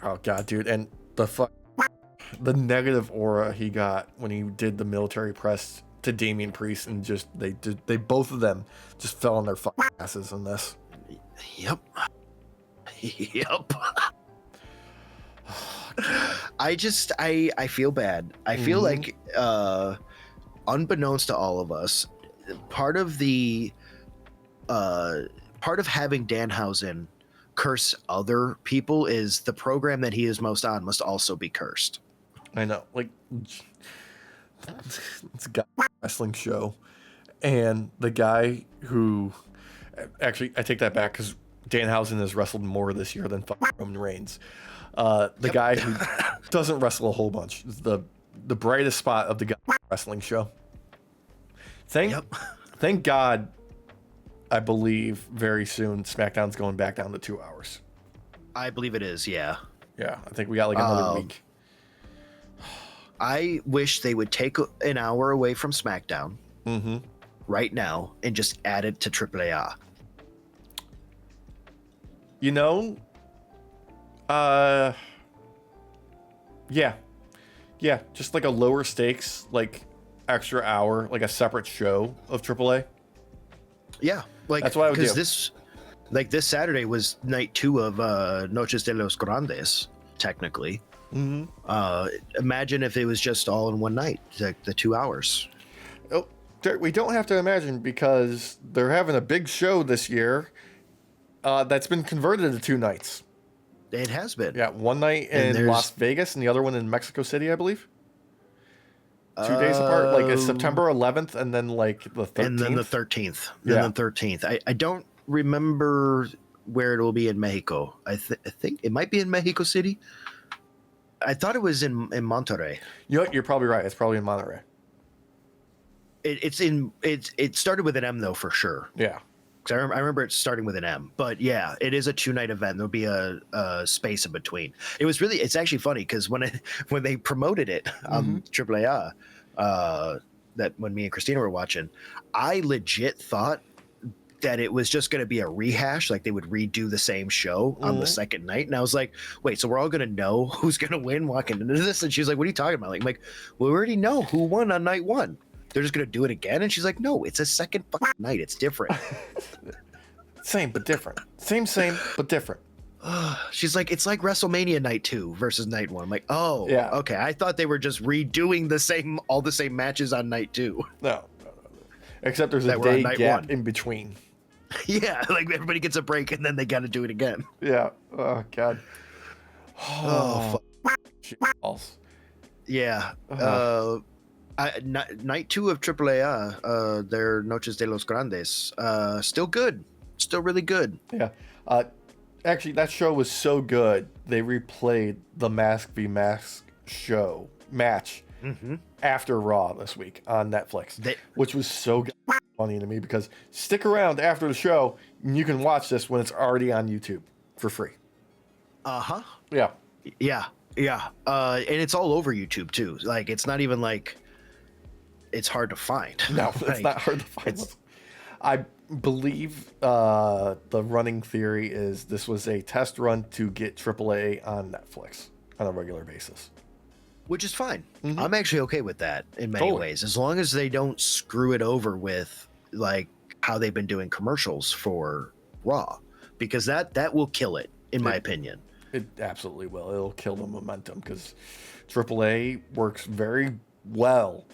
S1: Oh god, dude, and the negative aura he got when he did the military press to Damian Priest, and just they both of them just fell on their fucking asses in this.
S2: Yep. I feel bad. I feel like unbeknownst to all of us, part of having Danhausen curse other people is the program that he is most on must also be cursed.
S1: I know, like it's a wrestling show, and the guy who actually, I take that back because Danhausen has wrestled more this year than Roman Reigns. The guy who doesn't wrestle a whole bunch is the brightest spot of the wrestling show. Thank God, I believe very soon SmackDown's going back down to 2 hours.
S2: I believe it is, yeah.
S1: Yeah, I think we got like another week.
S2: I wish they would take an hour away from SmackDown right now and just add it to AAA.
S1: Yeah, just like a lower stakes, like extra hour, like a separate show of AAA.
S2: Yeah, like
S1: that's what I would do.
S2: This Saturday was night 2 of Noches de los Grandes, technically. Imagine if it was just all in one night, like the 2 hours.
S1: Oh, we don't have to imagine because they're having a big show this year that's been converted to 2 nights.
S2: It has been.
S1: Yeah, one night in Las Vegas and the other one in Mexico City, I believe. 2 days apart, like it's September 11th and then like the 13th.
S2: And then the 13th. Then the 13th. I don't remember where it will be in Mexico. I think it might be in Mexico City. I thought it was in Monterrey.
S1: You're probably right. It's probably in Monterrey.
S2: It started with an M though, for sure.
S1: Yeah.
S2: I remember it starting with an M, but yeah, it is a 2-night event. There'll be a space in between. It's actually funny because when they promoted it on AAA, that when me and Christina were watching, I legit thought that it was just going to be a rehash, like they would redo the same show on the second night. And I was like, wait, so we're all going to know who's going to win walking into this? And she's like, what are you talking about? Like, I'm like, well, we already know who won on night one. They're just going to do it again. And she's like, no, it's a second fucking night. It's different.
S1: Same, but different. Same, but different.
S2: She's like, it's like WrestleMania night 2 versus night 1. I'm like, oh, yeah, okay. I thought they were just redoing all the same matches on night 2.
S1: No. Except there's a day gap in between.
S2: Yeah, like everybody gets a break and then they got to do it again.
S1: Yeah. Oh God.
S2: Oh,
S1: balls.
S2: Yeah. Night 2 of AAA, their Noches de los Grandes, still good, still really good.
S1: Yeah. Actually, that show was so good they replayed the Mask v Mask match after Raw this week on Netflix, which was so funny to me because stick around after the show and you can watch this when it's already on YouTube for free. Yeah.
S2: And it's all over YouTube too. Like, it's not even like it's hard to find.
S1: No, it's not hard to find. I believe the running theory is this was a test run to get AAA on Netflix on a regular basis.
S2: Which is fine. I'm actually okay with that in many ways, as long as they don't screw it over with like how they've been doing commercials for Raw, because that will kill it, in my opinion.
S1: It absolutely will. It'll kill the momentum because AAA works very well,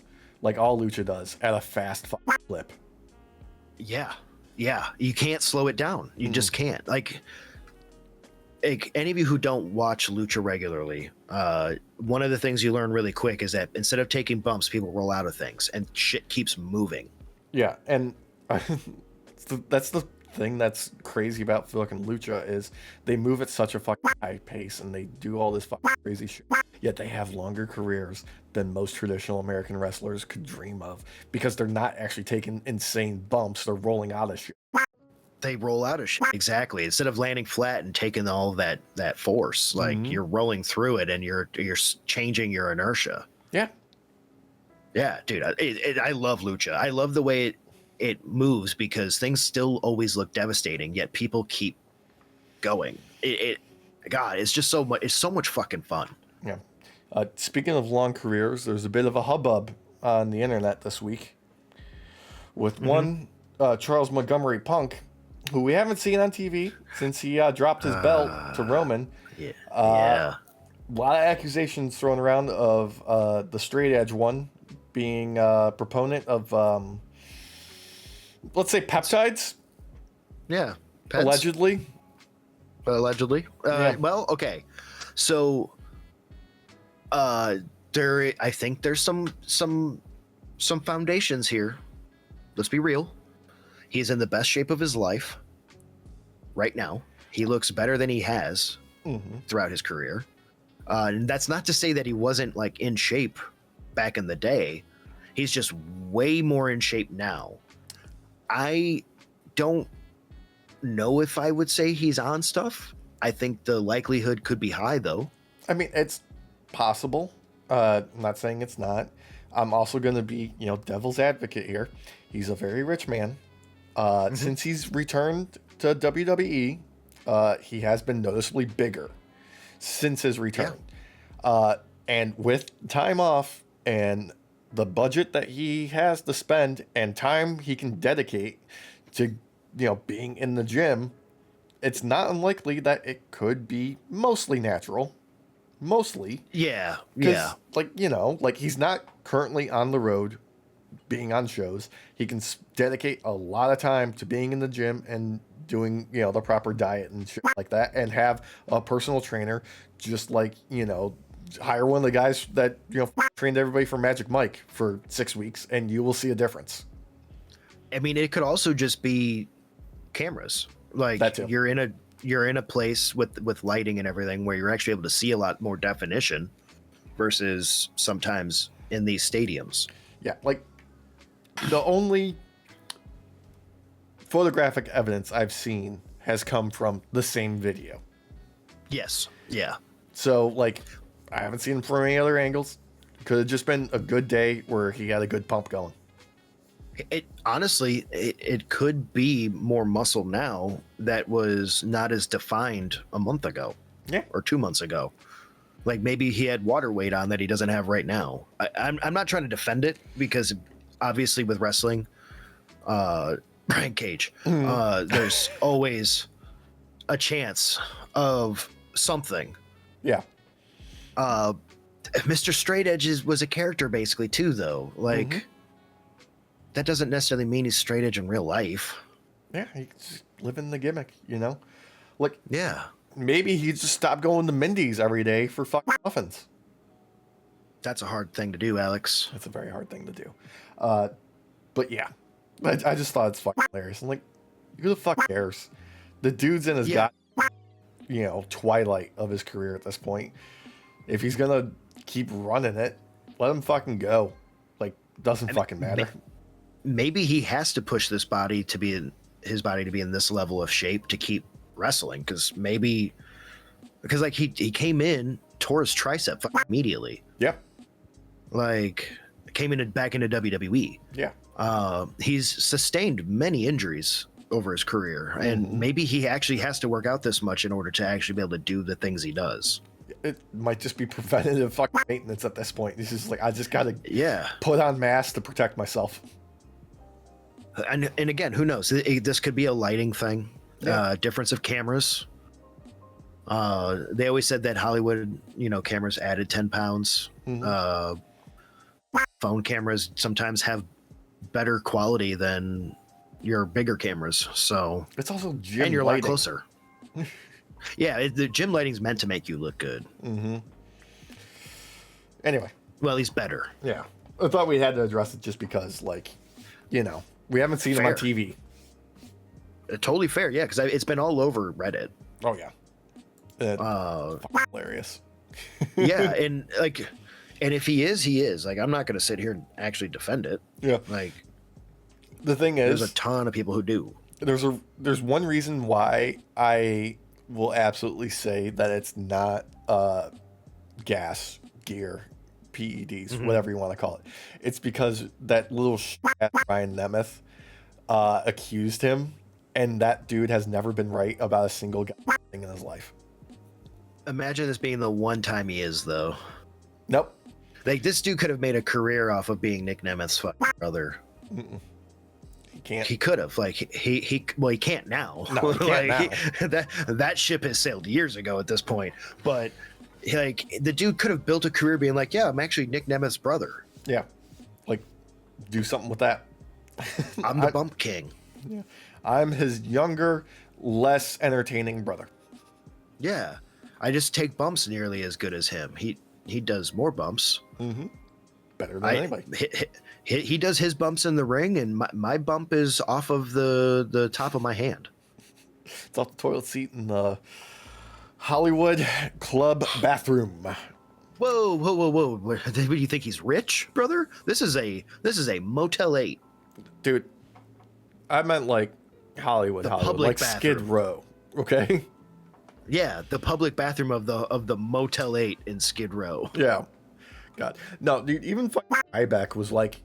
S1: like all Lucha does, at a fast clip.
S2: Yeah. You can't slow it down. You just can't. Like any of you who don't watch Lucha regularly, one of the things you learn really quick is that instead of taking bumps, people roll out of things and shit keeps moving.
S1: Yeah, and that's the thing that's crazy about fucking Lucha is they move at such a fucking high pace and they do all this fucking crazy shit, yet they have longer careers than most traditional American wrestlers could dream of because they're not actually taking insane bumps, they're rolling out of shit.
S2: They roll out of shit. Exactly. Instead of landing flat and taking all that force, like you're rolling through it and you're changing your inertia. Yeah, dude. I love Lucha. I love the way it moves because things still always look devastating, yet people keep going. God, it's just so much. It's so much fucking fun.
S1: Yeah. Speaking of long careers, there's a bit of a hubbub on the internet this week with one Charles Montgomery Punk, who we haven't seen on TV since he dropped his belt to Roman. A lot of accusations thrown around of the straight edge one being a proponent of, let's say, peptides.
S2: Yeah.
S1: Allegedly.
S2: Well, okay. So, I think there's some foundations here. Let's be real. He's in the best shape of his life right now. He looks better than he has throughout his career. And that's not to say that he wasn't like in shape back in the day. He's just way more in shape now. I don't know if I would say he's on stuff. I think the likelihood could be high, though.
S1: I mean, it's possible. I'm not saying it's not. I'm also going to be, devil's advocate here. He's a very rich man. Since he's returned to WWE, he has been noticeably bigger since his return. And with time off and the budget that he has to spend and time he can dedicate to, being in the gym, it's not unlikely that it could be mostly natural. Mostly.
S2: Yeah.
S1: Like he's not currently on the road being on shows. He can dedicate a lot of time to being in the gym and doing, the proper diet and shit like that, and have a personal trainer, just like, hire one of the guys that, trained everybody for Magic Mike for 6 weeks and you will see a difference.
S2: I mean, it could also just be cameras. Like you're in a place with lighting and everything where you're actually able to see a lot more definition versus sometimes in these stadiums.
S1: Yeah. Like the only photographic evidence I've seen has come from the same video.
S2: Yes. Yeah.
S1: So like, I haven't seen him from any other angles. Could have just been a good day where he had a good pump going.
S2: It honestly, it could be more muscle now that was not as defined a month ago, or 2 months ago. Like maybe he had water weight on that he doesn't have right now. I'm not trying to defend it because obviously with wrestling, Brian Cage, there's always a chance of something.
S1: Yeah.
S2: Mr. Straight Edge was a character basically too, though. Like. That doesn't necessarily mean he's straight edge in real life.
S1: Yeah, he's living the gimmick, you know? Like,
S2: yeah.
S1: Maybe he just stopped going to Mindy's every day for fucking muffins.
S2: That's a hard thing to do, Alex.
S1: That's a very hard thing to do. But yeah, I just thought it's fucking hilarious. I'm like, who the fuck cares? The dude's in his twilight of his career at this point. If he's gonna keep running it, let him fucking go. Like, doesn't fucking matter.
S2: Maybe he has to push this body to be in this level of shape to keep wrestling. Because like he came in, tore his tricep immediately.
S1: Yeah.
S2: Like came back into WWE.
S1: Yeah.
S2: He's sustained many injuries over his career, and maybe he actually has to work out this much in order to actually be able to do the things he does.
S1: It might just be preventative fucking maintenance at this point. This is like, I just gotta put on mask to protect myself.
S2: And again, who knows? This could be a lighting thing, difference of cameras. They always said that Hollywood, cameras added 10 pounds. Phone cameras sometimes have better quality than your bigger cameras. So
S1: it's also gym
S2: and you're
S1: lighting.
S2: A lot closer. Yeah, the gym lighting's meant to make you look good.
S1: Anyway.
S2: Well, he's better.
S1: Yeah. I thought we had to address it just because, like, we haven't seen him on TV.
S2: Totally fair, yeah, because it's been all over Reddit.
S1: Oh, yeah. Hilarious.
S2: Yeah, and if he is, he is. Like, I'm not going to sit here and actually defend it.
S1: Yeah.
S2: Like,
S1: the thing is,
S2: there's a ton of people who do.
S1: There's one reason why I will absolutely say that it's not gas, gear, PEDs, whatever you want to call it. It's because that little Ryan Nemeth accused him, and that dude has never been right about a single thing in his life.
S2: Imagine this being the one time he is, though.
S1: Nope.
S2: Like, this dude could have made a career off of being Nick Nemeth's brother.
S1: He can't.
S2: He could have. Like, he can't now.
S1: No, he can't now.
S2: That ship has sailed years ago at this point. But like, the dude could have built a career being like, yeah, I'm actually Nick Nemeth's brother.
S1: Yeah. Like, do something with that.
S2: I'm the bump king.
S1: Yeah. I'm his younger, less entertaining brother.
S2: Yeah. I just take bumps nearly as good as him. He does more bumps.
S1: Better than anybody.
S2: He does his bumps in the ring, and my bump is off of the top of my hand.
S1: It's off the toilet seat in the Hollywood club bathroom.
S2: Whoa! Do you think he's rich, brother? This is a Motel 8,
S1: dude. I meant like Hollywood, like bathroom. Skid Row. Okay.
S2: Yeah, the public bathroom of the Motel 8 in Skid Row.
S1: Yeah. God. No, dude, even Ryback was like,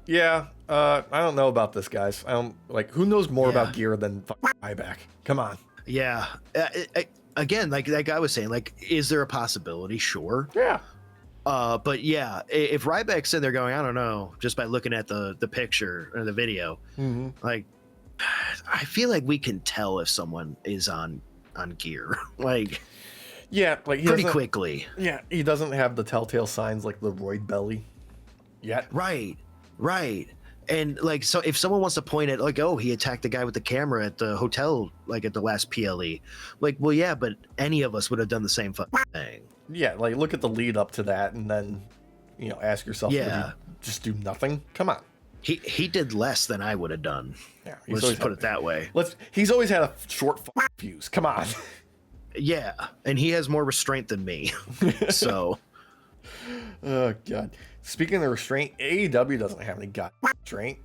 S1: yeah, I don't know about this, guys. I don't, like, who knows more about gear than Ryback? Come on.
S2: Yeah. Again, like that guy was saying, like, is there a possibility? Sure.
S1: Yeah.
S2: But yeah, if Ryback's in there going, I don't know, just by looking at the picture or the video, like, I feel like we can tell if someone is on gear. Like,
S1: yeah, like
S2: pretty quickly.
S1: Yeah, he doesn't have the telltale signs like the roid belly yet.
S2: Right. And like, so if someone wants to point at like, oh, he attacked the guy with the camera at the hotel, like at the last PLE, like, well, yeah, but any of us would have done the same thing.
S1: Yeah, like look at the lead up to that, and then ask yourself, did he just do nothing? Come on.
S2: He did less than I would have done.
S1: Yeah,
S2: let's just put it that way.
S1: He's always had a short fuse. Come on.
S2: Yeah, and he has more restraint than me. So.
S1: Oh God. Speaking of restraint, AEW doesn't have any restraint.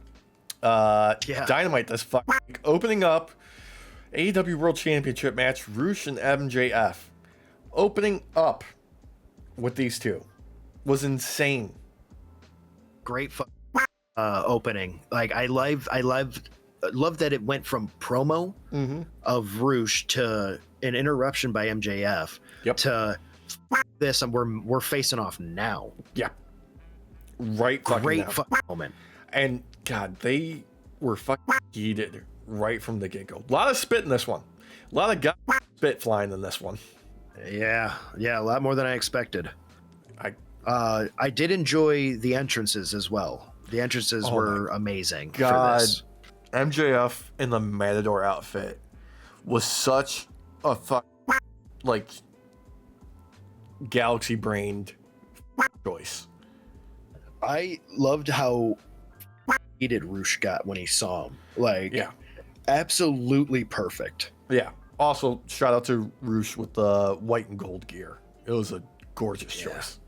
S1: Dynamite this opening up AEW World Championship match, Roosh and MJF. Opening up with these two. was insane.
S2: Great opening. Like I love that it went from promo of Roosh to an interruption by MJF to this, and we're facing off now.
S1: Yeah. Right.
S2: Great moment.
S1: And God, they were fucking heated right from the get-go. A lot of spit in this one. A lot of spit flying in this one.
S2: Yeah, a lot more than I expected. I did enjoy the entrances as well. The entrances were amazing.
S1: God,
S2: for this.
S1: MJF in the Matador outfit was such a galaxy-brained choice.
S2: I loved how heated Roosh got when he saw him. Like, absolutely perfect.
S1: Yeah. Also, shout out to Roosh with the white and gold gear. It was a gorgeous choice.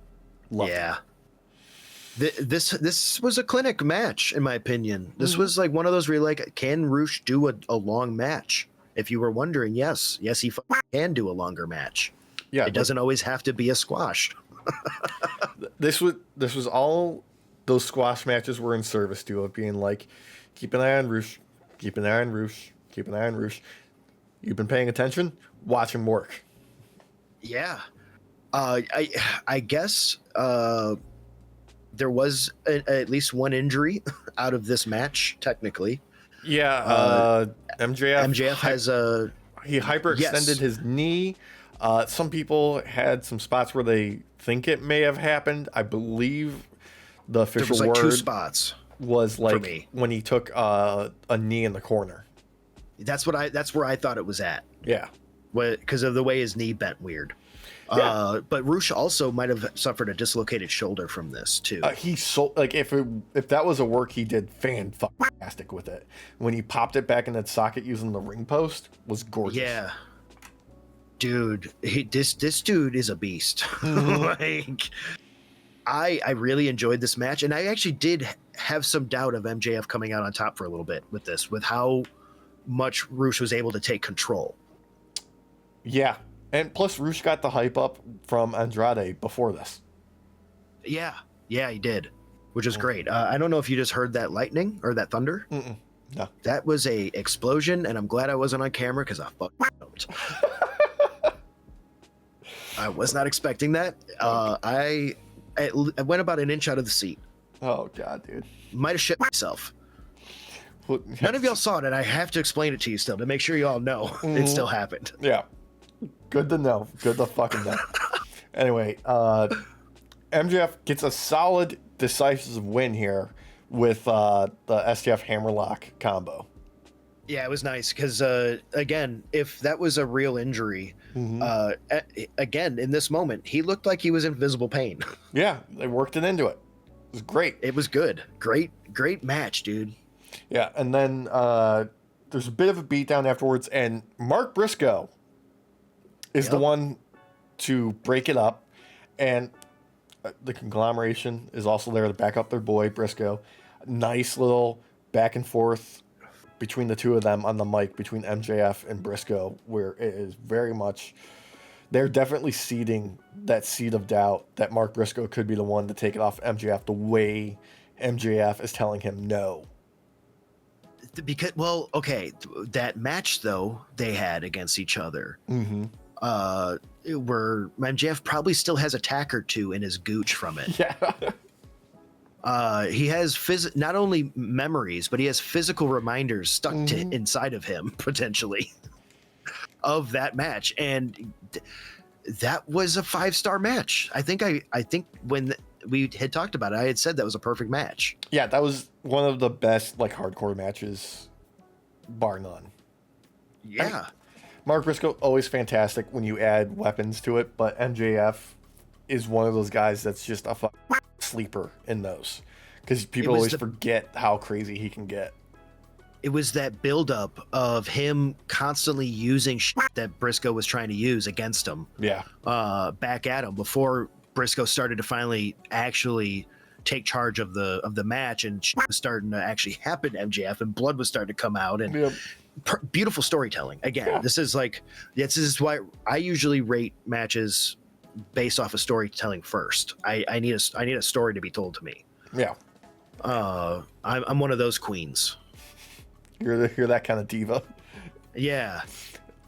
S1: Loved it.
S2: This was a clinic match, in my opinion. This was like one of those where you're like, can Roosh do a long match? If you were wondering, yes, he can do a longer match. Yeah, it doesn't always have to be a squash.
S1: This was all those squash matches were in service to it, being like, keep an eye on Roosh, keep an eye on Roosh, keep an eye on Roosh. You've been paying attention? Watch him work. Yeah.
S2: I guess there was at least one injury out of this match, technically.
S1: Yeah,
S2: MJF has a...
S1: He hyperextended his knee. Some people had some spots where they think it may have happened. I believe the official
S2: word
S1: 2
S2: spots
S1: was like when he took a knee in the corner.
S2: That's where I thought it was at.
S1: Yeah.
S2: Because of the way his knee bent weird. Yeah. But Roosh also might have suffered a dislocated shoulder from this too.
S1: If that was a work he did fantastic with it. When he popped it back in that socket using the ring post was gorgeous.
S2: Yeah. Dude, this dude is a beast. Like, I really enjoyed this match, and I actually did have some doubt of MJF coming out on top for a little bit with this, with how much Roosh was able to take control.
S1: Yeah. And plus, Roosh got the hype up from Andrade before this.
S2: Yeah, he did, which is great. I don't know if you just heard that lightning or that thunder.
S1: No.
S2: That was a explosion, and I'm glad I wasn't on camera because I don't. I was not expecting that. I went about an inch out of the seat.
S1: Oh, God, dude.
S2: Might have shit myself. None of y'all saw it, and I have to explain it to you still to make sure you all know it still happened.
S1: Yeah. Good to know. Good to fucking know. Anyway, MJF gets a solid, decisive win here with the STF Hammerlock combo.
S2: Yeah, it was nice because, again, if that was a real injury, again, in this moment, he looked like he was in visible pain.
S1: Yeah, they worked it into it. It was great.
S2: It was good. Great match, dude.
S1: Yeah, and then there's a bit of a beatdown afterwards, and Mark Briscoe is the one to break it up, and the conglomeration is also there to back up their boy, Briscoe. Nice little back and forth between the two of them on the mic, between MJF and Briscoe, where it is very much... They're definitely seeding that seed of doubt that Mark Briscoe could be the one to take it off MJF the way MJF is telling him no.
S2: Because, well, okay, that match, though, they had against each other, where MJF probably still has a tack or two in his gooch from it.
S1: Yeah.
S2: He has not only memories, but he has physical reminders stuck to inside of him, potentially, of that match. And that was a 5-star match. I think when we had talked about it, I had said that was a perfect match.
S1: Yeah, that was one of the best hardcore matches, bar none.
S2: Yeah.
S1: Mark Briscoe, always fantastic when you add weapons to it, but MJF is one of those guys that's just a sleeper in those, because people always forget how crazy he can get.
S2: It was that buildup of him constantly using shit that Briscoe was trying to use against him.
S1: Yeah.
S2: Back at him before Briscoe started to finally actually take charge of the match, and shit was starting to actually happen to MJF, and blood was starting to come out, and beautiful storytelling. Again, this is why I usually rate matches based off of storytelling first. I need a story to be told to me.
S1: Yeah.
S2: I'm one of those queens.
S1: You're that kind of diva.
S2: Yeah.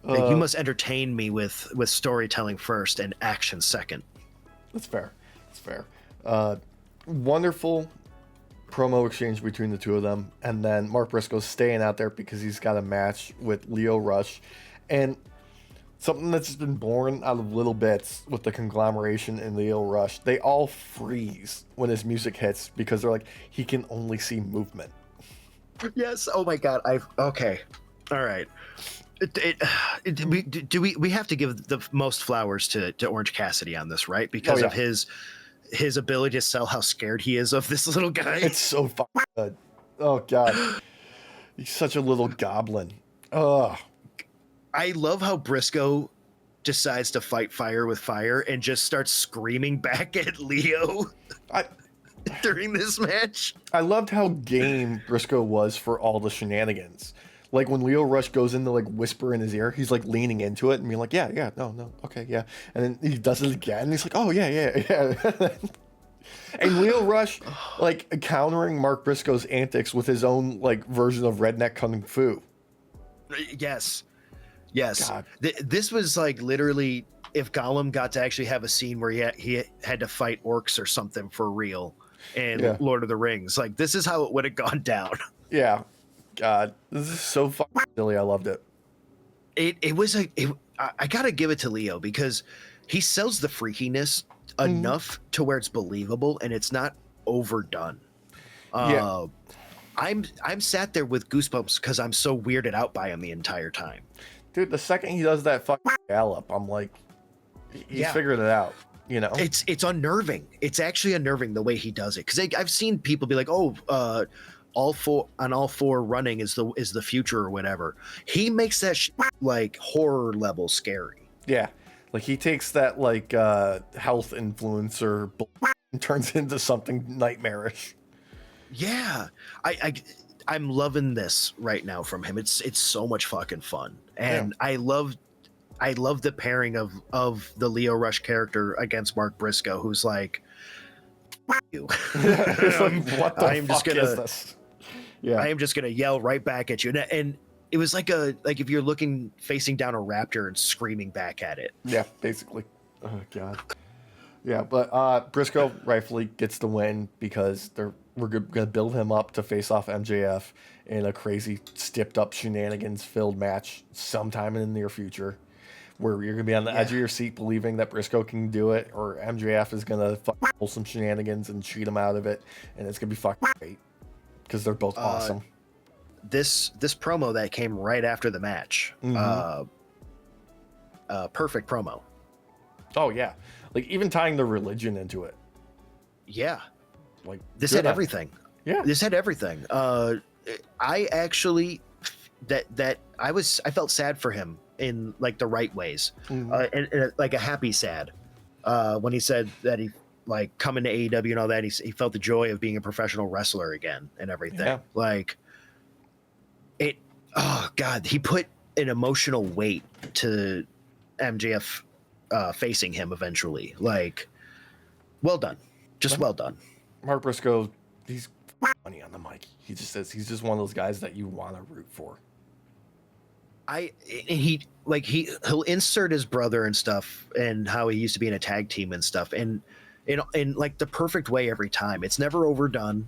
S2: You must entertain me with storytelling first and action second.
S1: That's fair. That's fair. Wonderful promo exchange between the two of them, and then Mark Briscoe's staying out there because he's got a match with Lio Rush, and something that's just been born out of little bits with the conglomeration in Lio Rush. They all freeze when his music hits because they're like, he can only see movement.
S2: Yes. Oh my God. Okay. All right. We have to give the most flowers to Orange Cassidy on this, right? Because of his ability to sell how scared he is of this little guy.
S1: It's so fucking good. Oh God, he's such a little goblin. Ugh.
S2: I love how Briscoe decides to fight fire with fire and just starts screaming back at Lio during this match.
S1: I loved how game Briscoe was for all the shenanigans. Like when Lio Rush goes in to like whisper in his ear, he's like leaning into it and being like, yeah, no, okay, yeah. And then he does it again and he's like, oh yeah. And Lio Rush like countering Mark Briscoe's antics with his own like version of redneck kung fu.
S2: Yes. This was like literally if Gollum got to actually have a scene where he had to fight orcs or something for real in Lord of the Rings. Like this is how it would have gone down.
S1: Yeah. God, this is so fucking silly. I loved it.
S2: It was I gotta give it to Lio because he sells the freakiness enough to where it's believable and it's not overdone. I'm sat there with goosebumps because I'm so weirded out by him the entire time.
S1: Dude, the second he does that fucking gallop, I'm like, he's figured it out. You know,
S2: it's unnerving. It's actually unnerving the way he does it because I've seen people be like, all four running is the future or whatever. He makes that like horror level scary.
S1: Yeah, like he takes that like health influencer and turns into something nightmarish.
S2: Yeah, I'm loving this right now from him. It's so much fucking fun, and I love the pairing of the Lio Rush character against Mark Briscoe, who's like, you.
S1: It's like, what the fuck is this? Yeah,
S2: I am just gonna yell right back at you, and it was like if you're facing down a raptor and screaming back at it.
S1: Yeah, basically. Oh God. Yeah, but Briscoe rightfully gets the win because we're gonna build him up to face off MJF in a crazy stepped up shenanigans filled match sometime in the near future, where you're gonna be on the edge of your seat believing that Briscoe can do it, or MJF is gonna pull some shenanigans and cheat him out of it, and it's gonna be fucking great. Because they're both awesome.
S2: This promo that came right after the match, perfect promo.
S1: Oh yeah, like even tying the religion into it.
S2: Yeah,
S1: like
S2: this had everything.
S1: Yeah,
S2: this had everything. I actually I felt sad for him in like the right ways, and like a happy sad when he said that he. Like coming to AEW and all that, he felt the joy of being a professional wrestler again and everything. Yeah. Like it. Oh God, he put an emotional weight to MJF facing him eventually. Like, well done, just well done.
S1: Mark Briscoe, he's funny on the mic. He just says he's just one of those guys that you want to root for.
S2: He'll insert his brother and stuff and how he used to be in a tag team and stuff and. In like the perfect way every time. It's never overdone.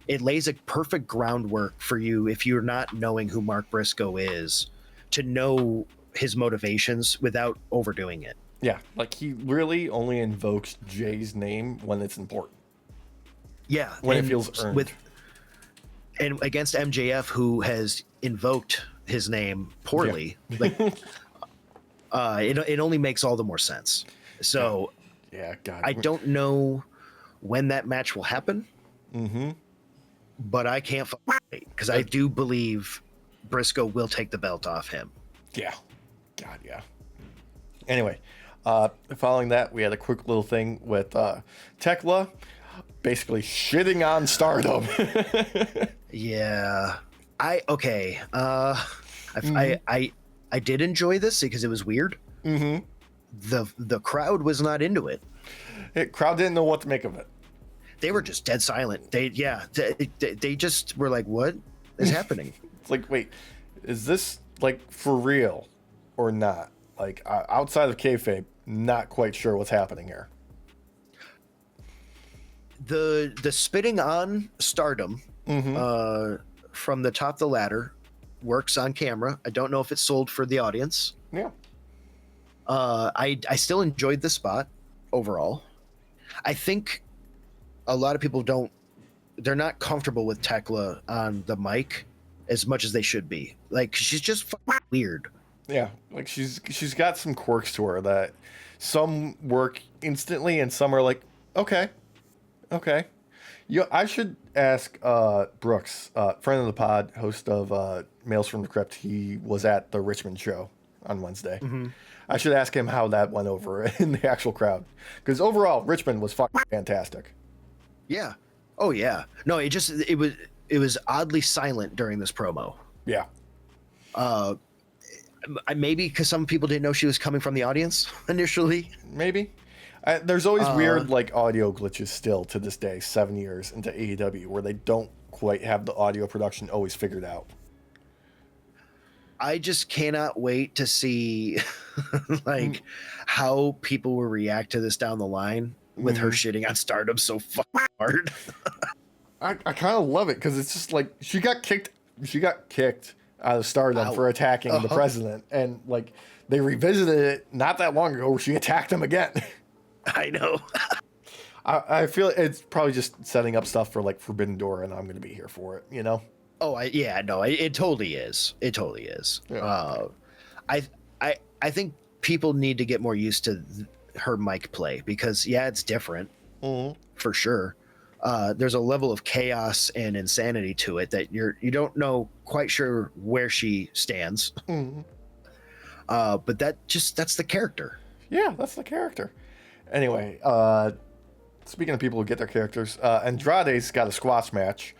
S2: It lays a perfect groundwork for you if you're not knowing who Mark Briscoe is to know his motivations without overdoing it.
S1: Yeah, like he really only invokes Jay's name when it's important.
S2: Yeah,
S1: when it feels earned.
S2: And against MJF, who has invoked his name poorly, like it only makes all the more sense. So.
S1: Yeah, God.
S2: I don't know when that match will happen, but I can't wait because I do believe Briscoe will take the belt off him.
S1: Yeah. God, yeah. Anyway, following that, we had a quick little thing with Tekla basically shitting on Stardom.
S2: Yeah. I did enjoy this because it was weird. the crowd was not into it.
S1: Crowd didn't know what to make of it.
S2: They were just dead silent. They just were like, what is happening?
S1: It's like, wait, is this like for real or not? Like outside of kayfabe, not quite sure what's happening here.
S2: The spitting on Stardom from the top of the ladder works on camera. I don't know if it's sold for the audience.
S1: Yeah.
S2: I still enjoyed the spot overall. I think a lot of people they're not comfortable with Tekla on the mic as much as they should be. Like, she's just weird.
S1: Yeah, like she's got some quirks to her that some work instantly and some are like, okay. I should ask Brooks, friend of the pod, host of Mails from the Crypt. He was at the Richmond show on Wednesday. Mm-hmm. I should ask him how that went over in the actual crowd, because overall Richmond was fucking fantastic.
S2: Yeah. Oh yeah. No, it was oddly silent during this promo.
S1: Yeah.
S2: Maybe because some people didn't know she was coming from the audience initially.
S1: Maybe. There's always weird like audio glitches still to this day, 7 years into AEW, where they don't quite have the audio production always figured out.
S2: I just cannot wait to see like how people will react to this down the line with her shitting on Stardom so fucking hard.
S1: I kind of love it because it's just like she got kicked out of Stardom for attacking the president, and like they revisited it not that long ago where she attacked him again.
S2: I know.
S1: I feel it's probably just setting up stuff for like Forbidden Door, and I'm going to be here for it, you know?
S2: Oh, it totally is. It totally is. Yeah. I think people need to get more used to her mic play because it's different for sure. There's a level of chaos and insanity to it that you don't know quite sure where she stands. But that's the character.
S1: Yeah, that's the character. Anyway, speaking of people who get their characters, Andrade's got a squash match.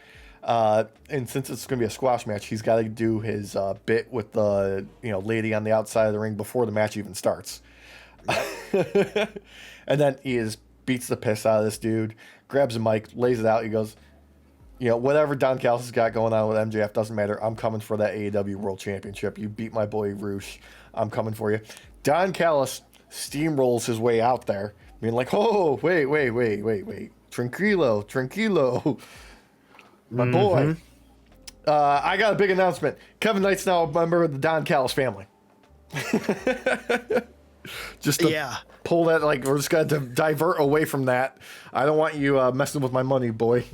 S1: And since it's going to be a squash match, he's got to do his bit with the lady on the outside of the ring before the match even starts. And then he beats the piss out of this dude, grabs a mic, lays it out. He goes, whatever Don Callis has got going on with MJF doesn't matter. I'm coming for that AEW World Championship. You beat my boy Roosh. I'm coming for you. Don Callis steamrolls his way out there, being like, oh, wait. Tranquilo. My boy. I got a big announcement. Kevin Knight's now a member of the Don Callis family. Just to pull that, like, we're just going to divert away from that. I don't want you messing with my money, boy.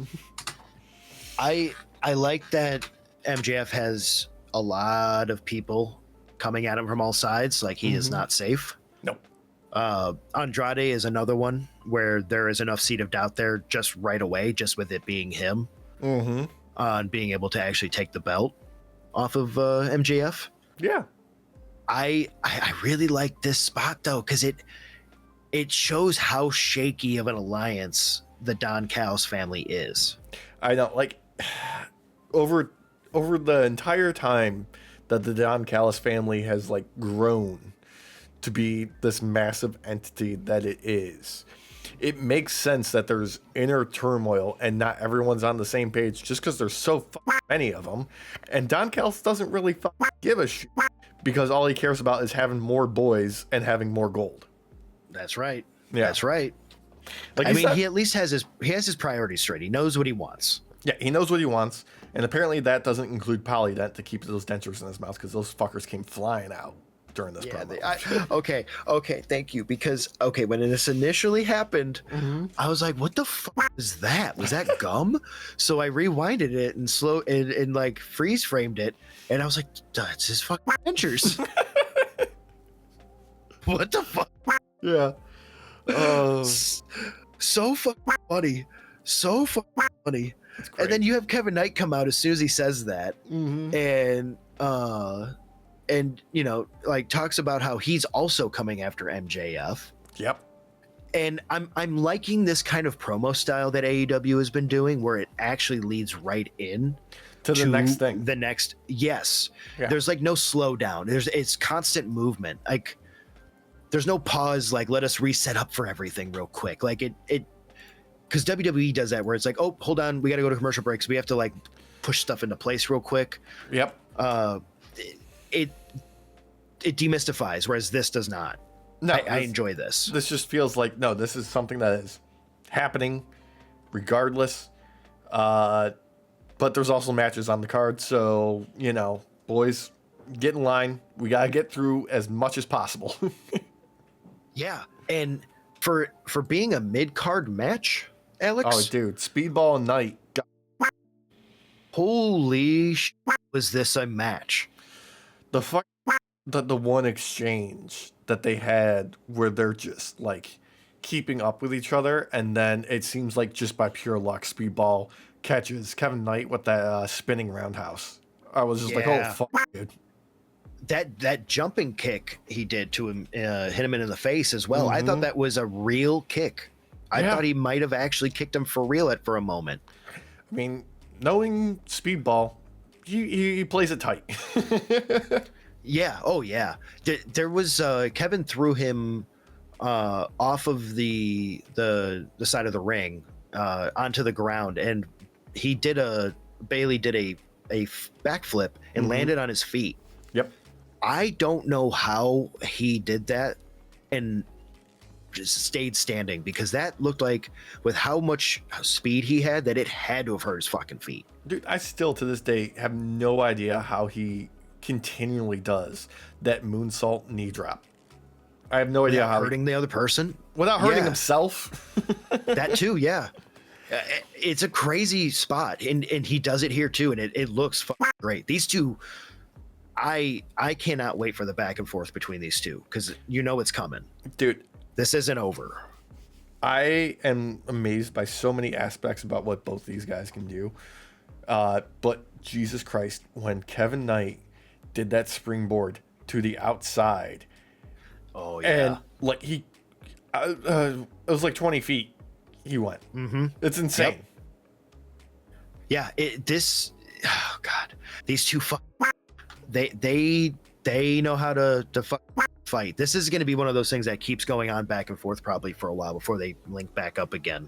S2: I like that MJF has a lot of people coming at him from all sides. Like, he is not safe.
S1: Nope.
S2: Andrade is another one where there is enough seed of doubt there just right away, just with it being him. On being able to actually take the belt off of MJF.
S1: Yeah.
S2: I really like this spot though, because it shows how shaky of an alliance the Don Callis family is.
S1: I know, like over the entire time that the Don Callis family has like grown to be this massive entity that it is, it makes sense that there's inner turmoil and not everyone's on the same page just because there's so many of them. And Don Callis doesn't really give a shit because all he cares about is having more boys and having more gold.
S2: That's right.
S1: Yeah.
S2: That's right. Like he at least has his priorities straight. He knows what he wants.
S1: Yeah, he knows what he wants. And apparently that doesn't include Polydent to keep those dentures in his mouth because those fuckers came flying out during this promo.
S2: Okay, thank you. Because when this initially happened, I was like, "What the fuck is that? Was that gum?" So I rewinded it and like freeze framed it, and I was like, "That's his fucking dentures." What the fuck?
S1: Yeah.
S2: So fucking funny. So fucking funny. And then you have Kevin Knight come out as soon as he says that, and like talks about how he's also coming after MJF.
S1: Yep.
S2: And I'm liking this kind of promo style that AEW has been doing, where it actually leads right in
S1: to the next thing.
S2: Yes. Yeah. There's like no slowdown. It's constant movement. Like there's no pause. Like, let us reset up for everything real quick. Like it, because WWE does that where it's like, oh, hold on, we got to go to commercial breaks. We have to like push stuff into place real quick.
S1: Yep.
S2: It demystifies, whereas this does not.
S1: No,
S2: I enjoy this.
S1: This just feels like, no, this is something that is happening regardless. But there's also matches on the card. So, you know, boys, get in line. We got to get through as much as possible.
S2: Yeah. And for being a mid-card match, Alex.
S1: Oh, dude. Speedball night.
S2: Holy shit, was this a match?
S1: The one exchange that they had where they're just like keeping up with each other, and then it seems like just by pure luck, Speedball catches Kevin Knight with that spinning roundhouse. I was just like, oh fuck, dude.
S2: That jumping kick he did to him, hit him in the face as well. I thought that was a real kick. I thought he might have actually kicked him for real for a moment.
S1: I mean, knowing Speedball, he plays it tight.
S2: Yeah. Oh, yeah. There was Kevin threw him off of the side of the ring onto the ground, and Bailey did a backflip and landed on his feet.
S1: Yep.
S2: I don't know how he did that and just stayed standing, because that looked like, with how much speed he had, that it had to have hurt his fucking feet.
S1: Dude, I still to this day have no idea how he continually does that moonsault knee drop. I have no idea how
S2: hurting the other person
S1: without hurting himself.
S2: That too, yeah. It's a crazy spot, and he does it here too, and it looks great. These two, I cannot wait for the back and forth between these two, because you know it's coming,
S1: dude.
S2: This isn't over.
S1: I am amazed by so many aspects about what both these guys can do. But Jesus Christ, when Kevin Knight did that springboard to the outside,
S2: oh yeah,
S1: and like it was like 20 feet he went. It's insane.
S2: Yep. Yeah, oh god, these two they know how to fight. This is going to be one of those things that keeps going on back and forth probably for a while before they link back up again.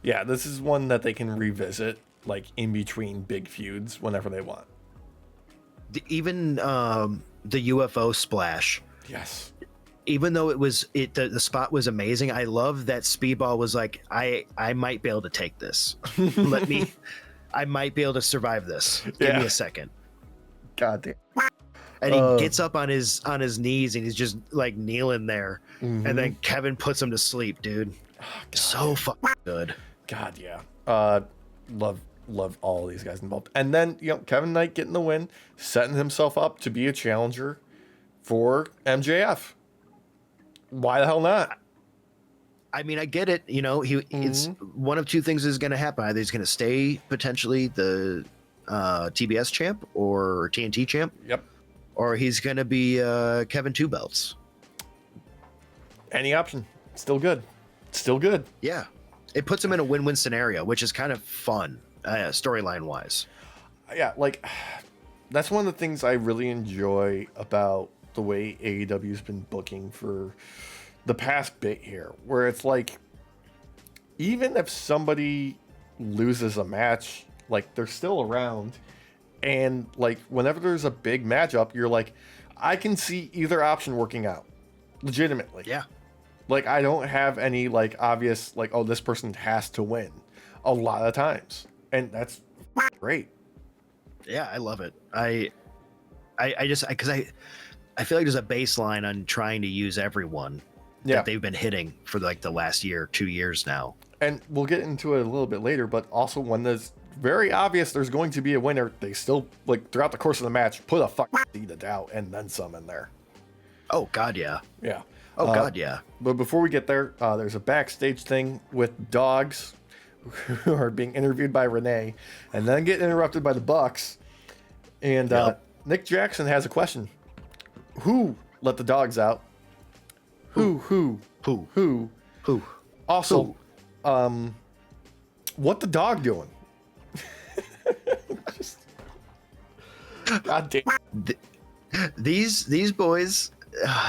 S1: Yeah, this is one that they can revisit like in between big feuds whenever they want.
S2: Even the UFO splash.
S1: Yes.
S2: Even though the spot was amazing, I love that Speedball was like, I might be able to take this. I might be able to survive this. Give me a second.
S1: God damn.
S2: And he gets up on his knees and he's just like kneeling there. And then Kevin puts him to sleep, dude. Oh, so fucking good.
S1: God, yeah. Love all these guys involved. And then, you know, Kevin Knight getting the win, setting himself up to be a challenger for MJF. Why the hell not?
S2: I mean, I get it. You know, it's one of two things is going to happen. Either he's going to stay potentially the TBS champ or TNT champ.
S1: Yep.
S2: Or he's going to be Kevin Two Belts.
S1: Any option. Still good. Still good.
S2: Yeah. It puts him in a win-win scenario, which is kind of fun, storyline-wise.
S1: Yeah, like, that's one of the things I really enjoy about the way AEW's been booking for the past bit here, where it's like, even if somebody loses a match, like, they're still around, and, like, whenever there's a big matchup, you're like, I can see either option working out, legitimately.
S2: Yeah.
S1: Like, I don't have any, like, obvious, like, oh, this person has to win a lot of times. And that's great.
S2: Yeah, I love it. I feel like there's a baseline on trying to use everyone that they've been hitting for, like, the last year, 2 years now.
S1: And we'll get into it a little bit later, but also when there's very obvious there's going to be a winner, they still, like, throughout the course of the match, put a fucking seed of doubt and then some in there.
S2: Oh, God, yeah.
S1: Yeah.
S2: Oh, God, yeah.
S1: But before we get there, there's a backstage thing with dogs who are being interviewed by Renee and then get interrupted by the Bucks. And Nick Jackson has a question. Who let the dogs out? Who? Also, what the dog doing? God damn.
S2: These boys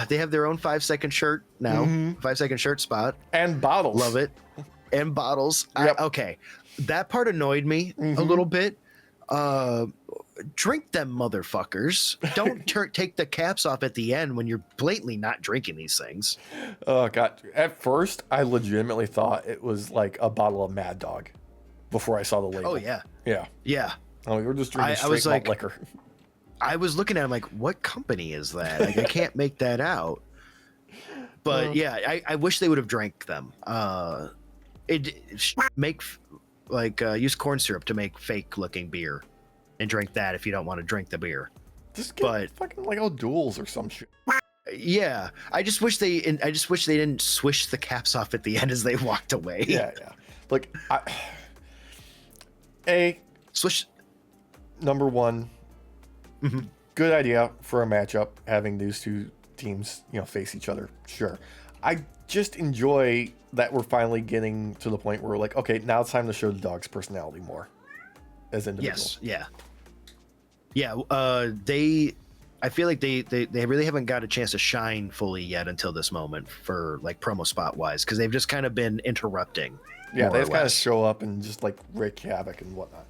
S2: they have their own 5-second shirt now, 5-second shirt spot.
S1: And bottles.
S2: Love it. And bottles.
S1: Yep.
S2: Okay. That part annoyed me a little bit. Drink them motherfuckers. Don't take the caps off at the end when you're blatantly not drinking these things.
S1: Oh, God. At first, I legitimately thought it was like a bottle of Mad Dog before I saw the label.
S2: Oh, yeah.
S1: Yeah.
S2: Yeah.
S1: Oh, we're just drinking straight
S2: I was
S1: malt
S2: like,
S1: liquor.
S2: I was looking at him like, what company is that? Like, I can't make that out. But yeah, I wish they would have drank them. Use corn syrup to make fake looking beer and drink that if you don't want to drink the beer.
S1: Just get fucking like O'Doul's or some shit.
S2: Yeah, I just wish they didn't swish the caps off at the end as they walked away.
S1: Yeah. Like,
S2: Swish.
S1: Number one, good idea for a matchup, having these two teams, face each other. Sure. I just enjoy that we're finally getting to the point where we're like, okay, now it's time to show the dog's personality more as individuals.
S2: Yes. Yeah. I feel like they really haven't got a chance to shine fully yet until this moment for like promo spot wise, because they've just kind of been interrupting.
S1: Yeah, they just kind of show up and just like wreak havoc and whatnot.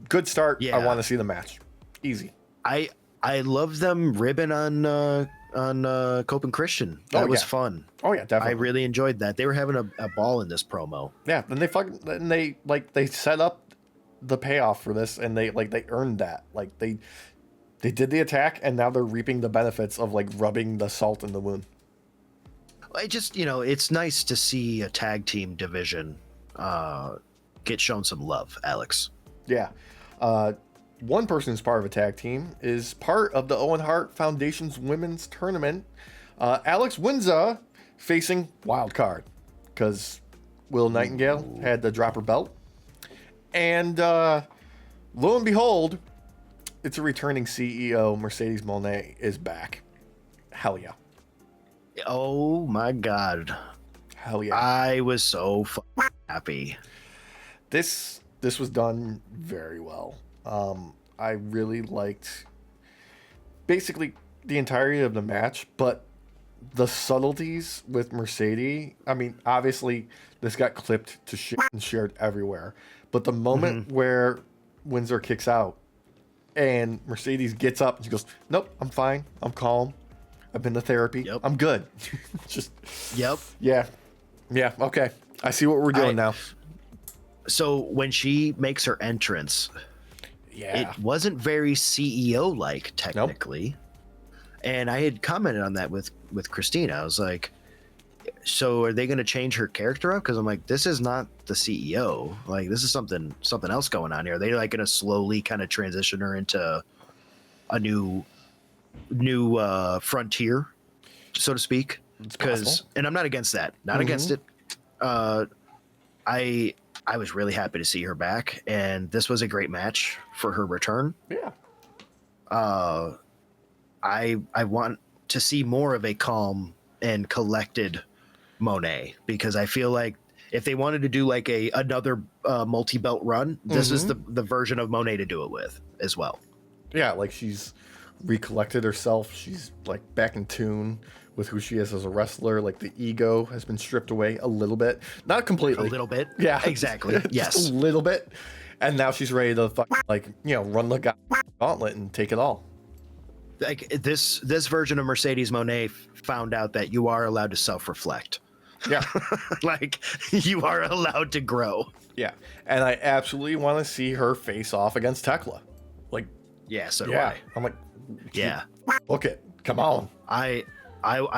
S1: Good start. Yeah. I want to see the match. Easy.
S2: I love them ribbing on Cope and Christian. That was fun.
S1: Oh yeah, definitely.
S2: I really enjoyed that. They were having a ball in this promo.
S1: Yeah, and they set up the payoff for this, and they earned that. Like they did the attack, and now they're reaping the benefits of like rubbing the salt in the wound.
S2: I just, it's nice to see a tag team division get shown some love, Alex.
S1: Yeah. One person who's part of a tag team is part of the Owen Hart Foundation's women's tournament. Alex Windsor facing Wildcard because Will Nightingale had to drop her belt. And lo and behold, it's a returning CEO. Mercedes Moné is back. Hell yeah.
S2: Oh my God.
S1: Hell yeah.
S2: I was so happy.
S1: This was done very well. I really liked basically the entirety of the match, but the subtleties with Mercedes. I mean, obviously this got clipped to shit and shared everywhere, but the moment where Windsor kicks out and Mercedes gets up and she goes, "Nope, I'm fine. I'm calm. I've been to therapy. Yep. I'm good." Just.
S2: Yep.
S1: Yeah. Okay. I see what we're doing now.
S2: So when she makes her entrance, it wasn't very CEO like technically. Nope. And I had commented on that with Christina. I was like, so are they going to change her character up? Because I'm like, this is not the CEO. Like, this is something else going on here. Are they like going to slowly kind of transition her into a new frontier, so to speak? And I'm not against that. Not against it. I was really happy to see her back, and this was a great match for her return.
S1: Yeah.
S2: I want to see more of a calm and collected Monet, because I feel like if they wanted to do like another multi-belt run, this is the version of Monet to do it with as well. Yeah,
S1: like she's recollected herself. She's like back in tune with who she is as a wrestler. Like the ego has been stripped away a little bit, not completely.
S2: A little bit.
S1: Yeah,
S2: exactly. Yes,
S1: just a little bit. And now she's ready to run the gauntlet and take it all.
S2: Like this version of Mercedes Moné found out that you are allowed to self-reflect.
S1: Yeah.
S2: Like you are allowed to grow.
S1: Yeah. And I absolutely want to see her face off against Tekla. Like,
S2: yeah, so do I.
S1: I'm like,
S2: yeah.
S1: Look it. Come on.
S2: I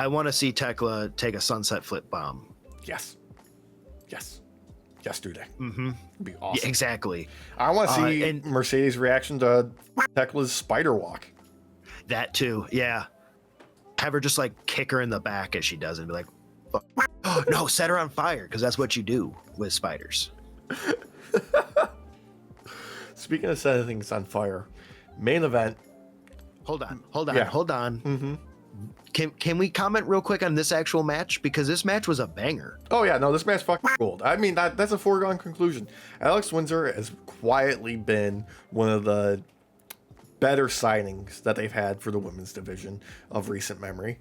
S2: want to see Tekla take a sunset flip bomb.
S1: Yes. Yesterday.
S2: Mm-hmm.
S1: It'd be awesome.
S2: Yeah, exactly.
S1: I want to see Mercedes' reaction to Tekla's spider walk.
S2: That too, yeah. Have her just like kick her in the back as she does it and be like, oh, no, set her on fire, because that's what you do with spiders.
S1: Speaking of setting things on fire, main event.
S2: Hold on. Mm-hmm. Can we comment real quick on this actual match? Because this match was a banger.
S1: Oh yeah, no, this match fucking gold. I mean, that's a foregone conclusion. Alex Windsor has quietly been one of the better signings that they've had for the women's division of recent memory.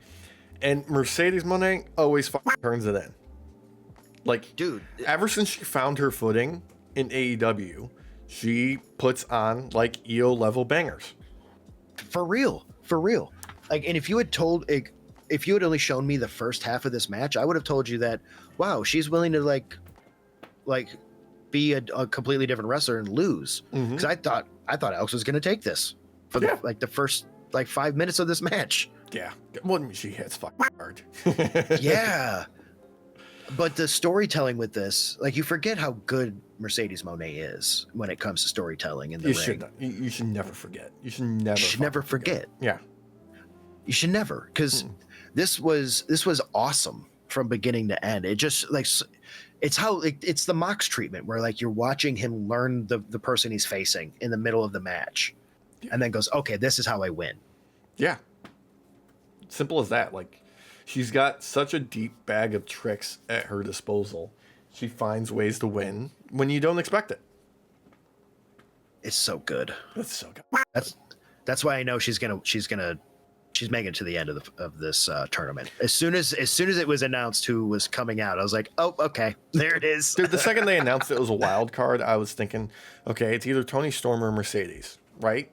S1: And Mercedes Moné always fucking turns it in. Like,
S2: dude,
S1: ever since she found her footing in AEW, she puts on like EO level bangers.
S2: For real. Like, and if you had only shown me the first half of this match, I would have told you that, wow, she's willing to like be a completely different wrestler and lose. Because I thought Alex was going to take this for the first 5 minutes of this match.
S1: Yeah, well, she hits fucking hard.
S2: Yeah, but the storytelling with this, like, you forget how good Mercedes Moné is when it comes to storytelling in the ring.
S1: You should never forget. You should never forget. Yeah,
S2: you should never, because this was awesome from beginning to end. It just like it's the Mox treatment where like you're watching him learn the person he's facing in the middle of the match, and then goes, okay, this is how I win.
S1: Yeah. Simple as that. Like, she's got such a deep bag of tricks at her disposal. She finds ways to win when you don't expect it.
S2: It's so good.
S1: It's so good.
S2: That's why I know she's making it to the end of this tournament. As soon as it was announced who was coming out, I was like, oh, okay, there it is.
S1: Dude, the second they announced it was a wild card, I was thinking, okay, it's either Toni Storm or Mercedes, right?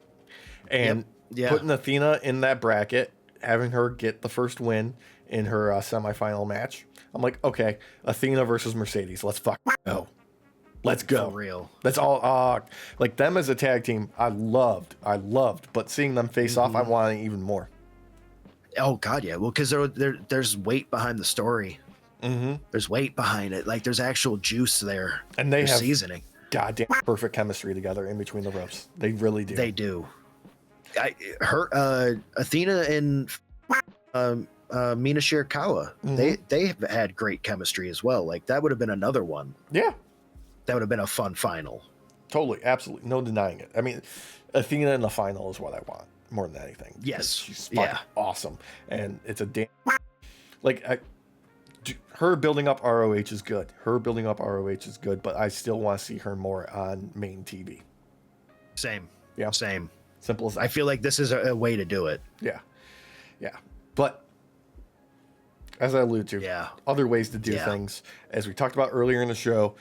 S1: And putting Athena in that bracket, having her get the first win in her semifinal match, I'm like, okay, Athena versus Mercedes. Let's go. Let's go.
S2: For real.
S1: That's all. Like, them as a tag team, I loved. But seeing them face off, I wanted even more.
S2: Oh God, yeah. Well, because there's weight behind the story. There's weight behind it. Like, there's actual juice there.
S1: And they have
S2: seasoning.
S1: Goddamn perfect chemistry together in between the ropes. They really do.
S2: They do. Athena and Mina Shirakawa, they have had great chemistry as well. Like, that would have been another one.
S1: Yeah.
S2: That would have been a fun final.
S1: Totally, absolutely, no denying it. I mean, Athena in the final is what I want more than anything.
S2: Yes,
S1: she's fucking awesome, and it's a damn her building up ROH is good. But I still want to see her more on main TV.
S2: Same.
S1: Yeah.
S2: Same.
S1: Simple as that.
S2: I feel like this is a way to do it.
S1: Yeah. But as I alluded to, other ways to do things, as we talked about earlier in the show,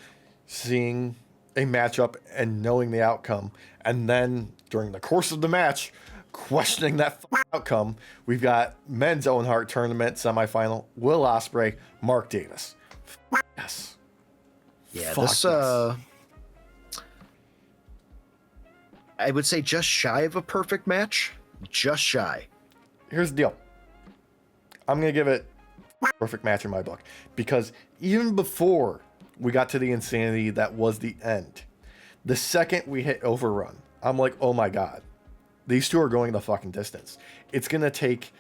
S1: seeing a matchup and knowing the outcome, and then during the course of the match, questioning that outcome. We've got men's Owen Hart tournament semifinal: Will Ospreay, Mark Davis. Yes.
S2: Yeah. This I would say just shy of a perfect match. Just shy.
S1: Here's the deal. I'm gonna give it perfect match in my book, because even before we got to the insanity that was the end, the second we hit Overrun, I'm like, oh my God, these two are going the fucking distance. It's going to take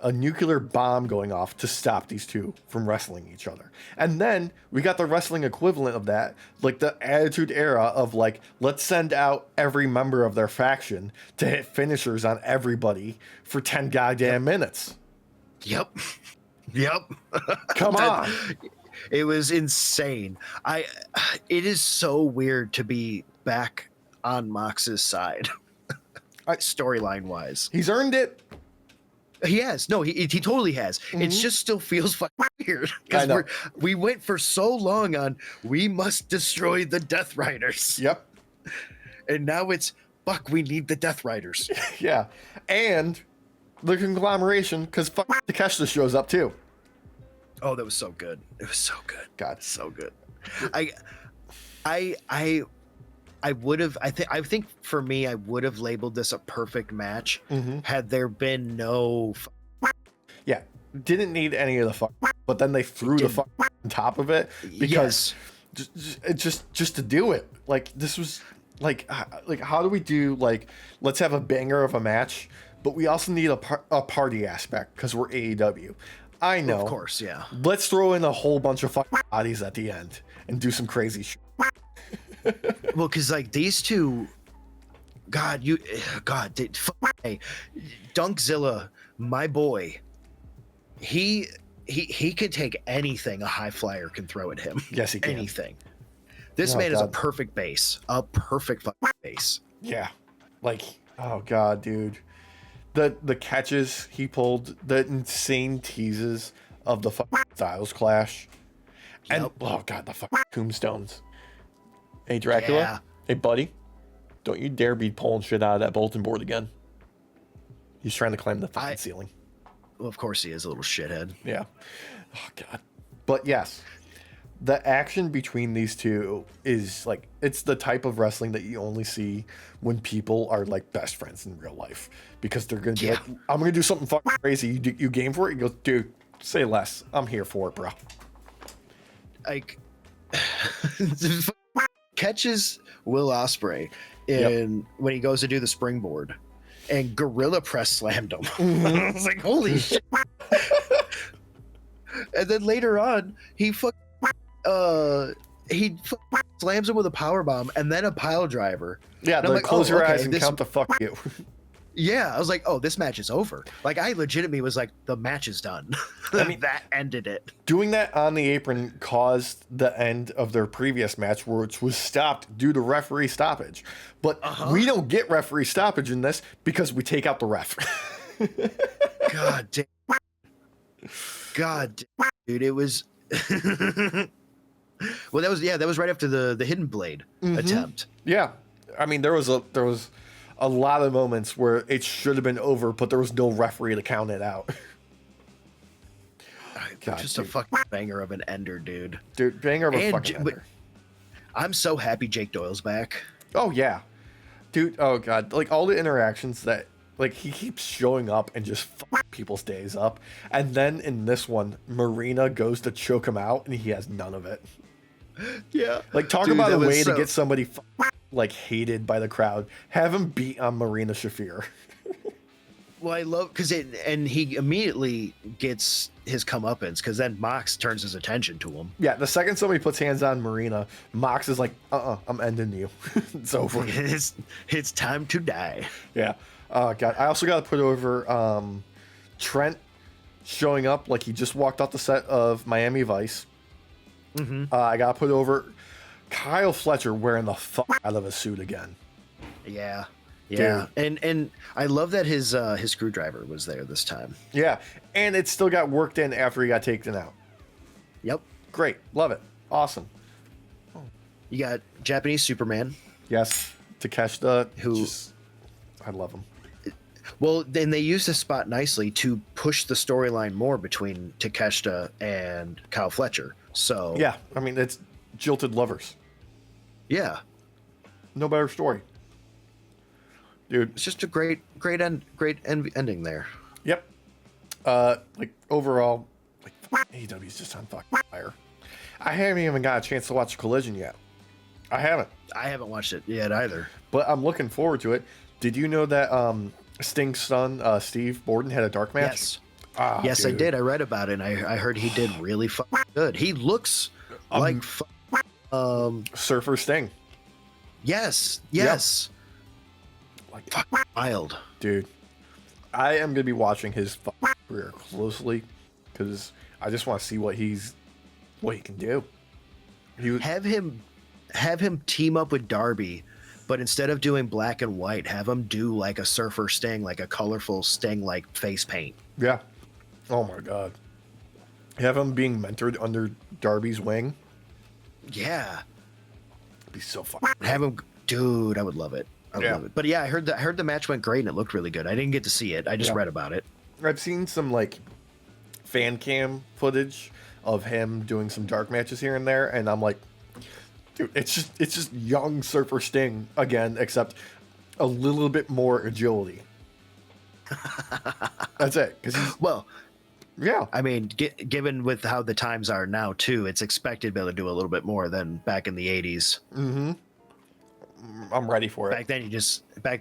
S1: a nuclear bomb going off to stop these two from wrestling each other. And then we got the wrestling equivalent of that, like the Attitude Era of like, let's send out every member of their faction to hit finishers on everybody for 10 goddamn minutes.
S2: Yep.
S1: Come on.
S2: It was insane. It is so weird to be back on Mox's side, storyline wise.
S1: He's earned it.
S2: He has. No, he totally has. It just still feels fucking weird because we went for so long on we must destroy the Death Riders.
S1: Yep.
S2: And now it's fuck, we need the Death Riders.
S1: Yeah. And the conglomeration, because Takeshita shows up too.
S2: Oh, that was so good. It was so good.
S1: God,
S2: so good. I think for me, I would have labeled this a perfect match had there been no.
S1: Yeah, didn't need any of the but then they threw the on top of it because just to do it. Like, this was like how do we do, like, let's have a banger of a match, but we also need a party aspect because we're AEW. I know.
S2: Of course, yeah.
S1: Let's throw in a whole bunch of bodies at the end and do some crazy shit.
S2: Well, because like these two, Dunkzilla, my boy, he could take anything a high flyer can throw at him.
S1: Yes, he can.
S2: Anything. This man is a perfect base. A perfect fucking base.
S1: Yeah. Like, Oh god, dude. The catches he pulled, the insane teases of the fucking Styles Clash. And
S2: Yep.
S1: oh god, the fucking tombstones. Hey Dracula.
S2: Yeah.
S1: Hey buddy. Don't you dare be pulling shit out of that bulletin board again. He's trying to climb the fucking ceiling.
S2: Well, of course he is, a little shithead.
S1: Yeah. Oh god. But yes. The action between these two is like, it's the type of wrestling that you only see when people are like best friends in real life, because they're gonna be like, I'm gonna do something fucking crazy. You game for it? He goes, dude, say less. I'm here for it, bro.
S2: Like, catches Will Ospreay in when he goes to do the springboard, and gorilla press slammed him. I was like, holy shit. And then later on, he slams him with a power bomb and then a pile driver.
S1: Yeah,
S2: like,
S1: close your eyes and
S2: this...
S1: count the fuck you.
S2: Yeah, I was like, oh, this match is over. Like, I legitimately was like, the match is done. I mean, that ended it.
S1: Doing that on the apron caused the end of their previous match, which was stopped due to referee stoppage. But we don't get referee stoppage in this because we take out the ref.
S2: God damn. God damn, dude, it was... Well, that was right after the Hidden Blade attempt.
S1: Yeah. I mean, there was a lot of moments where it should have been over, but there was no referee to count it out.
S2: God, just dude. A fucking banger of an ender, dude.
S1: Dude, banger of a fucking ender.
S2: I'm so happy Jake Doyle's back.
S1: Oh, yeah. Dude, oh, God. Like, all the interactions that, like, he keeps showing up and just fuck people's days up. And then in this one, Marina goes to choke him out, and he has none of it.
S2: Yeah.
S1: Like, talk about a way to get somebody like hated by the crowd. Have him beat on Marina Shafir.
S2: Well, I love because he immediately gets his comeuppance, because then Mox turns his attention to him.
S1: Yeah, the second somebody puts hands on Marina, Mox is like, I'm ending you. It's over.
S2: It's time to die.
S1: Yeah. God, I also got to put over Trent showing up like he just walked off the set of Miami Vice. I got to put over Kyle Fletcher wearing the fuck out of a suit again.
S2: Yeah. Yeah. Dude. And I love that his screwdriver was there this time.
S1: Yeah. And it still got worked in after he got taken out.
S2: Yep.
S1: Great. Love it. Awesome.
S2: You got Japanese Superman.
S1: Yes. Takeshita, I love him.
S2: Well, then they used this spot nicely to push the storyline more between Takeshita and Kyle Fletcher. So
S1: yeah, I mean, it's jilted lovers.
S2: Yeah.
S1: No better story. Dude.
S2: It's just a great ending there.
S1: Yep. Like, overall, like, AEW's just on fucking fire. I haven't even got a chance to watch Collision yet. I haven't
S2: watched it yet either.
S1: But I'm looking forward to it. Did you know that Sting's son, Steve Borden, had a dark match?
S2: Yes. Yes,
S1: dude.
S2: I did. I read about it, and I heard he did really fucking good. He looks like
S1: Surfer Sting.
S2: Yes.
S1: Yep.
S2: Like wild,
S1: dude. I am gonna be watching his career closely because I just want to see what he can do.
S2: Have him team up with Darby, but instead of doing black and white, have him do like a Surfer Sting, like a colorful Sting, like face paint.
S1: Yeah. Oh my god. Have him being mentored under Darby's wing.
S2: Yeah.
S1: It'd be so fun.
S2: Have him, dude. I would love it. I would love it. But yeah, I heard the match went great and it looked really good. I didn't get to see it. I just read about it.
S1: I've seen some like fan cam footage of him doing some dark matches here and there, and I'm like, dude, it's just young Surfer Sting again, except a little bit more agility. That's it. Yeah.
S2: I mean, given with how the times are now too, it's expected to be able to do a little bit more than back in the 80s.
S1: Mm-hmm. I'm ready for it.
S2: Back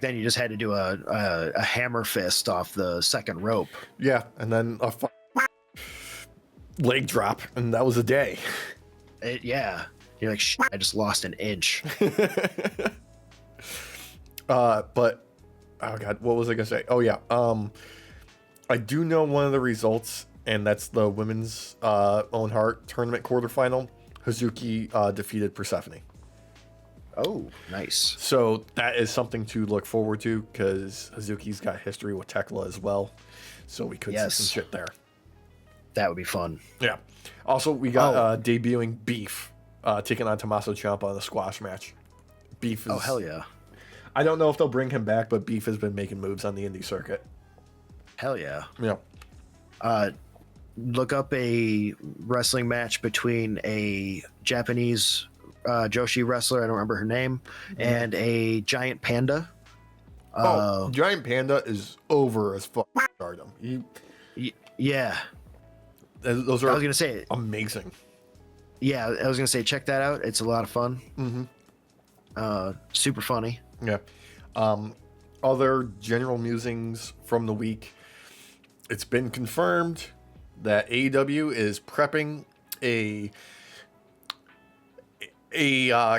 S2: then you just had to do a hammer fist off the second rope.
S1: Yeah, and then a leg drop, and that was a day.
S2: Yeah. You're like, I just lost an inch.
S1: But oh god, what was I gonna say? Oh yeah, I do know one of the results, and that's the women's Owen Hart tournament quarterfinal. Hazuki defeated Persephone.
S2: Oh, nice.
S1: So that is something to look forward to because Hazuki's got history with Tekla as well. So we could see some shit there.
S2: That would be fun.
S1: Yeah. Also, we got debuting Beef taking on Tommaso Ciampa in a squash match. Beef is...
S2: Oh, hell yeah.
S1: I don't know if they'll bring him back, but Beef has been making moves on the indie circuit.
S2: Hell yeah.
S1: Yeah.
S2: Look up a wrestling match between a Japanese Joshi wrestler, I don't remember her name, and a giant panda.
S1: Giant Panda is over as fuck stardom.
S2: Yeah.
S1: Those are
S2: I was gonna say
S1: amazing.
S2: Yeah, I was gonna say check that out. It's a lot of fun. Super funny.
S1: Yeah. Other general musings from the week. It's been confirmed that AEW is prepping a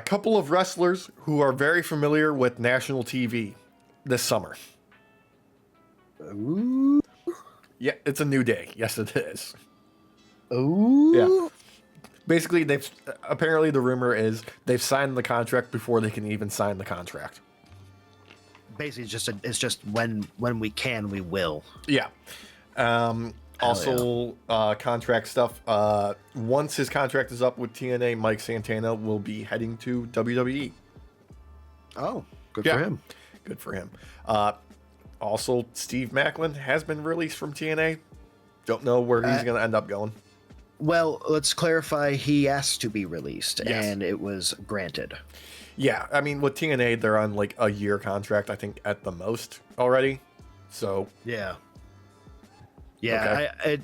S1: couple of wrestlers who are very familiar with national TV this summer.
S2: Ooh.
S1: Yeah, it's a new day. Yes, it is.
S2: Ooh.
S1: Yeah. Basically, apparently the rumor is they've signed the contract before they can even sign the contract.
S2: Basically, it's just when we can, we will.
S1: Yeah. Also, contract stuff. Once his contract is up with TNA, Mike Santana will be heading to WWE.
S2: Oh, good for him.
S1: Good for him. Also, Steve Macklin has been released from TNA. Don't know where he's going to end up going.
S2: Well, let's clarify. He asked to be released,
S1: Yes.
S2: and it was granted.
S1: Yeah, I mean, with TNA, they're on like a year contract, I think, at the most already. So
S2: Yeah. A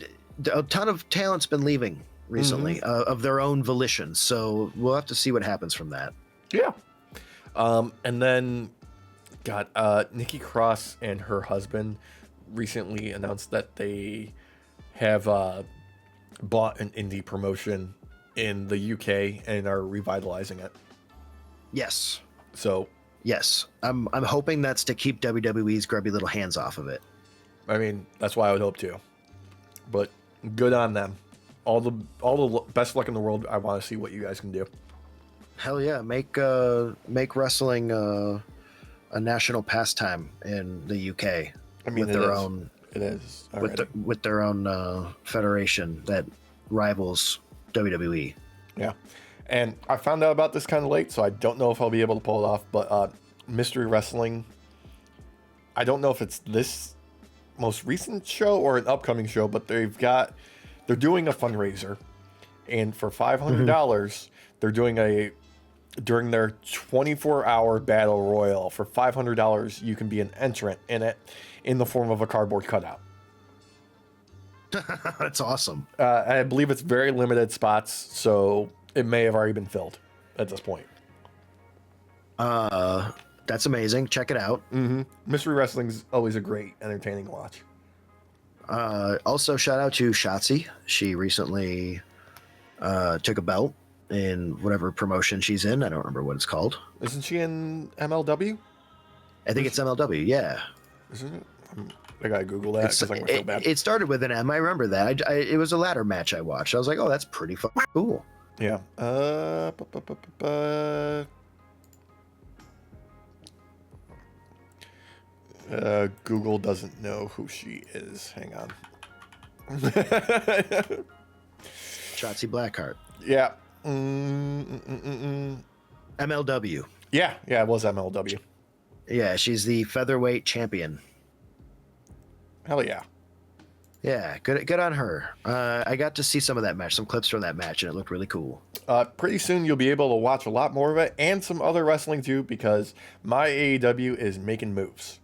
S2: ton of talent's been leaving recently of their own volition, so we'll have to see what happens from that.
S1: yeah. And then Nikki Cross and her husband recently announced that they have bought an indie promotion in the UK and are revitalizing it.
S2: Yes.
S1: So
S2: Yes. I'm hoping that's to keep WWE's grubby little hands off of it.
S1: I mean, that's why I would hope to. But good on them. All the best luck in the world. I want to see what you guys can do.
S2: Hell yeah, make wrestling a national pastime in the UK.
S1: I mean,
S2: with their own.
S1: It is already.
S2: With their own federation that rivals WWE.
S1: Yeah, and I found out about this kind of late, so I don't know if I'll be able to pull it off. But Mystery Wrestling, I don't know if it's this most recent show or an upcoming show, but they're doing a fundraiser, and for $500, they're doing during their 24-hour battle royal. For $500, you can be an entrant in it in the form of a cardboard cutout.
S2: That's awesome.
S1: I believe it's very limited spots, so it may have already been filled at this point.
S2: That's amazing. Check it out.
S1: Mystery Wrestling's always a great, entertaining watch.
S2: Also, shout out to Shotzi. She recently took a belt in whatever promotion she's in. I don't remember what it's called.
S1: Isn't she in MLW?
S2: I think it's MLW. Yeah.
S1: Isn't it? I gotta Google that because I'm gonna feel bad.
S2: It started with an M. I remember that. It was a ladder match I watched. I was like, oh, that's pretty fucking cool.
S1: Yeah. Google doesn't know who she is. Hang on.
S2: Shotzi Blackheart.
S1: Yeah.
S2: MLW.
S1: Yeah, it was MLW.
S2: Yeah, she's the featherweight champion.
S1: Hell yeah.
S2: Yeah, good on her. I got to see some of that match, some clips from that match, and it looked really cool.
S1: Pretty soon you'll be able to watch a lot more of it and some other wrestling too, because my AEW is making moves.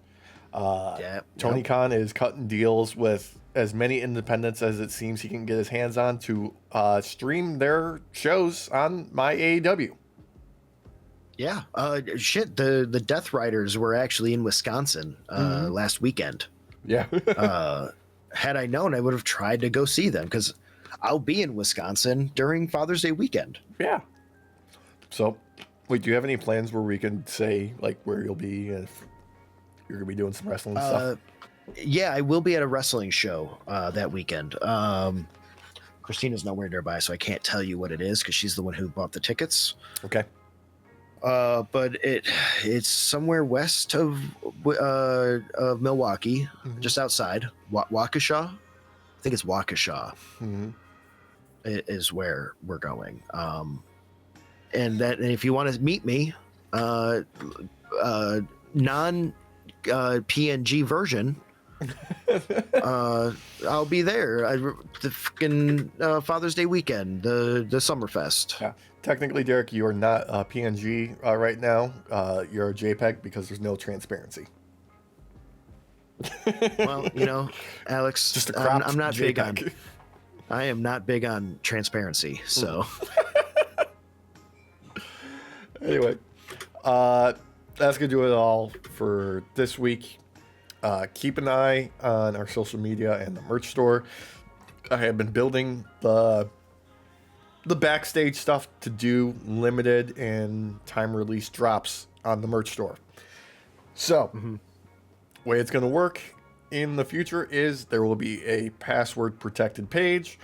S1: Tony Khan is cutting deals with as many independents as it seems he can get his hands on to stream their shows on my AEW.
S2: Yeah. The Death Riders were actually in Wisconsin last weekend.
S1: Yeah.
S2: Had I known, I would have tried to go see them because I'll be in Wisconsin during Father's Day weekend.
S1: Yeah. So, wait, do you have any plans where we can say like where you'll be if you're gonna be doing some wrestling stuff?
S2: Yeah, I will be at a wrestling show that weekend. Christina's nowhere nearby, so I can't tell you what it is because she's the one who bought the tickets.
S1: Okay.
S2: But it's somewhere west of Milwaukee, just outside Waukesha. I think it's Waukesha. Is where we're going. And if you want to meet me, non PNG version, I'll be there. The fucking Father's Day weekend, the Summerfest.
S1: Yeah. Technically, Derek, you are not a PNG right now. You're a JPEG because there's no transparency.
S2: Well, Alex,
S1: Just a
S2: I'm not
S1: JPEG.
S2: big on. I am not big on transparency. So.
S1: Anyway, that's gonna do it all for this week. Keep an eye on our social media and the merch store. I have been building the backstage stuff to do limited and time release drops on the merch store. So, way it's gonna work in the future is there will be a password protected page,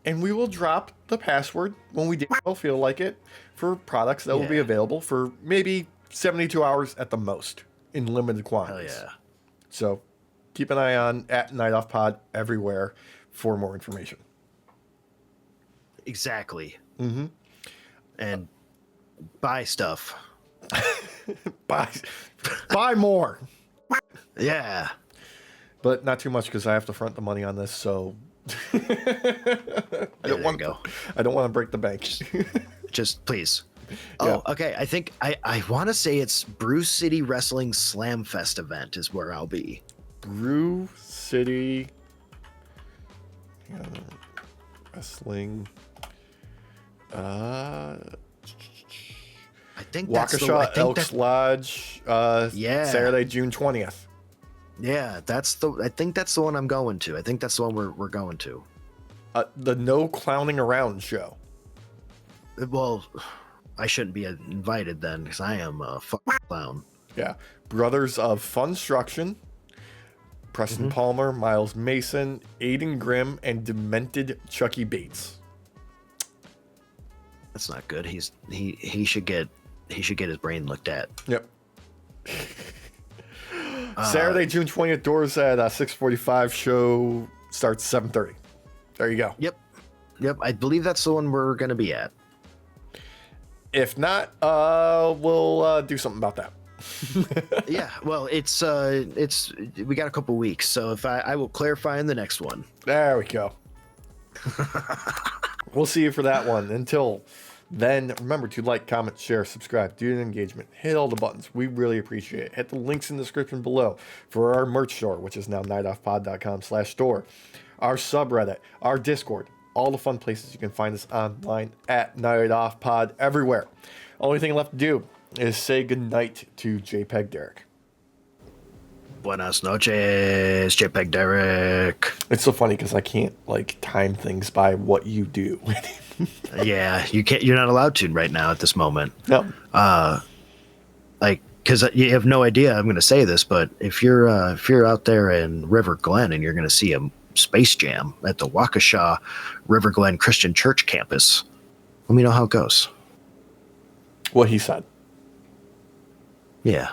S1: and we will drop the password when we feel like it for products that will be available for maybe 72 hours at the most in limited quantities.
S2: Hell yeah.
S1: So keep an eye on at nightoff pod everywhere for more information.
S2: Exactly. And buy stuff.
S1: Buy more.
S2: Yeah.
S1: But not too much because I have to front the money on this, so I don't want to break the bank.
S2: Just please.
S1: Yeah.
S2: Oh, okay. I think I want to say it's Brew City Wrestling Slam Fest event is where I'll be.
S1: Brew City Wrestling.
S2: I think that's
S1: Waukesha Elks Lodge. Saturday, June 20th.
S2: Yeah, I think that's the one I'm going to. I think that's the one we're going to.
S1: The No Clowning Around show.
S2: Well, I shouldn't be invited then because I am a fucking clown.
S1: Yeah. Brothers of Funstruction, Preston Palmer, Miles Mason, Aiden Grimm, and Demented Chucky Bates.
S2: That's not good. He should get his brain looked at.
S1: Yep. Saturday, June 20th, doors at 6:45. Show starts 7:30. There you go.
S2: Yep. I believe that's the one we're going to be at.
S1: If not, we'll do something about that.
S2: Yeah. Well, it's we got a couple weeks, so if I will clarify in the next one.
S1: There we go. We'll see you for that one. Until then, remember to like, comment, share, subscribe, do an engagement, hit all the buttons. We really appreciate it. Hit the links in the description below for our merch store, which is now nightoffpod.com/store, our subreddit, our Discord, all the fun places you can find us online at nightoffpod everywhere. Only thing left to do is say goodnight to JPEG Derek.
S2: Buenas noches, JPEG Derek.
S1: It's so funny because I can't time things by what you do.
S2: Yeah, you can't. You're not allowed to right now at this moment.
S1: No.
S2: Because you have no idea. I'm going to say this, but if you're out there in River Glen and you're going to see a Space Jam at the Waukesha River Glen Christian Church campus, let me know how it goes.
S1: What he said.
S2: Yeah.